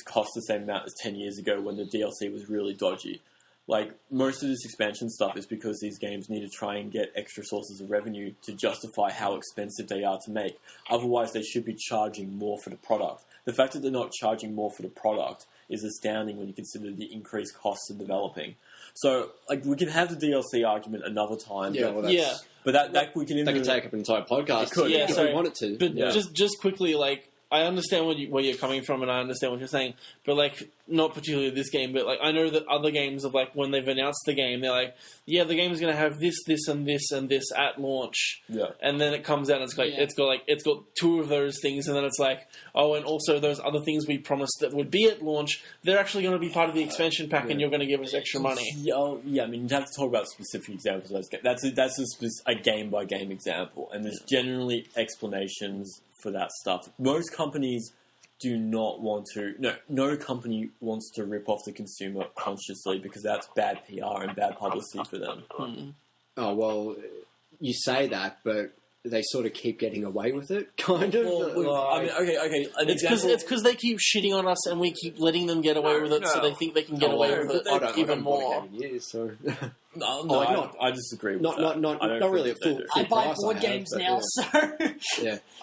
[SPEAKER 2] cost the same amount as 10 years ago when the DLC was really dodgy. Like, most of this expansion stuff is because these games need to try and get extra sources of revenue to justify how expensive they are to make. Otherwise, they should be charging more for the product. The fact that they're not charging more for the product is astounding when you consider the increased costs of developing. So, like, we can have the DLC argument another time.
[SPEAKER 4] Yeah, well, that's...
[SPEAKER 2] But that we can...
[SPEAKER 4] That can take up an entire podcast.
[SPEAKER 2] It could,
[SPEAKER 4] if we wanted to.
[SPEAKER 3] But just quickly, like, I understand where you're coming from, and I understand what you're saying. But, like, not particularly this game, but, like, I know that other games of, like, when they've announced the game, they're like, yeah, the game's going to have this, this, and this, and this at launch.
[SPEAKER 2] Yeah. And
[SPEAKER 3] then it comes out and it's like, it's got two of those things, and then it's like, oh, and also those other things we promised that would be at launch, they're actually going to be part of the expansion pack, and you're going to give us extra money.
[SPEAKER 2] Yeah, I mean, you have to talk about specific examples of those games. That's a game-by-game example, and there's generally explanations for that stuff. Most companies do not want to... No company wants to rip off the consumer consciously, because that's bad PR and bad publicity for them.
[SPEAKER 4] Oh, well, you say that, but they sort of keep getting away with it, kind of.
[SPEAKER 2] I mean, okay.
[SPEAKER 3] It's because they keep shitting on us and we keep letting them get away with it, so they think they can get away with it even more.
[SPEAKER 2] I disagree with that.
[SPEAKER 4] Not really at full
[SPEAKER 1] I buy board games now, so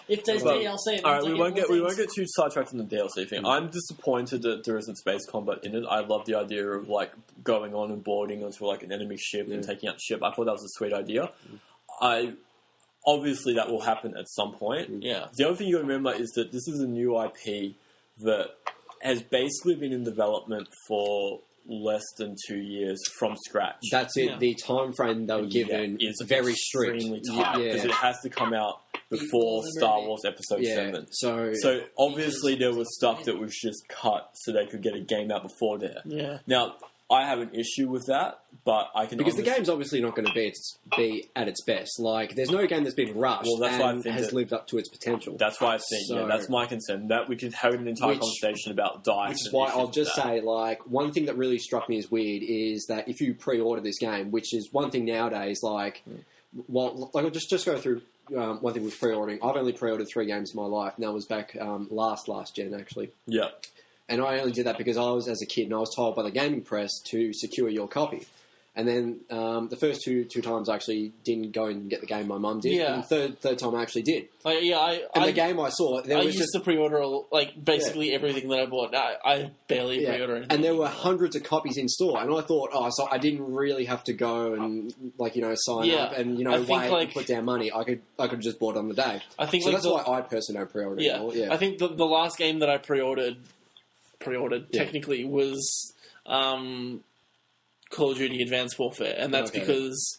[SPEAKER 1] if there's DLC,
[SPEAKER 2] all right, we won't get too sidetracked on the DLC thing. I'm disappointed that there isn't space combat in it. I love the idea of, like, going on and boarding onto, like, an enemy ship and taking out the ship. I thought that was a sweet idea. Obviously, that will happen at some point.
[SPEAKER 3] Yeah.
[SPEAKER 2] The other thing you got to remember is that this is a new IP that has basically been in development for less than 2 years from scratch.
[SPEAKER 4] That's it. Yeah. The time frame they were given is very strict.
[SPEAKER 2] Extremely tight, because it has to come out before Star Wars Episode 7. So obviously there was stuff that was just cut so they could get a game out before there.
[SPEAKER 3] Yeah.
[SPEAKER 2] Now, I have an issue with that, but I can...
[SPEAKER 4] Because the game's obviously not going to be at its best. Like, there's no game that's been rushed and has lived up to its potential.
[SPEAKER 2] That's why I think, that's my concern. That we could have an entire conversation about DICE.
[SPEAKER 4] Which is why I'll just say, like, one thing that really struck me as weird is that if you pre-order this game, which is one thing nowadays, like... Well, like, I'll just go through one thing with pre-ordering. I've only pre-ordered 3 games in my life, and that was back last gen, actually.
[SPEAKER 2] Yeah.
[SPEAKER 4] And I only did that because I was, as a kid, and I was told by the gaming press to secure your copy. And then the first two times I actually didn't go and get the game, my mum did.
[SPEAKER 3] Yeah.
[SPEAKER 4] And the third time I actually did.
[SPEAKER 3] The
[SPEAKER 4] game I saw...
[SPEAKER 3] I used to pre-order, like, basically everything that I bought. I barely pre-order anything.
[SPEAKER 4] And there were hundreds of copies in store. And I thought, so I didn't really have to go and, like, sign up and, wait and put down money. I could just bought on the day.
[SPEAKER 3] I think
[SPEAKER 4] that's why I personally don't pre-order anymore. Yeah.
[SPEAKER 3] I think the last game that I pre-ordered technically was... Call of Duty Advanced Warfare, and that's because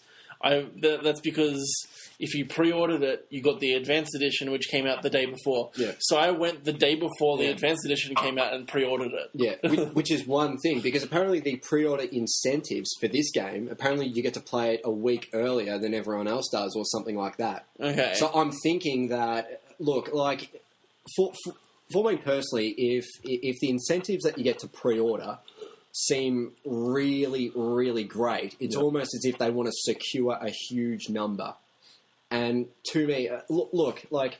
[SPEAKER 3] if you pre-ordered it, you got the Advanced Edition, which came out the day before.
[SPEAKER 4] Yeah.
[SPEAKER 3] So I went the day before the Advanced Edition came out and pre-ordered it.
[SPEAKER 4] Yeah, which is one thing, because apparently the pre-order incentives for this game, apparently you get to play it a week earlier than everyone else does, or something like that.
[SPEAKER 3] Okay.
[SPEAKER 4] So I'm thinking that, look, like, for me personally, if the incentives that you get to pre-order seem really, really great, it's almost as if they want to secure a huge number. And to me, look, like,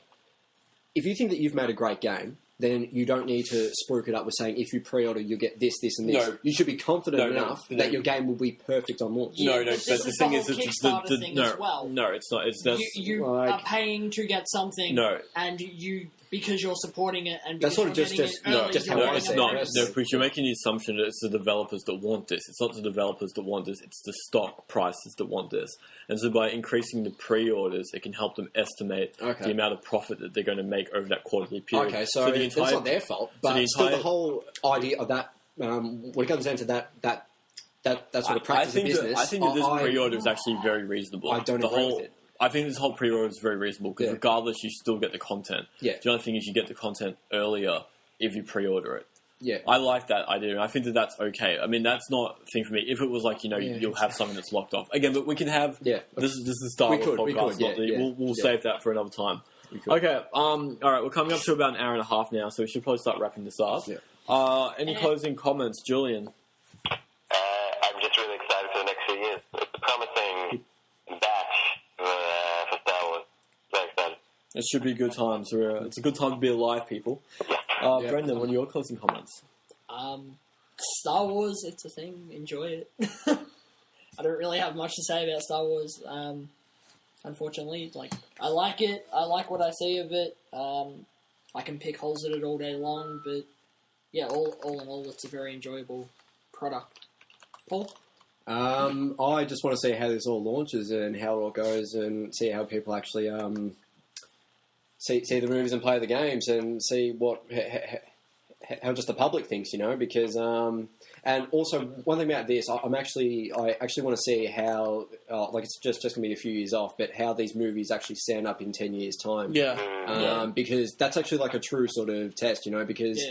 [SPEAKER 4] if you think that you've made a great game, then you don't need to spruik it up with saying, if you pre-order, you get this, this, and this. No. You should be confident enough that your game will be perfect on launch.
[SPEAKER 1] Yeah, but the thing is, it's the thing as well.
[SPEAKER 2] No, it's not. It's
[SPEAKER 1] you are paying to get something, and you... Because you're supporting it, and because
[SPEAKER 4] that's sort of
[SPEAKER 1] it's
[SPEAKER 2] not. No, because you're making the assumption that it's the developers that want this. It's not the developers that want this. It's the stock prices that want this. And so by increasing the pre-orders, it can help them estimate the amount of profit that they're going to make over that quarterly period.
[SPEAKER 4] Okay, so it's not their fault, but still the whole idea of that, when it comes down to that sort of practice of business,
[SPEAKER 2] I think that this pre-order is actually very reasonable.
[SPEAKER 4] I don't agree with it.
[SPEAKER 2] I think this whole pre-order is very reasonable because regardless, you still get the content.
[SPEAKER 4] Yeah.
[SPEAKER 2] The only thing is you get the content earlier if you pre-order it.
[SPEAKER 4] Yeah.
[SPEAKER 2] I like that idea, and I think that that's okay. I mean, that's not a thing for me. If it was like, you'll have something that's locked off. Again, but we can have...
[SPEAKER 4] Yeah.
[SPEAKER 2] This is the Star Wars podcast. We'll save that for another time. Okay, all right, we're coming up to about an hour and a half now, so we should probably start wrapping this up.
[SPEAKER 4] Yeah.
[SPEAKER 2] Any closing comments, Julian?
[SPEAKER 6] I'm just really excited for the next few years. It's a promising batch for Star Wars. Very excited.
[SPEAKER 2] It should be good times. It's a good time to be alive, people. Brendan, what are your closing comments?
[SPEAKER 1] Star Wars, it's a thing. Enjoy it. I don't really have much to say about Star Wars. Unfortunately, I like it. I like what I see of it. I can pick holes at it all day long, but yeah, all in all, it's a very enjoyable product. Paul?
[SPEAKER 4] I just want to see how this all launches and how it all goes, and see how people actually see the movies and play the games, and see how just the public thinks, because and also one thing about this, I actually want to see how it's just going to be a few years off, but how these movies actually stand up in 10 years time. Because that's actually like a true sort of test, because.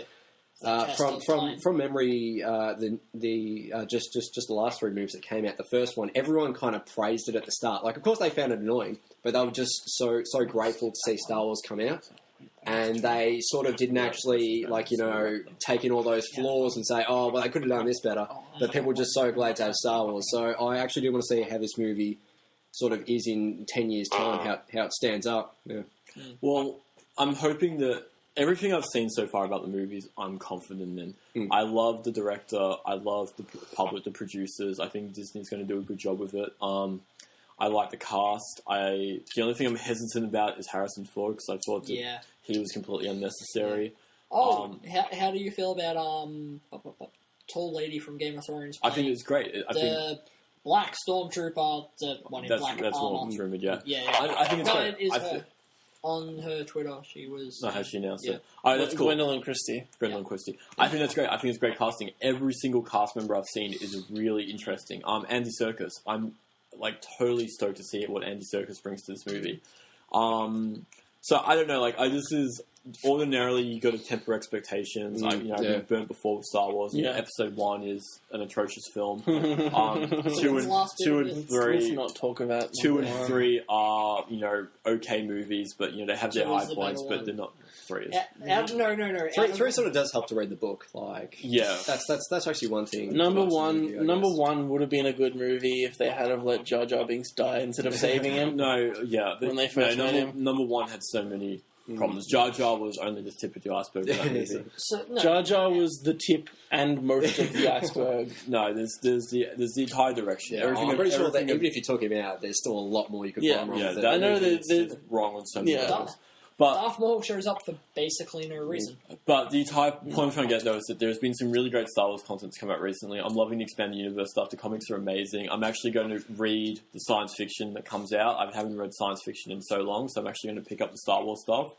[SPEAKER 4] From memory, just the last 3 movies that came out, the first one, everyone kind of praised it at the start. Of course, they found it annoying, but they were just so grateful to see Star Wars come out, and they sort of didn't actually take in all those flaws and say, "Oh, well, they could have done this better." But people were just so glad to have Star Wars. So I actually do want to see how this movie sort of is in 10 years' time, how it stands up. Yeah.
[SPEAKER 2] Well, I'm hoping that. Everything I've seen so far about the movies, I'm confident in. I love the director. I love the public, the producers. I think Disney's going to do a good job with it. I like the cast. The only thing I'm hesitant about is Harrison Ford, because I thought that he was completely unnecessary.
[SPEAKER 1] How do you feel about tall lady from Game of Thrones?
[SPEAKER 2] I think it's great.
[SPEAKER 1] The black stormtrooper, the one in black armor.
[SPEAKER 2] That's what I'm rumored, yeah.
[SPEAKER 1] I
[SPEAKER 2] think it's great.
[SPEAKER 1] It is her. On her Twitter, she was...
[SPEAKER 2] No, has she announced it? Oh, that's cool.
[SPEAKER 3] Gwendolyn Christie.
[SPEAKER 2] I think that's great. I think it's great casting. Every single cast member I've seen is really interesting. Andy Serkis. I'm, totally stoked to see what Andy Serkis brings to this movie. So, I don't know, this is... Ordinarily, you got to temper expectations. I've been burnt before with Star Wars. Episode 1 is an atrocious film. 2 and 3.
[SPEAKER 3] Let's not talk about
[SPEAKER 2] 2 and 3 are okay movies, but they have their high points, but they're not 3.
[SPEAKER 1] No.
[SPEAKER 4] 3 sort of does help to read the book. That's actually one thing.
[SPEAKER 3] Number one would have been a good movie if they had have let Jar Jar Binks die instead of saving him.
[SPEAKER 2] When
[SPEAKER 3] they first made him.
[SPEAKER 2] Number 1 had so many problems. Jar Jar was only the tip of the iceberg.
[SPEAKER 3] Jar Jar was the tip and most of the iceberg.
[SPEAKER 2] No, there's the entire direction.
[SPEAKER 4] I'm pretty sure that even if you took him out, there's still a lot more you could find wrong with it.
[SPEAKER 2] I know there's wrong on so many levels. But
[SPEAKER 1] Darth Maul shows up for basically no reason.
[SPEAKER 2] But the entire point I'm trying to get, though, is that there's been some really great Star Wars content to come out recently. I'm loving the Expanded Universe stuff. The comics are amazing. I'm actually going to read the science fiction that comes out. I haven't read science fiction in so long, so I'm actually going to pick up the Star Wars stuff.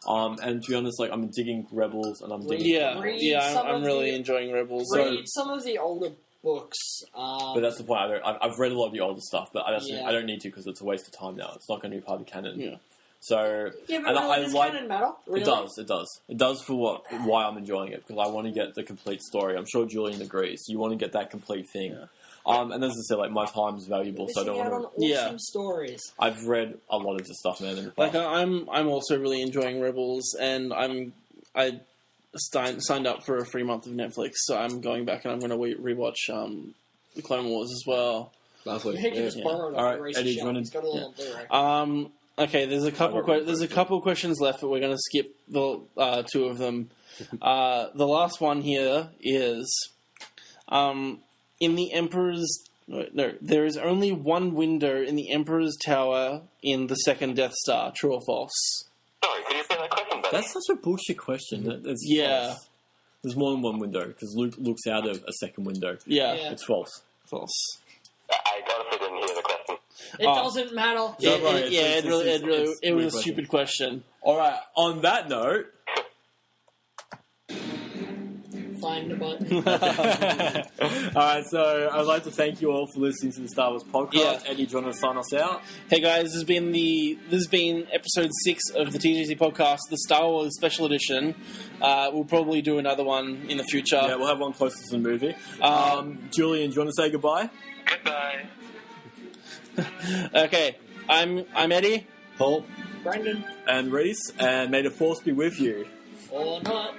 [SPEAKER 2] And to be honest, I'm digging Rebels, and I'm digging...
[SPEAKER 3] I'm really enjoying Rebels.
[SPEAKER 1] Read some of the older books.
[SPEAKER 2] But that's the point. I've read a lot of the older stuff, but I don't need to because it's a waste of time now. It's not going to be part of the canon.
[SPEAKER 3] Yeah.
[SPEAKER 2] So,
[SPEAKER 1] but really, does canon matter? Really?
[SPEAKER 2] It does for why I'm enjoying it, because I want to get the complete story. I'm sure Julian agrees. You want to get that complete thing. Yeah. And as I said, my time is valuable, so I don't want
[SPEAKER 1] to... Awesome stories.
[SPEAKER 2] I've read a lot of this stuff, man.
[SPEAKER 3] I'm also really enjoying Rebels, and I signed up for a free month of Netflix, so I'm going back and I'm going to rewatch the Clone Wars as well.
[SPEAKER 4] Lovely.
[SPEAKER 1] You can just borrow it off the racing shelf. It's got a little Blu-ray.
[SPEAKER 3] Okay, there's a couple of questions left, but we're going to skip the 2 of them. The last one here is, in the Emperor's... No, there is only one window in the Emperor's Tower in the second Death Star. True or false?
[SPEAKER 6] Sorry, could you say that question, buddy?
[SPEAKER 2] That's such a bullshit question. False. There's more than one window, because Luke looks out of a second window.
[SPEAKER 3] Yeah.
[SPEAKER 2] It's false.
[SPEAKER 3] False.
[SPEAKER 6] I honestly didn't hear the question.
[SPEAKER 1] It doesn't matter.
[SPEAKER 3] It was a stupid question.
[SPEAKER 2] All right. On that note,
[SPEAKER 1] find the button.
[SPEAKER 2] Alright, so I'd like to thank you all for listening to the Star Wars podcast.
[SPEAKER 3] Yeah.
[SPEAKER 2] Eddie, do you want to sign us out?
[SPEAKER 3] Hey guys, this has been episode 6 of the TGC podcast, the Star Wars special edition. We'll probably do another one in the future.
[SPEAKER 2] Yeah, we'll have one closer to the movie. Julian, do you want to say goodbye?
[SPEAKER 6] Goodbye.
[SPEAKER 3] Okay, I'm Eddie.
[SPEAKER 4] Paul?
[SPEAKER 1] Brandon.
[SPEAKER 2] And Reese, and may the force be with you.
[SPEAKER 1] Or not.